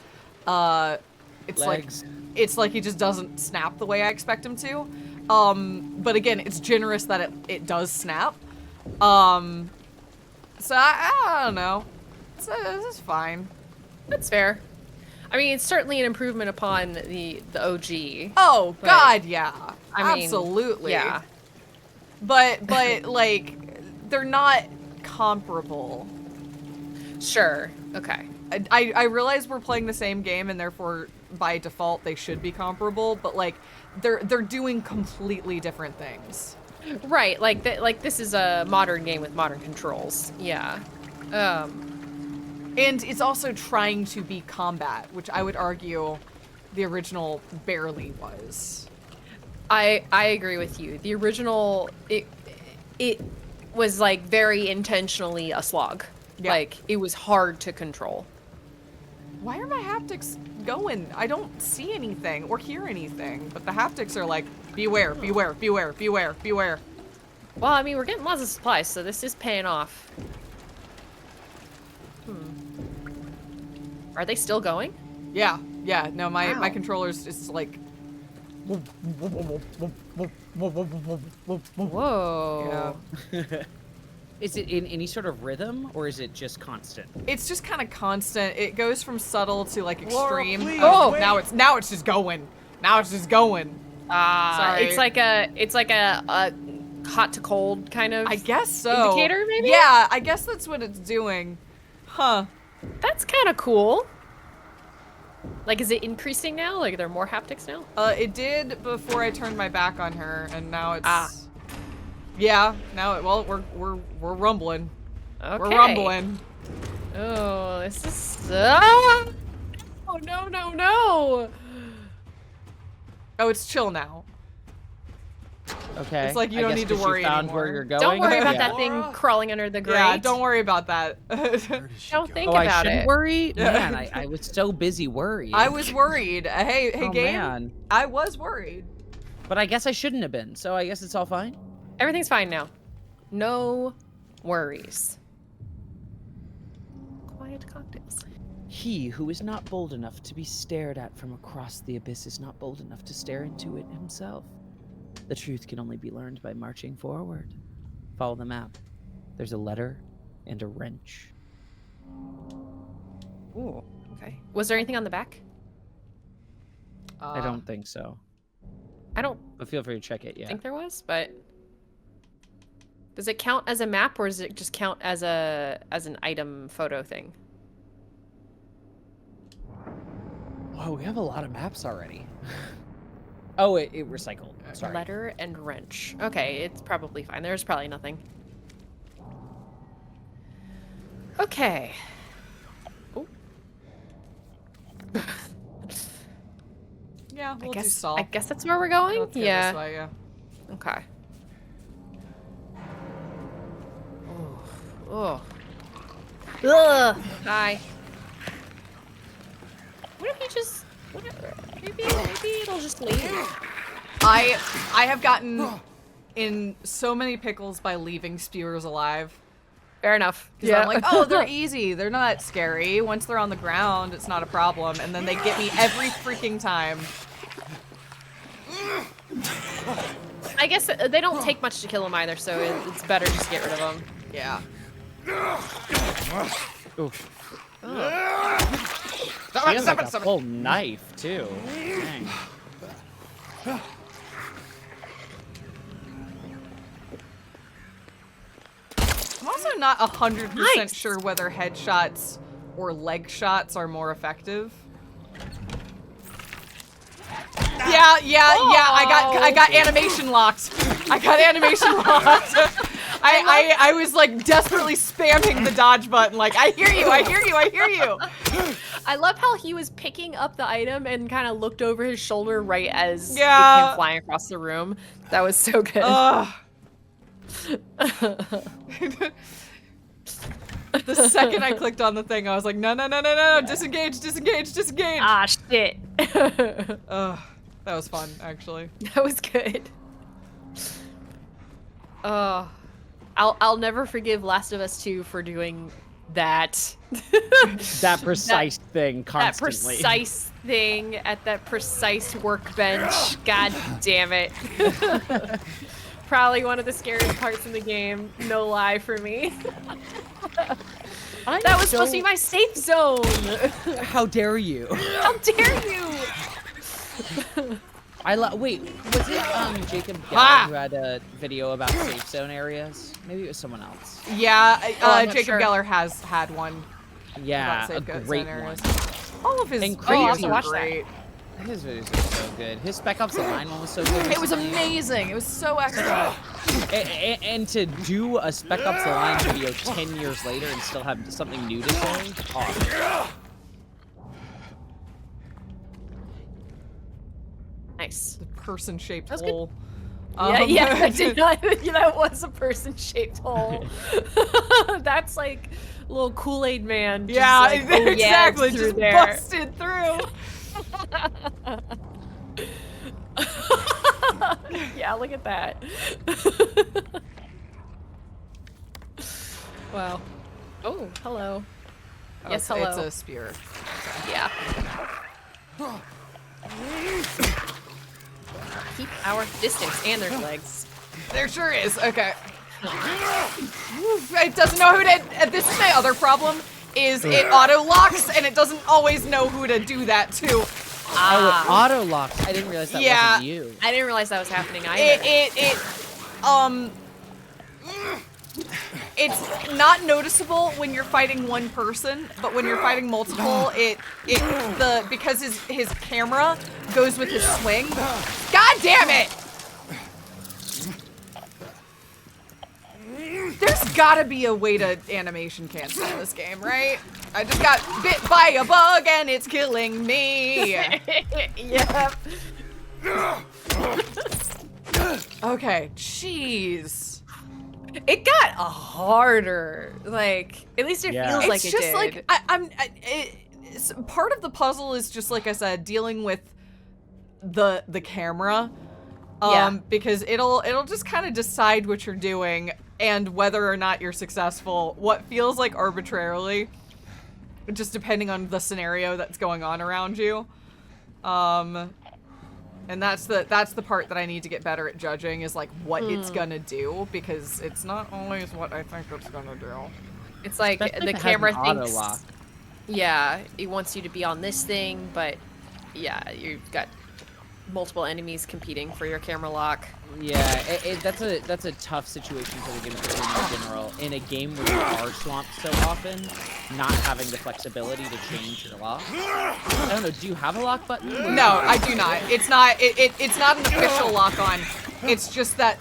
It's like he just doesn't snap the way I expect him to. But again, it's generous that it does snap. So I don't know. This is fine. That's fair. I mean, it's certainly an improvement upon the OG. Oh God, yeah. I mean, absolutely. Yeah. But like, they're not comparable. Sure. Okay. I realize we're playing the same game and therefore by default they should be comparable, but like they're doing completely different things. Right. Like this is a modern game with modern controls. Yeah. And it's also trying to be combat, which I would argue the original barely was. I agree with you. The original it was like very intentionally a slog. Yeah. Like it was hard to control. Why are my haptics going? I don't see anything or hear anything, but the haptics are like, beware, beware, beware, beware, beware. Well, I mean, we're getting lots of supplies, so this is paying off. Are they still going? Yeah, yeah. No, my Wow. controller's just like. Whoa. Yeah. Is it in any sort of rhythm, or is it just constant? It's just kind of constant. It goes from subtle to like Laura, extreme. please, Oh, wait. now it's just going. Now it's just going. Sorry. It's like a hot to cold kind of I guess so. indicator, maybe? Yeah, I guess that's what it's doing. Huh. That's kind of cool. Like, is it increasing now? Like, are there more haptics now? It did before I turned my back on her, and now it's. Ah. Yeah. Now, well, we're rumbling. Okay. We're rumbling. Oh, this is. Oh no! Oh, it's chill now. Okay. It's like you I don't guess need to 'cause you worry found anymore. where you're going. Don't worry about Yeah. that thing crawling under the grate. Yeah, don't worry about that. Where did she Don't go? think Oh, I about shouldn't it. worry? Yeah. Man, I was so busy worrying. I was worried. Hey, Oh, game. man. I was worried. But I guess I shouldn't have been, so I guess it's all fine. Everything's fine now. No worries. Quiet cocktails. He who is not bold enough to be stared at from across the abyss is not bold enough to stare into it himself. The truth can only be learned by marching forward. Follow the map. There's a letter and a wrench. Ooh. Okay. Was there anything on the back? I don't think so. I don't But feel free to check it, yeah. think there was, but does it count as a map or does it just count as an item photo thing? Whoa, we have a lot of maps already. Oh, it recycled. Sorry. Letter and wrench. Okay, it's probably fine. There's probably nothing. Okay. Oh. Yeah, we'll do I stall. guess that's where we're going? Let's go Yeah. this way, yeah. Okay. Oh. Ugh. Hi. What if he just... Maybe it'll just leave. I have gotten in so many pickles by leaving spewers alive. Fair enough. Because I'm like, oh, they're easy. They're not scary. Once they're on the ground, it's not a problem. And then they get me every freaking time. I guess they don't take much to kill them either, so it's better just to get rid of them. Yeah. Oof. She has like a full knife too. Dang. I'm also not 100% Nice. sure whether headshots or leg shots are more effective. Yeah. I got animation locked. I got animation locked. I was like desperately spamming the dodge button, like, I hear you. I love how he was picking up the item and kind of looked over his shoulder right as it Yeah. came flying across the room. That was so good. The second I clicked on the thing, I was like, no, disengage. Ah, shit. Ugh, that was fun, actually. That was good. I'll never forgive Last of Us 2 for doing that. That precise thing That constantly. precise thing at that precise workbench. God damn it. Probably one of the scariest parts in the game. No lie for me. That was supposed to be my safe zone. How dare you? How dare you? Wait, was it Jacob Geller who had a video about safe zone areas? Maybe it was someone else. Yeah, I'm not Jacob sure. Geller has had one. Yeah, about a safe great zone one. areas. All of his And videos crazy. are Watch that. great. His videos are so good. His Spec Ops The Line one was so good. It was recently. amazing. It was so excellent. And to do a Spec Ops The Line video 10 years later and still have something new to say, awesome. Nice. The person-shaped That's good. hole. Yeah, I did not. Yeah, that was a person-shaped hole. That's like a little Kool-Aid man. Just Yeah, like, oh, yeah, exactly. it's through Just there. busted through. Yeah, look at that. Wow. Oh, hello. Yes, hello. It's a spear. Yeah. Keep our distance, and there's legs. There sure is. Okay. It doesn't know who to. This is my other problem. Is it auto locks and it doesn't always know who to do that to. Oh, it auto locks. I didn't realize that Yeah. wasn't you. I didn't realize that was happening either. It's not noticeable when you're fighting one person, but when you're fighting multiple, because his camera goes with his swing. God damn it! There's gotta be a way to animation cancel in this game, right? I just got bit by a bug and it's killing me. Yep. Okay, jeez. It got harder. Like, at least it Yeah. feels It's like it just did. like it's part of the puzzle is just like I said, dealing with the camera, Yeah. because it'll just kind of decide what you're doing and whether or not you're successful. What feels like arbitrarily, just depending on the scenario that's going on around you. And that's the part that I need to get better at judging is like what it's gonna do, because it's not always what I think it's gonna do. It's like Especially the if it has camera an auto thinks, lock. yeah, it wants you to be on this thing, but yeah, you've got multiple enemies competing for your camera lock. Yeah, that's a tough situation for the game in general. In a game where you are swamped so often, not having the flexibility to change your lock. I don't know. Do you have a lock button? No, I do not. It's not. It's not an official lock on. It's just that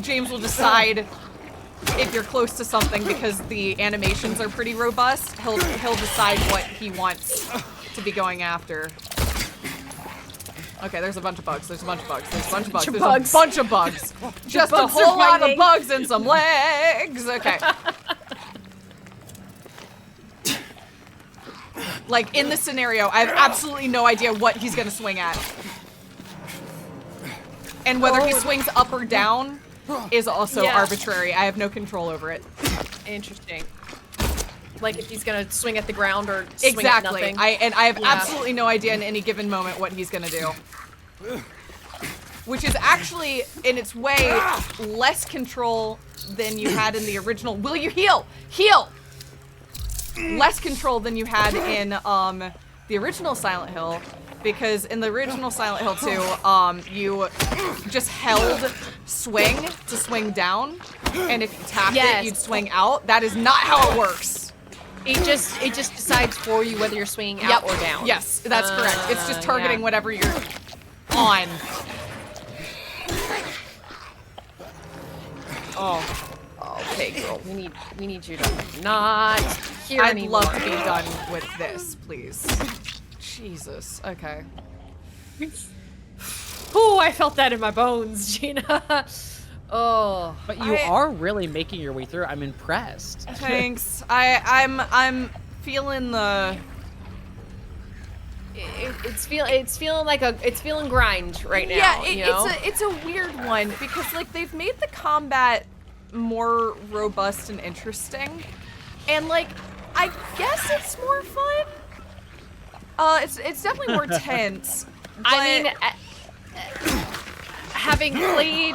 James will decide if you're close to something, because the animations are pretty robust, he'll decide what he wants to be going after. Okay, there's a bunch of bugs. There's a bunch of bugs. There's a bunch of bugs. There's a bunch of bugs. Just a whole lot of bugs and some legs. Okay. Like, in this scenario, I have absolutely no idea what he's gonna swing at. And whether he swings up or down is also arbitrary. I have no control over it. Interesting. Like if he's gonna swing at the ground or swing at nothing. I have absolutely no idea in any given moment what he's gonna do. Which is actually, in its way, less control than you had in the original. Will you heal? Heal! Less control than you had in the original Silent Hill. Because in the original Silent Hill 2, you just held swing to swing down, and if you tapped it, you'd swing out. That is not how it works. It just decides for you whether you're swinging out or down. Yes, that's correct. It's just targeting whatever you're on. Oh, okay, girl. We need you to not hear anymore. I'd love to be done with this, please. Jesus. Okay. Oh, I felt that in my bones, Gina. Oh. But you are really making your way through. I'm impressed. Thanks. I'm feeling the. It's feeling grind right now. Yeah, it's a weird one because like they've made the combat more robust and interesting, and like I guess it's more fun. It's definitely more tense. I mean, having played,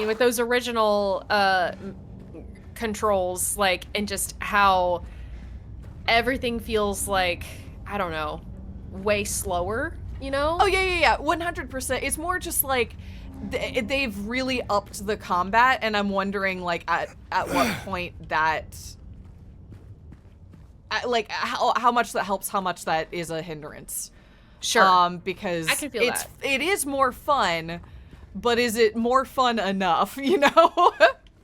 with those original controls, like, and just how everything feels like, I don't know, way slower, you know? Oh yeah, 100%. It's more just like they've really upped the combat, and I'm wondering like at what point that. Like how much that helps, how much that is a hindrance. Sure. Because I can feel that. It is more fun, but is it more fun enough? You know?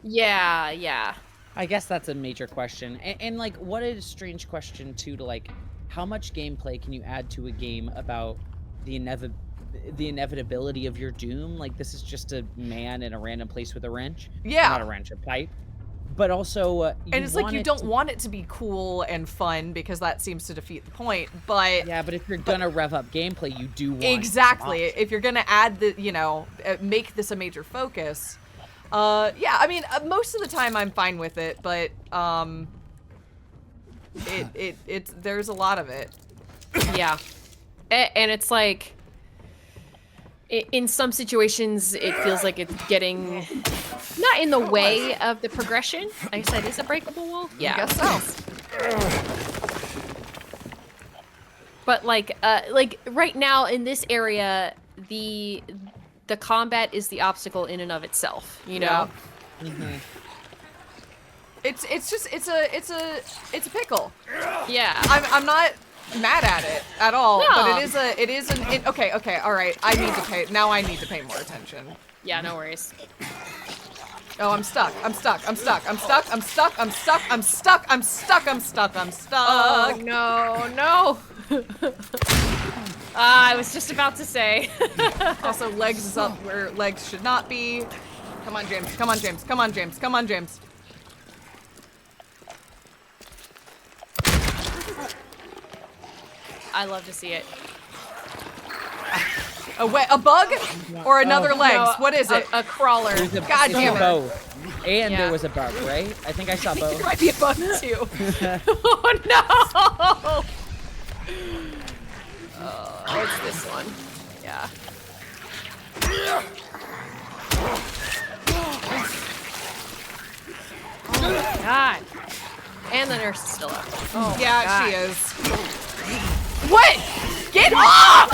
Yeah. I guess that's a major question, and like, what a strange question too. To like, how much gameplay can you add to a game about the inevitability of your doom? Like, this is just a man in a random place with a wrench. Yeah. Not a wrench, a pipe. But also, and it's like you don't want it to be cool and fun because that seems to defeat the point. But yeah, but if you're gonna rev up gameplay, you do want exactly. If you're gonna add the, make this a major focus. Yeah, I mean, most of the time I'm fine with it, but it's there's a lot of it. Yeah, and it's like. In some situations, it feels like it's getting not in the way of the progression. I said, is a breakable wall? Yeah, I guess so. But like right now in this area, the combat is the obstacle in and of itself. You know. Yeah. Mm-hmm. It's a pickle. Yeah. I'm not mad at it at all, no. but okay, all right. I need to pay more attention. Yeah, no worries. Oh, I'm stuck. Oh, no. I was just about to say. Also, legs is up where legs should not be. Come on, James. I love to see it. A bug or another legs? No, what is it? A crawler. God damn it. Both. And there was a bug, right? I think I saw both. There might be a bug too. Oh no! It's this one. Yeah. Oh my god. And the nurse is still up. Oh yeah, god. she is. What? Get off!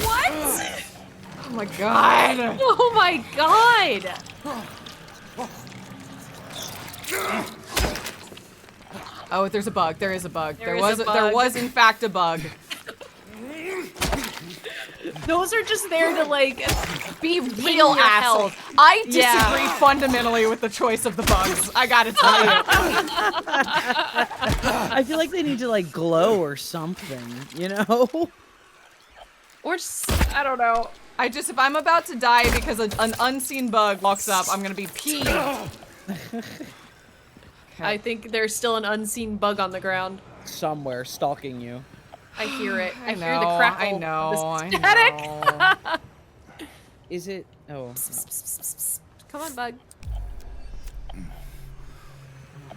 What? Oh my god. Oh my god. Oh, there's a bug. There is a bug. There was in fact a bug. Those are just there to like be Real your assholes. health. I disagree fundamentally with the choice of the bugs. I gotta tell you. I feel like they need to like glow or something, you know? Or just, I don't know. If I'm about to die because an unseen bug walks up, I'm gonna be peeved. I think there's still an unseen bug on the ground. Somewhere stalking you. I hear it. I hear know, the crackle. I know, The static. I know. Is it? Oh, no. Come on, bug. Oh,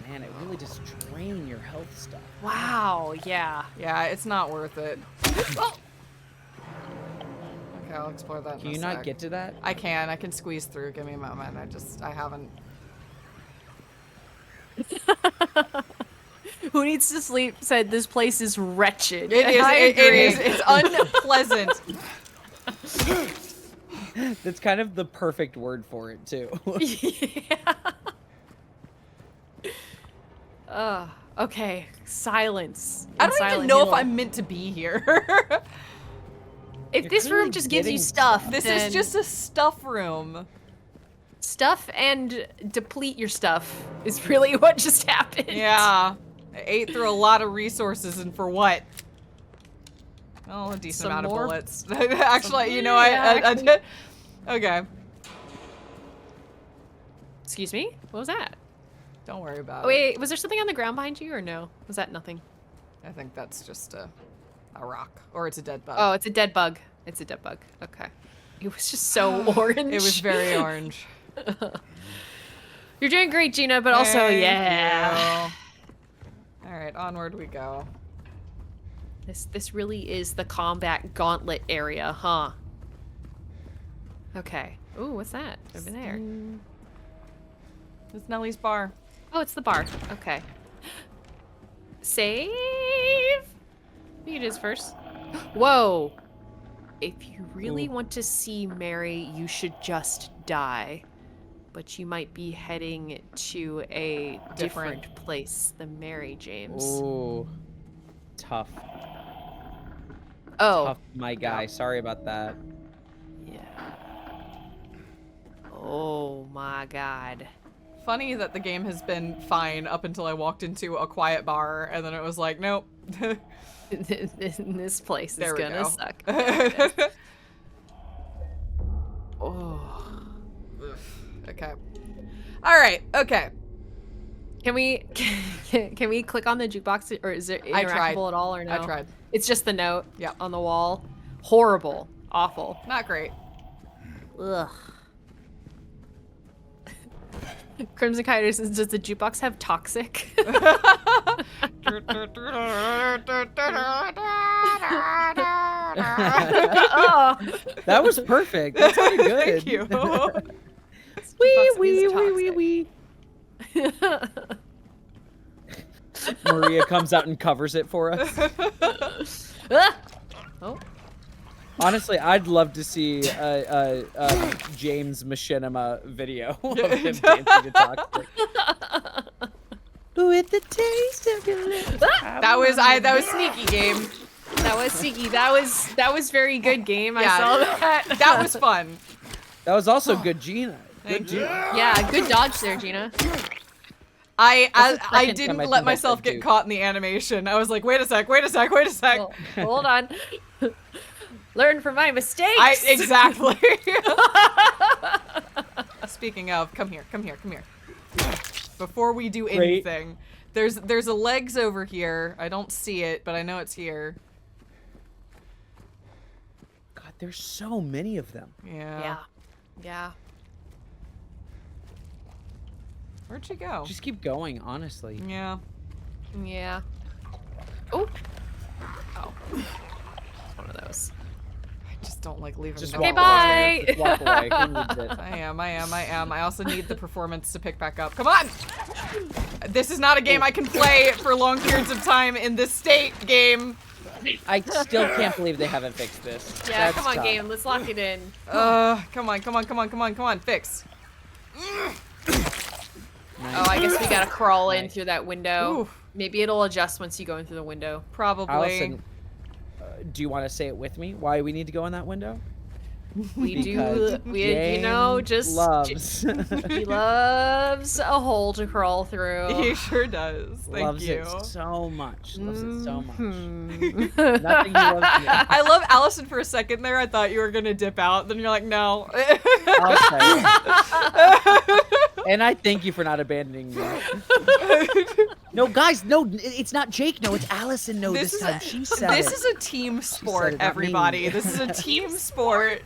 man, it really does drain your health stuff. Wow. Yeah. Yeah, it's not worth it. Oh. Okay, I'll explore that. Can in you a not sec. get to that? I can squeeze through. Give me a moment. I haven't. Who Needs to Sleep said this place is wretched. It is. I It agree. is. It's unpleasant. That's kind of the perfect word for it, too. Yeah. Okay. Silence. I don't even Silent know Hill. if I'm meant to be here. If You're this room clearly just gives you getting stuff, This then is just a stuff room. stuff and deplete your stuff is really what just happened. Yeah. I ate through a lot of resources, and for what? Oh, a decent Some amount more? of bullets. Actually, you know, Yeah, I did. Okay. Excuse me? What was that? Don't worry about Oh, it. wait, was there something on the ground behind you or no? Was that nothing? I think that's just a rock, or it's a dead bug. Oh, it's a dead bug. It's a dead bug. Okay. It was just so orange. It was very orange. You're doing great, Gina, but also, Thank yeah. you. All right, onward we go. This really is the combat gauntlet area, huh? Okay. Ooh, what's that over there? It's Nellie's bar. Oh, it's the bar. Okay. Save. You can do this first. Whoa. If you really want to see Mary, you should just die. But you might be heading to a different place than Mary, James. Ooh. Tough. Oh. Tough, my guy. Sorry about that. Yeah. Oh my god. Funny that the game has been fine up until I walked into a quiet bar, and then it was like, nope. This place is There we gonna go. suck. There it is. Oh. Okay. All right. Okay. Can we click on the jukebox, or is it I tried. interactable at all, or no? I tried. It's just the note Yeah. on the wall. Horrible. Awful. Not great. Ugh. Crimson Kiter says, does the jukebox have toxic? Oh. That was perfect. That's pretty good. Thank you. Wee, Jukebox wee, is wee, wee, toxic. wee. Maria comes out and covers it for us. Ah! Oh. Honestly, I'd love to see a James Machinima video of him dancing to Toxic. With the taste of your lips. That was sneaky game. That was sneaky. That was very good game. Yeah. I saw that. That was fun. That was also good Gina. Thank Good Gina. Yeah, good dodge there, Gina. I second time didn't I let think I myself said get dude. caught in the animation. I was like, wait a sec. Well, hold on. Learn from my mistakes. Exactly. Speaking of, come here. Before we do anything, there's a legs over here. I don't see it, but I know it's here. God, there's so many of them. Yeah. Yeah. Where'd she go? Just keep going, honestly. Yeah. Yeah. Oh. Oh. One of those. I just don't like leaving. Just them Okay, walk alone. bye. away. Just walk away. Who needs it? I am. I also need the performance to pick back up. Come on! This is not a game I can play for long periods of time in this state game. I still can't believe they haven't fixed this. Yeah, That's come on, tough. game. Let's lock it in. Come on, fix. Oh, I guess we gotta crawl in Nice. through that window. Oof. Maybe it'll adjust once you go in through the window. Probably. Allison, do you want to say it with me? Why we need to go in that window? We Because do. You know, James just loves he loves a hole to crawl through. He sure does. Thank loves you. it so much. Loves it so much. Mhm. Nothing he loves more. I love Allison for a second there. I thought you were gonna dip out. Then you're like, no. I'll say it. And I thank you for not abandoning me. No, guys, no, it's not Jake. No, it's Allison. No, this time she said this it. is a team sport, it, not me. everybody. This is a team sport.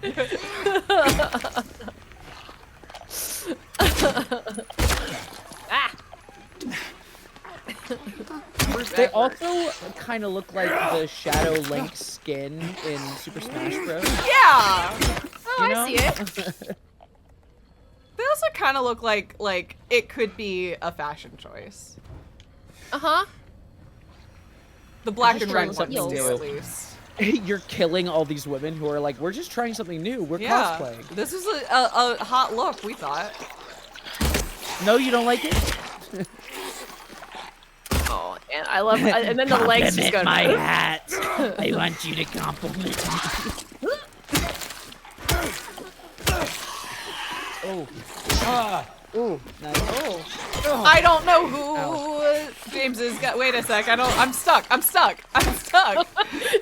Ah. They also kind of look like the Shadow Link skin in Super Smash Bros. Yeah. Oh, You I know? see it. They also kind of look like it could be a fashion choice. Uh-huh. The black just and red trying ones something do, new. at least. You're killing all these women who are like, we're just trying something new. We're Yeah. cosplaying. This is a hot look, we thought. No, you don't like it? Oh, and I love, and then the legs just go. my hat. I want you to compliment me. Oh. Ooh. Nice. Oh. I don't know who James is. Wait a sec. I'm stuck. I'm stuck.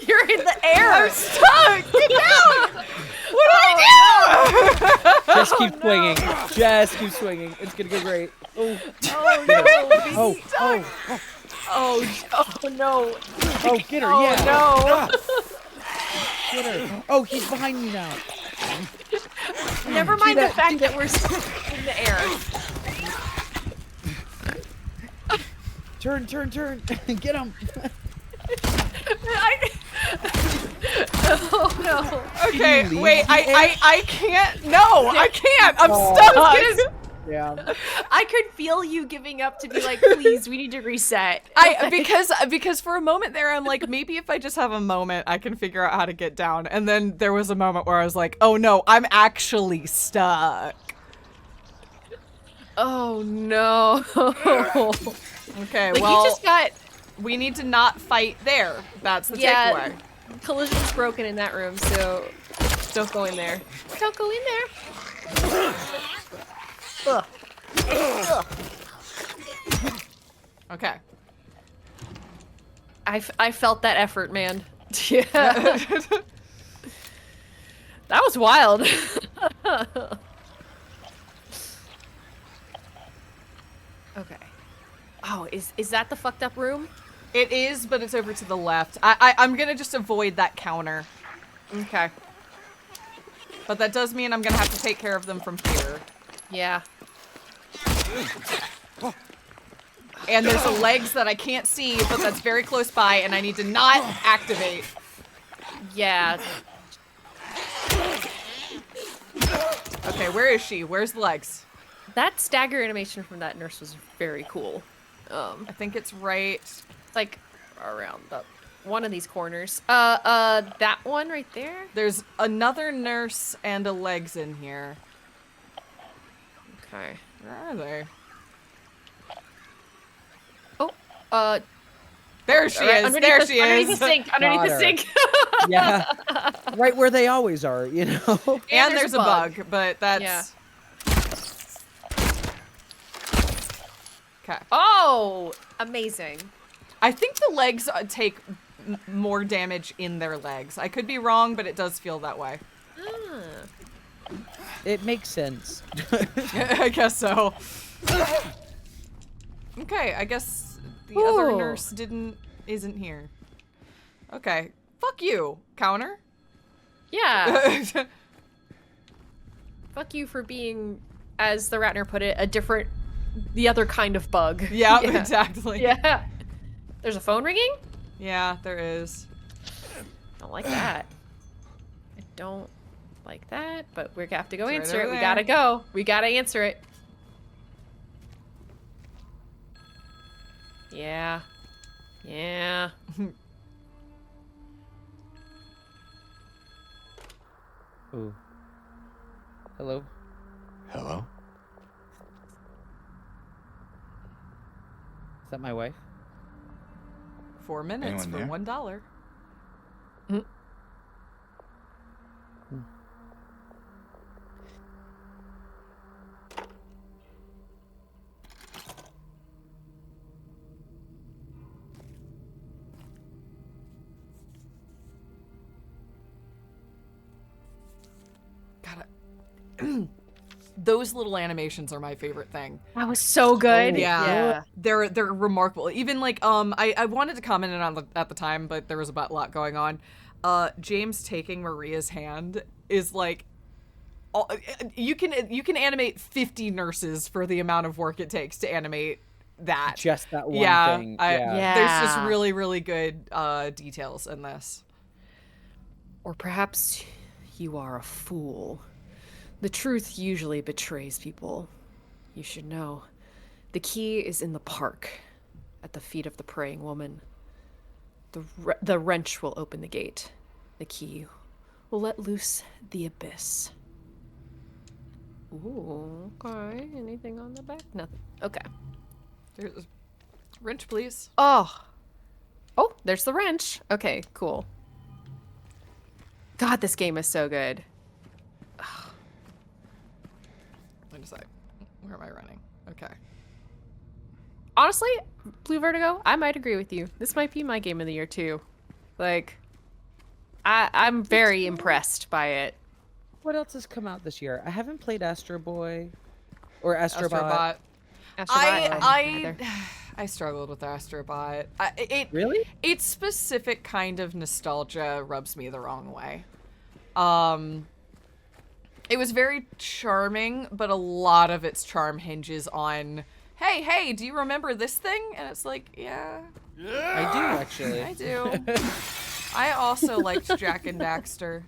You're in the air. I'm stuck. Get down. What do I do? Just keep swinging. Just keep swinging. It's gonna go great. Oh. Oh no. Oh. Oh. Oh no. Oh, get her. Oh Yeah. no. Get her. Oh, he's behind me now. Never mind the fact that we're in the air. Turn. Get him. Oh no. Okay, leave wait. the I can't. No, I can't. I'm Oh. stuck. Yeah. I could feel you giving up to be like, please, we need to reset. Because for a moment there, I'm like, maybe if I just have a moment, I can figure out how to get down. And then there was a moment where I was like, oh no, I'm actually stuck. Oh no. Okay, Like well, you just got we need to not fight there. That's the takeaway. collision's broken in that room, so don't go in there. Don't go in there. Ugh. Ugh. Okay. I felt that effort, man. Yeah. That was wild. Okay. Oh, is that the fucked up room? It is, but it's over to the left. I'm gonna just avoid that counter. Okay. But that does mean I'm gonna have to take care of them from here. Yeah. And there's the legs that I can't see, but that's very close by, and I need to not activate. Yeah. Okay, where is she? Where's the legs? That stagger animation from that nurse was very cool. I think it's right. It's like around the one of these corners. That one right there. There's another nurse and a legs in here. Okay. Where are they? Oh, There she is. There she underneath is. the sink. Underneath the Got her. sink. Yeah. Right where they always are, you know? And there's a bug, but that's... Yeah. Okay. Oh, amazing. I think the legs take more damage in their legs. I could be wrong, but it does feel that way. It makes sense. I guess so. Okay, I guess the other Ooh. nurse isn't here. Okay. Fuck you, counter. Yeah. Fuck you for being, as the Ratner put it, the other kind of bug. Yeah, exactly. Yeah. There's a phone ringing? Yeah, there is. Don't like that. I don't like that, but we have to go It's right answer it. over We there. gotta go. We gotta answer it. Yeah. Yeah. Ooh. Hello? Hello? Is that my wife? 4 minutes Anyone for there? $1. Those little animations are my favorite thing. That was so good. Yeah. They're remarkable. Even like I wanted to comment on at the time, but there was a lot going on. James taking Maria's hand is like you can animate 50 nurses for the amount of work it takes to animate that. Just that one thing. There's just really, really good details in this. Or perhaps you are a fool. The truth usually betrays people. You should know. The key is in the park, at the feet of the praying woman. The wrench will open the gate. The key will let loose the abyss. Ooh, okay. Anything on the back? Nothing. Okay. There's a wrench, please. Oh, there's the wrench. Okay, cool. God, this game is so good. Wait a sec. Where am I running? Okay. Honestly, Blue Vertigo, I might agree with you. This might be my game of the year too. Like, I'm very impressed by it. What else has come out this year? I haven't played Astro Boy or Astrobot. I struggled with Astrobot. Really? Its specific kind of nostalgia rubs me the wrong way. It was very charming, but a lot of its charm hinges on, hey, do you remember this thing? And it's like, yeah. I do, actually. I do. I also liked Jack and Daxter.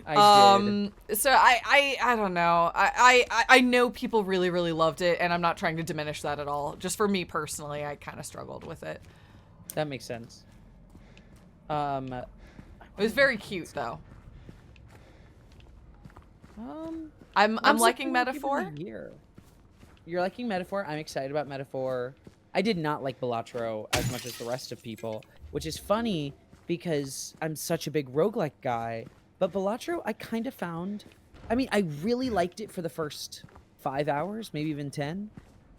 I did. So I don't know. I know people really, really loved it, and I'm not trying to diminish that at all. Just for me personally, I kind of struggled with it. That makes sense. It was very cute, though. I'm liking Metaphor. You're liking Metaphor. I'm excited about Metaphor. I did not like Balatro as much as the rest of people, which is funny because I'm such a big roguelike guy. But Balatro, I kind of found... I mean, I really liked it for the first 5 hours, maybe even 10.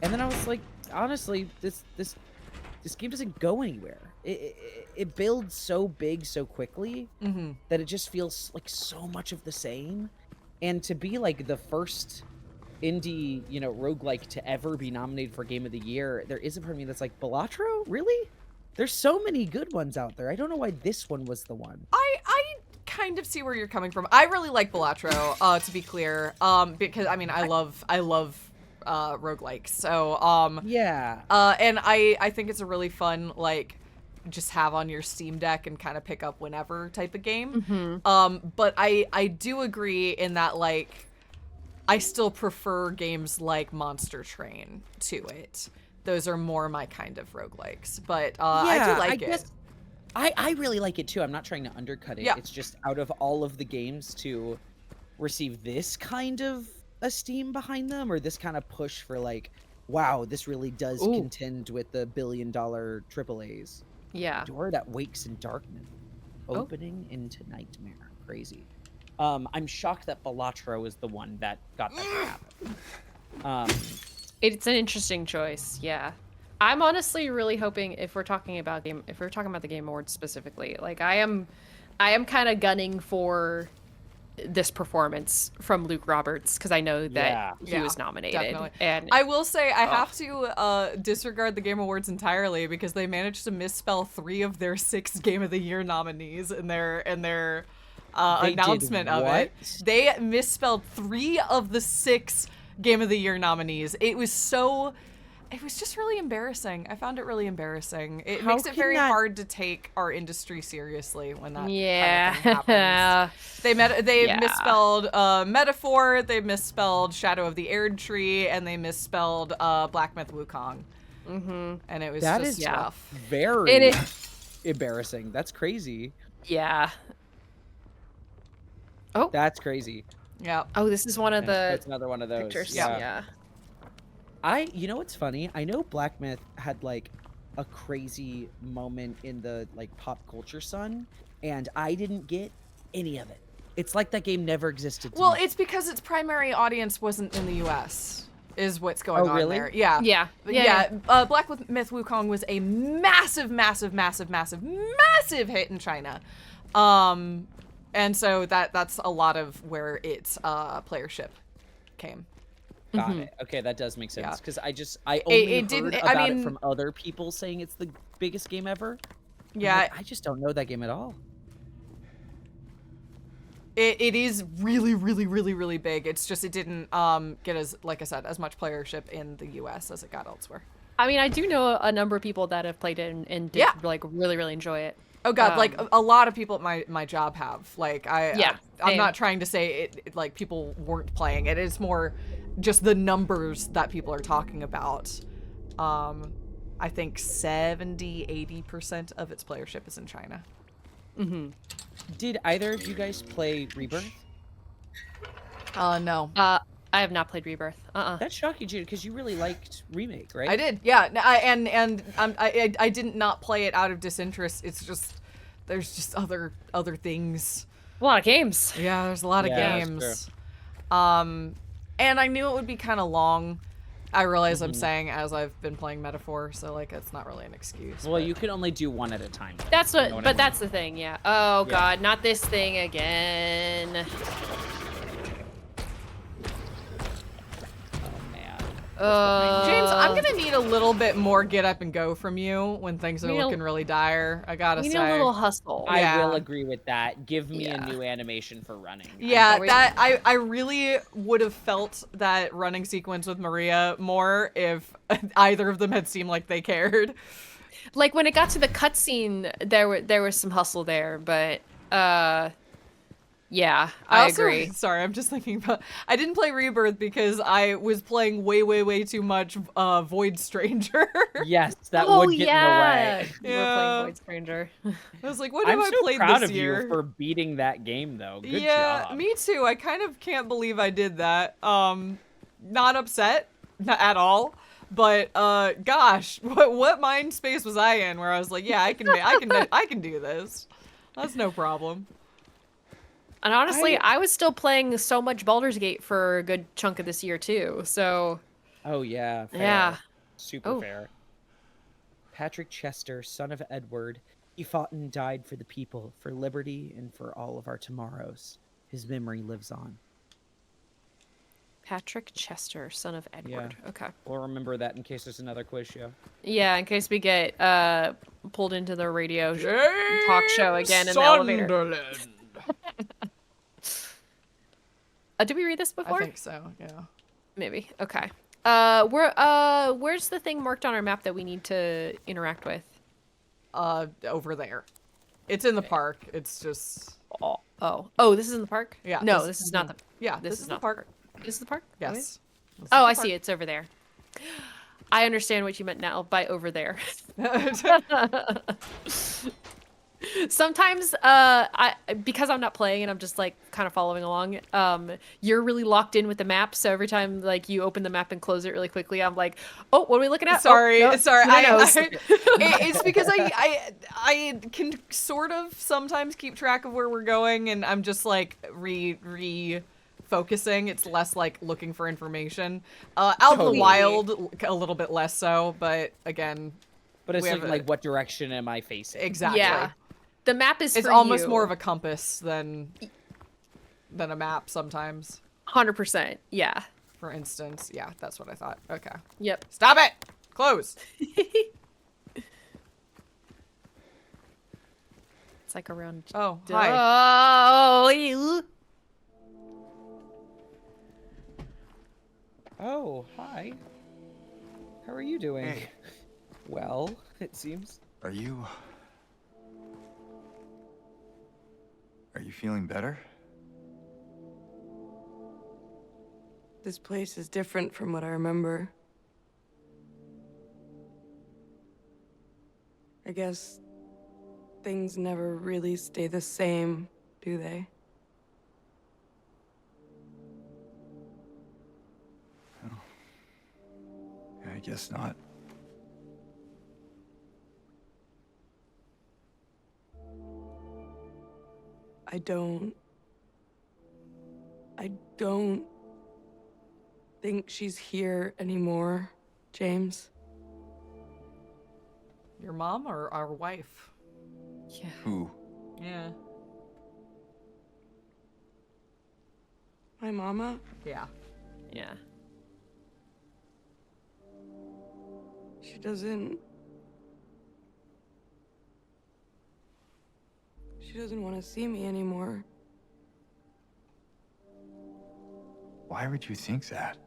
And then I was like, honestly, this game doesn't go anywhere. It builds so big so quickly that it just feels like so much of the same. And to be like the first indie, roguelike to ever be nominated for Game of the Year, there is a part of me that's like, Balatro? Really? There's so many good ones out there. I don't know why this one was the one. I kind of see where you're coming from. I really like Balatro, to be clear, because I mean I love roguelikes. So yeah. And I think it's a really fun just have on your Steam Deck and kind of pick up whenever type of game. But I do agree in that I still prefer games like Monster Train to it. Those are more my kind of roguelikes. But I do like it. I really like it too. I'm not trying to undercut it. Yeah. It's just out of all of the games to receive this kind of esteem behind them, or this kind of push for wow, this really does contend with the billion-dollar AAAs. Yeah. Door that wakes in darkness, opening into nightmare. Crazy. I'm shocked that Balatro is the one that got that to happen. It's an interesting choice. Yeah. I'm honestly really hoping if we're talking about the Game Awards specifically, I am kind of gunning for this performance from Luke Roberts because I know that he was nominated. Definitely. And I will say I have to disregard the Game Awards entirely because they managed to misspell 3 of their 6 Game of the Year nominees in their announcement of it. They misspelled 3 of the 6 Game of the Year nominees. It was just really embarrassing. I found it really embarrassing. It makes it very hard to take our industry seriously when that kind of thing happens. They misspelled Metaphor, they misspelled Shadow of the Erdtree, and they misspelled Black Myth Wukong. And it was just rough. Very embarrassing. That's crazy. Yeah. Oh. That's crazy. Yeah. Oh, this is one of the That's another one of those. pictures. Yeah. You know what's funny? I know Black Myth had a crazy moment in the pop culture sun, and I didn't get any of it. It's like that game never existed to Well, me. it's because its primary audience wasn't in the U.S. is what's going on really? there. Yeah. Yeah. Black Myth Wukong was a massive, massive, massive, massive, massive hit in China. And so that's a lot of where its playership came. Got it. Okay, that does make sense. Yeah. Because I only it didn't- heard I about mean- it from other people saying it's the biggest game ever. I'm Yeah. like, I just don't know that game at all. It is really, really, really, really big. It's just it didn't get as, like I said, as much playership in the U.S. as it got elsewhere. I mean, I do know a number of people that have played it and did like really, really enjoy it. Oh God, like a lot of people at my job have. Like I'm same. not trying to say it like people weren't playing it. It's more just the numbers that people are talking about. I think 70-80% of its playership is in China. Mm-hmm. Did either of you guys play Rebirth? No. I have not played Rebirth. That's shocking, Gina, because you really liked Remake, right? I did, yeah. I didn't not play it out of disinterest. It's just there's just other things. A lot of games. Yeah, there's a lot of Yeah, games. And I knew it would be kind of long. I realize I'm saying as I've been playing Metaphor, so like it's not really an excuse. Well, you can only do one at a time. That's what, You know but I mean? that's the thing, yeah. Oh God, not this thing again. Oh man. James, I'm gonna need a little bit more get up and go from you when things are We need a- looking really dire. I gotta We need say. a little hustle. Yeah. I will agree with that. Give me Yeah. a new animation for running. Yeah, Or- that I really would have felt that running sequence with Maria more if either of them had seemed like they cared. Like when it got to the cutscene, there was some hustle there, but yeah, I also, agree. Sorry, I'm just thinking about. I didn't play Rebirth because I was playing way too much Void Stranger. Yes, that Oh would get yeah, in the way. you were Yeah. playing Void Stranger. I was like, what I'm have so I played proud this of year? you for beating that game, though. Good yeah, job. me too. I kind of can't believe I did that. Not upset, not at all. But gosh, what mind space was I in where I was like, yeah, I can do this. That's no problem. And honestly, I was still playing so much Baldur's Gate for a good chunk of this year too. So Oh yeah. Fair. yeah. Super Oh. fair. Patrick Chester, son of Edward, he fought and died for the people, for liberty, and for all of our tomorrows. His memory lives on. Patrick Chester, son of Edward. Okay. We'll remember that in case there's another quiz show. Yeah, in case we get pulled into the radio talk show again in the elevator. Sunderland. Did we read this before? I think so. Yeah. Maybe. Okay. Where's the thing marked on our map that we need to interact with? Over there. It's in the park. It's just. Oh, this is in the park? Yeah. No, this is not the. Yeah. This is is not the park. This is the park? Yes. Okay. This is Oh, the I park. see. It's over there. I understand what you meant now by over there. Sometimes, because I'm not playing and I'm just like kind of following along, you're really locked in with the map. So every time like you open the map and close it really quickly, I'm like, oh, what are we looking at? Sorry, Oh, no, sorry. no, no. It's because I can sort of sometimes keep track of where we're going, and I'm just like focusing. It's less like looking for information. Out in the Totally. wild, a little bit less so, but again, But it's we like, have like, what direction am I facing? exactly. Yeah. The map is It's for almost you. more of a compass than a map sometimes. 100%. Yeah. For instance, yeah, that's what I thought. Okay, Yep. stop it. Close. It's like around. Oh, hi. Oh, you. Oh, hi. How are you doing? Hey. Well, it seems. Are you feeling better? This place is different from what I remember. I guess things never really stay the same, do they? I guess not. I don't think she's here anymore, James. Your mom or our wife? Yeah. Who? Yeah. My mama? Yeah. Yeah. She doesn't want to see me anymore. Why would you think that?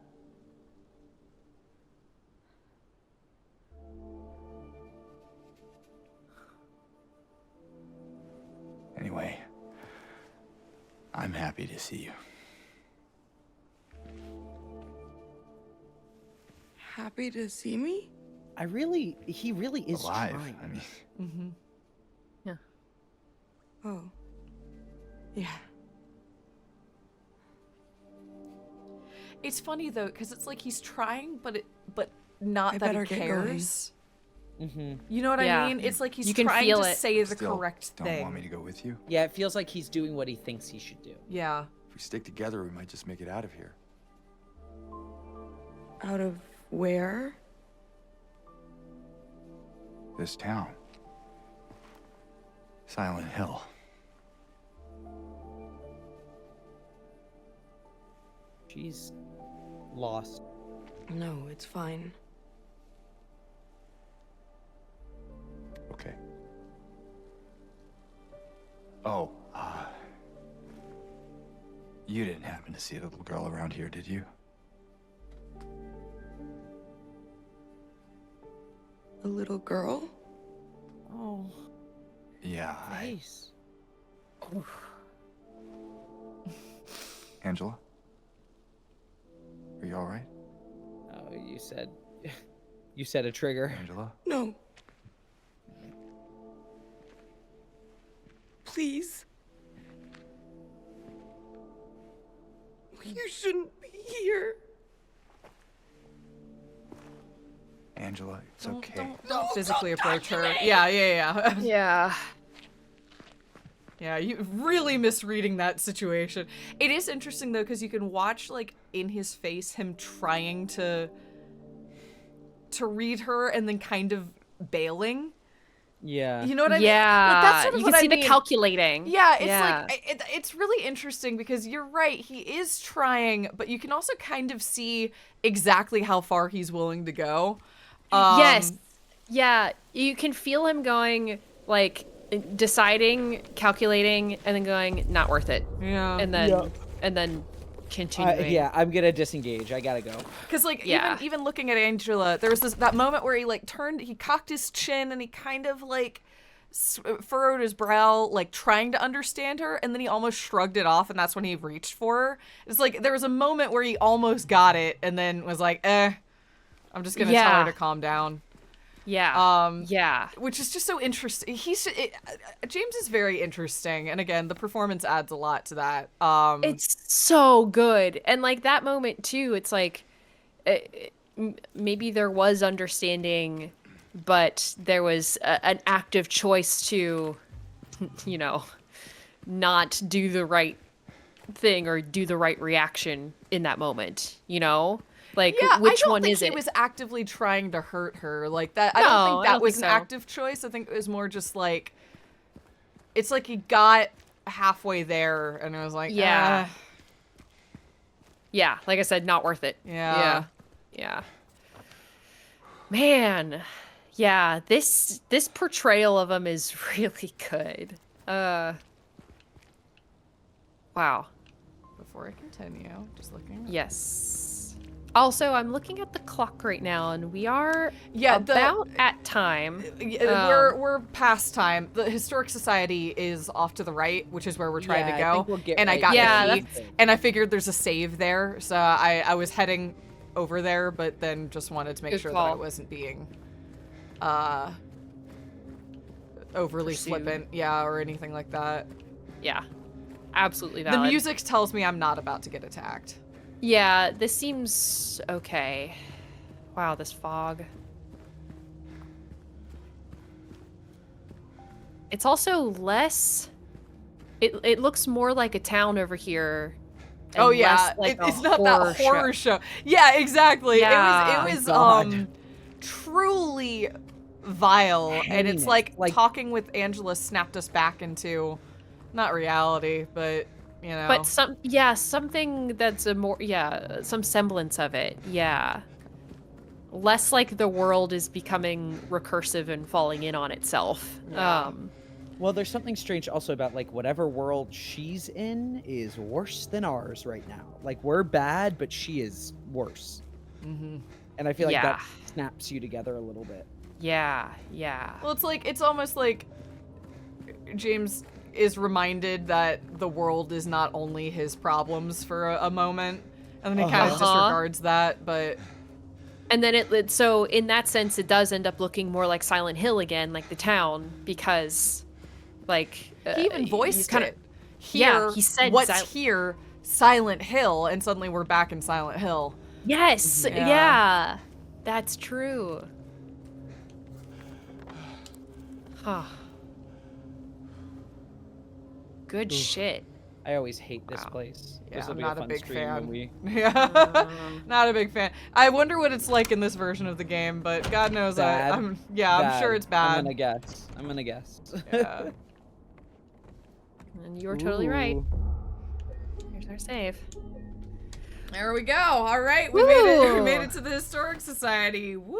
Anyway, I'm happy to see you. Happy to see me? He really is Alive. trying. I mean, Mm-hmm. Oh. Yeah. It's funny though, because it's like he's trying, but not I that better he get going. cares. Mm-hmm. You know what Yeah. I mean? It's like he's You can trying feel to it. say the still correct don't thing. want me to go with you? Yeah, it feels like he's doing what he thinks he should do. Yeah. If we stick together, we might just make it out of here. Out of where? This town. Silent Hill. She's lost. No, it's fine. Okay. Oh, you didn't happen to see a little girl around here, did you? A little girl? Oh, Yeah, nice. Angela? Are you all right, Oh, you said a trigger. Angela? No. Please. You shouldn't be here. Angela, it's okay. Don't physically approach her. Yeah. Yeah. Yeah, you really misreading that situation. It is interesting though, because you can watch like in his face him trying to read her and then kind of bailing. Yeah. You know what I mean? Yeah. Like, that's sort of you what can see I the mean. calculating. Yeah, it's like it's really interesting because you're right. He is trying, but you can also kind of see exactly how far he's willing to go. Yes. Yeah. You can feel him going, like, deciding, calculating, and then going, not worth it. Yeah. And then continuing. Yeah, I'm gonna disengage. I gotta go. Because like Yeah. even looking at Angela, there was that moment where he like he cocked his chin and he kind of like furrowed his brow, like trying to understand her, and then he almost shrugged it off, and that's when he reached for her. It's like there was a moment where he almost got it, and then was like, I'm just gonna tell her to calm down. Yeah. Yeah. Which is just so interesting. James is very interesting, and again, the performance adds a lot to that. It's so good. And like that moment too, it's like maybe there was understanding, but there was an active choice to, you know, not do the right thing or do the right reaction in that moment, you know? Like, yeah, which I don't one think is he it? was actively trying to hurt her like that. I No, don't think I that don't was think an so. active choice. I think it was more just like, it's like he got halfway there and it was like, Yeah. Yeah, like I said, not worth it. Yeah. Yeah. Man. Yeah, this portrayal of him is really good. Wow. Before I continue, just looking. Yes. Also, I'm looking at the clock right now, and we are Yeah, about at time. We're past time. The Historic Society is off to the right, which is where we're trying Yeah, to I go. think we'll get And I right got there. the key, and I figured there's a save there, so I was heading over there, but then just wanted to make Good sure call. that I wasn't being overly Pursued. flippant, yeah, or anything like that. Yeah. Absolutely The valid. music tells me I'm not about to get attacked. Yeah, this seems okay. Wow, this fog. It's also less It looks more like a town over here. Oh and yeah, less like it's a not that horror show. Yeah, exactly. Yeah. It was God. truly vile, and it's Heinous. like talking with Angela snapped us back into not reality, but you know. But something that's some semblance of it. Yeah. Less like the world is becoming recursive and falling in on itself. Yeah. Well, there's something strange also about like whatever world she's in is worse than ours right now. Like we're bad, but she is worse. Mm-hmm. And I feel like Yeah. that snaps you together a little bit. Yeah. Well, it's almost like James is reminded that the world is not only his problems for a moment, and then he kind of disregards that, but... And then so in that sense, it does end up looking more like Silent Hill again, like the town, because, like... he even voiced it. Yeah, he said... What's here? Silent Hill, and suddenly we're back in Silent Hill. Yes, yeah. That's true. Huh. Good shit. I always hate this place. Yeah, This will I'm be not a fun big stream fan. when we... Yeah, not a big fan. I wonder what it's like in this version of the game, but God knows Bad. I'm sure it's I'm bad. gonna guess. Yeah. And you're totally right. Ooh. Here's our save. There we go. All right, we made it. We made it to the Historic Society. Woo!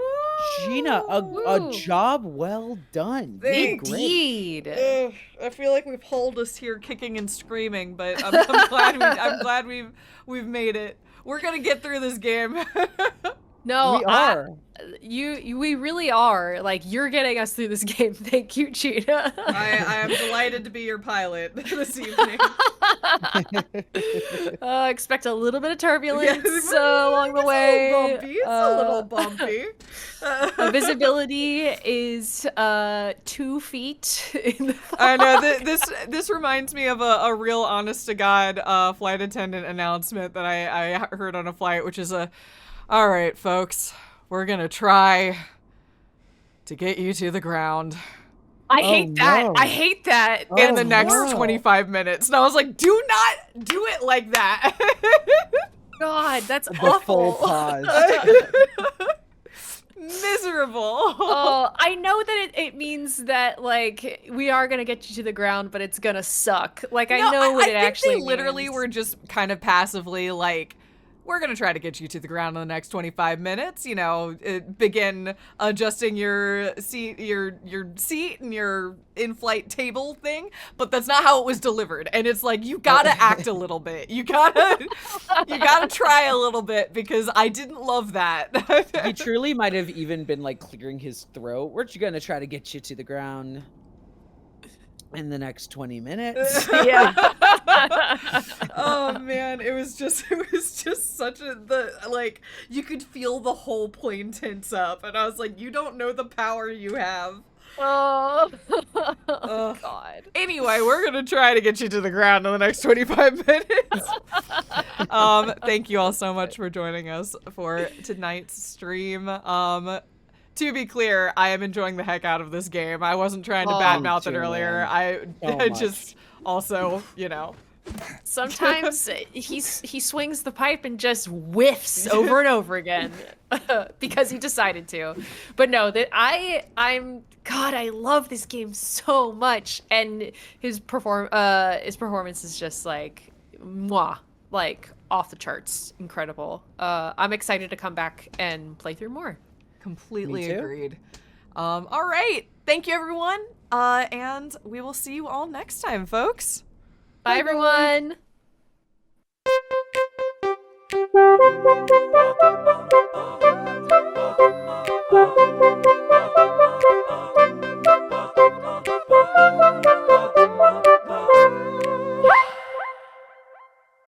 Gina, a job well done. You did great. Indeed. Ugh, I feel like we've hauled us here kicking and screaming, but I'm glad we've made it. We're gonna get through this game. No, We are. we really are. Like, you're getting us through this game. Thank you, Gina. I am delighted to be your pilot this evening. Expect a little bit of turbulence Yes, along the way. It's a little bumpy. Visibility is 2 feet in the fog. I know this reminds me of a real honest to God flight attendant announcement that I heard on a flight, which is all right, folks, we're gonna try to get you to the ground I hate that. no. I hate that. in the next no. 25 minutes. And I was like, do not do it like that. God, that's The awful. full pause. Miserable. Oh, I know that it means that, like, we are gonna get you to the ground, but it's gonna suck. Like, I know what it actually think they literally means. were just kind of passively like, we're going to try to get you to the ground in the next 25 minutes, you know, begin adjusting your seat and your in-flight table thing, but that's not how it was delivered. And it's like, you got to act a little bit. You got to try a little bit, because I didn't love that. He truly might have even been like clearing his throat. We're gonna try to get you to the ground in the next 20 minutes. Yeah. Oh man, it was just such like, you could feel the whole plane tense up, and I was like, you don't know the power you have. Oh, Ugh. God. Anyway, we're gonna try to get you to the ground in the next 25 minutes. Thank you all so much for joining us for tonight's stream. To be clear, I am enjoying the heck out of this game. I wasn't trying to badmouth it too, earlier. man. So I much. just also, you know. Sometimes he swings the pipe and just whiffs over and over again because he decided to. But no, that I love this game so much, and his performance is just like mwah, like off the charts, incredible. I'm excited to come back and play through more. Completely Me too. agreed. All right. Thank you, everyone. And we will see you all next time, folks. Bye everyone. Bye.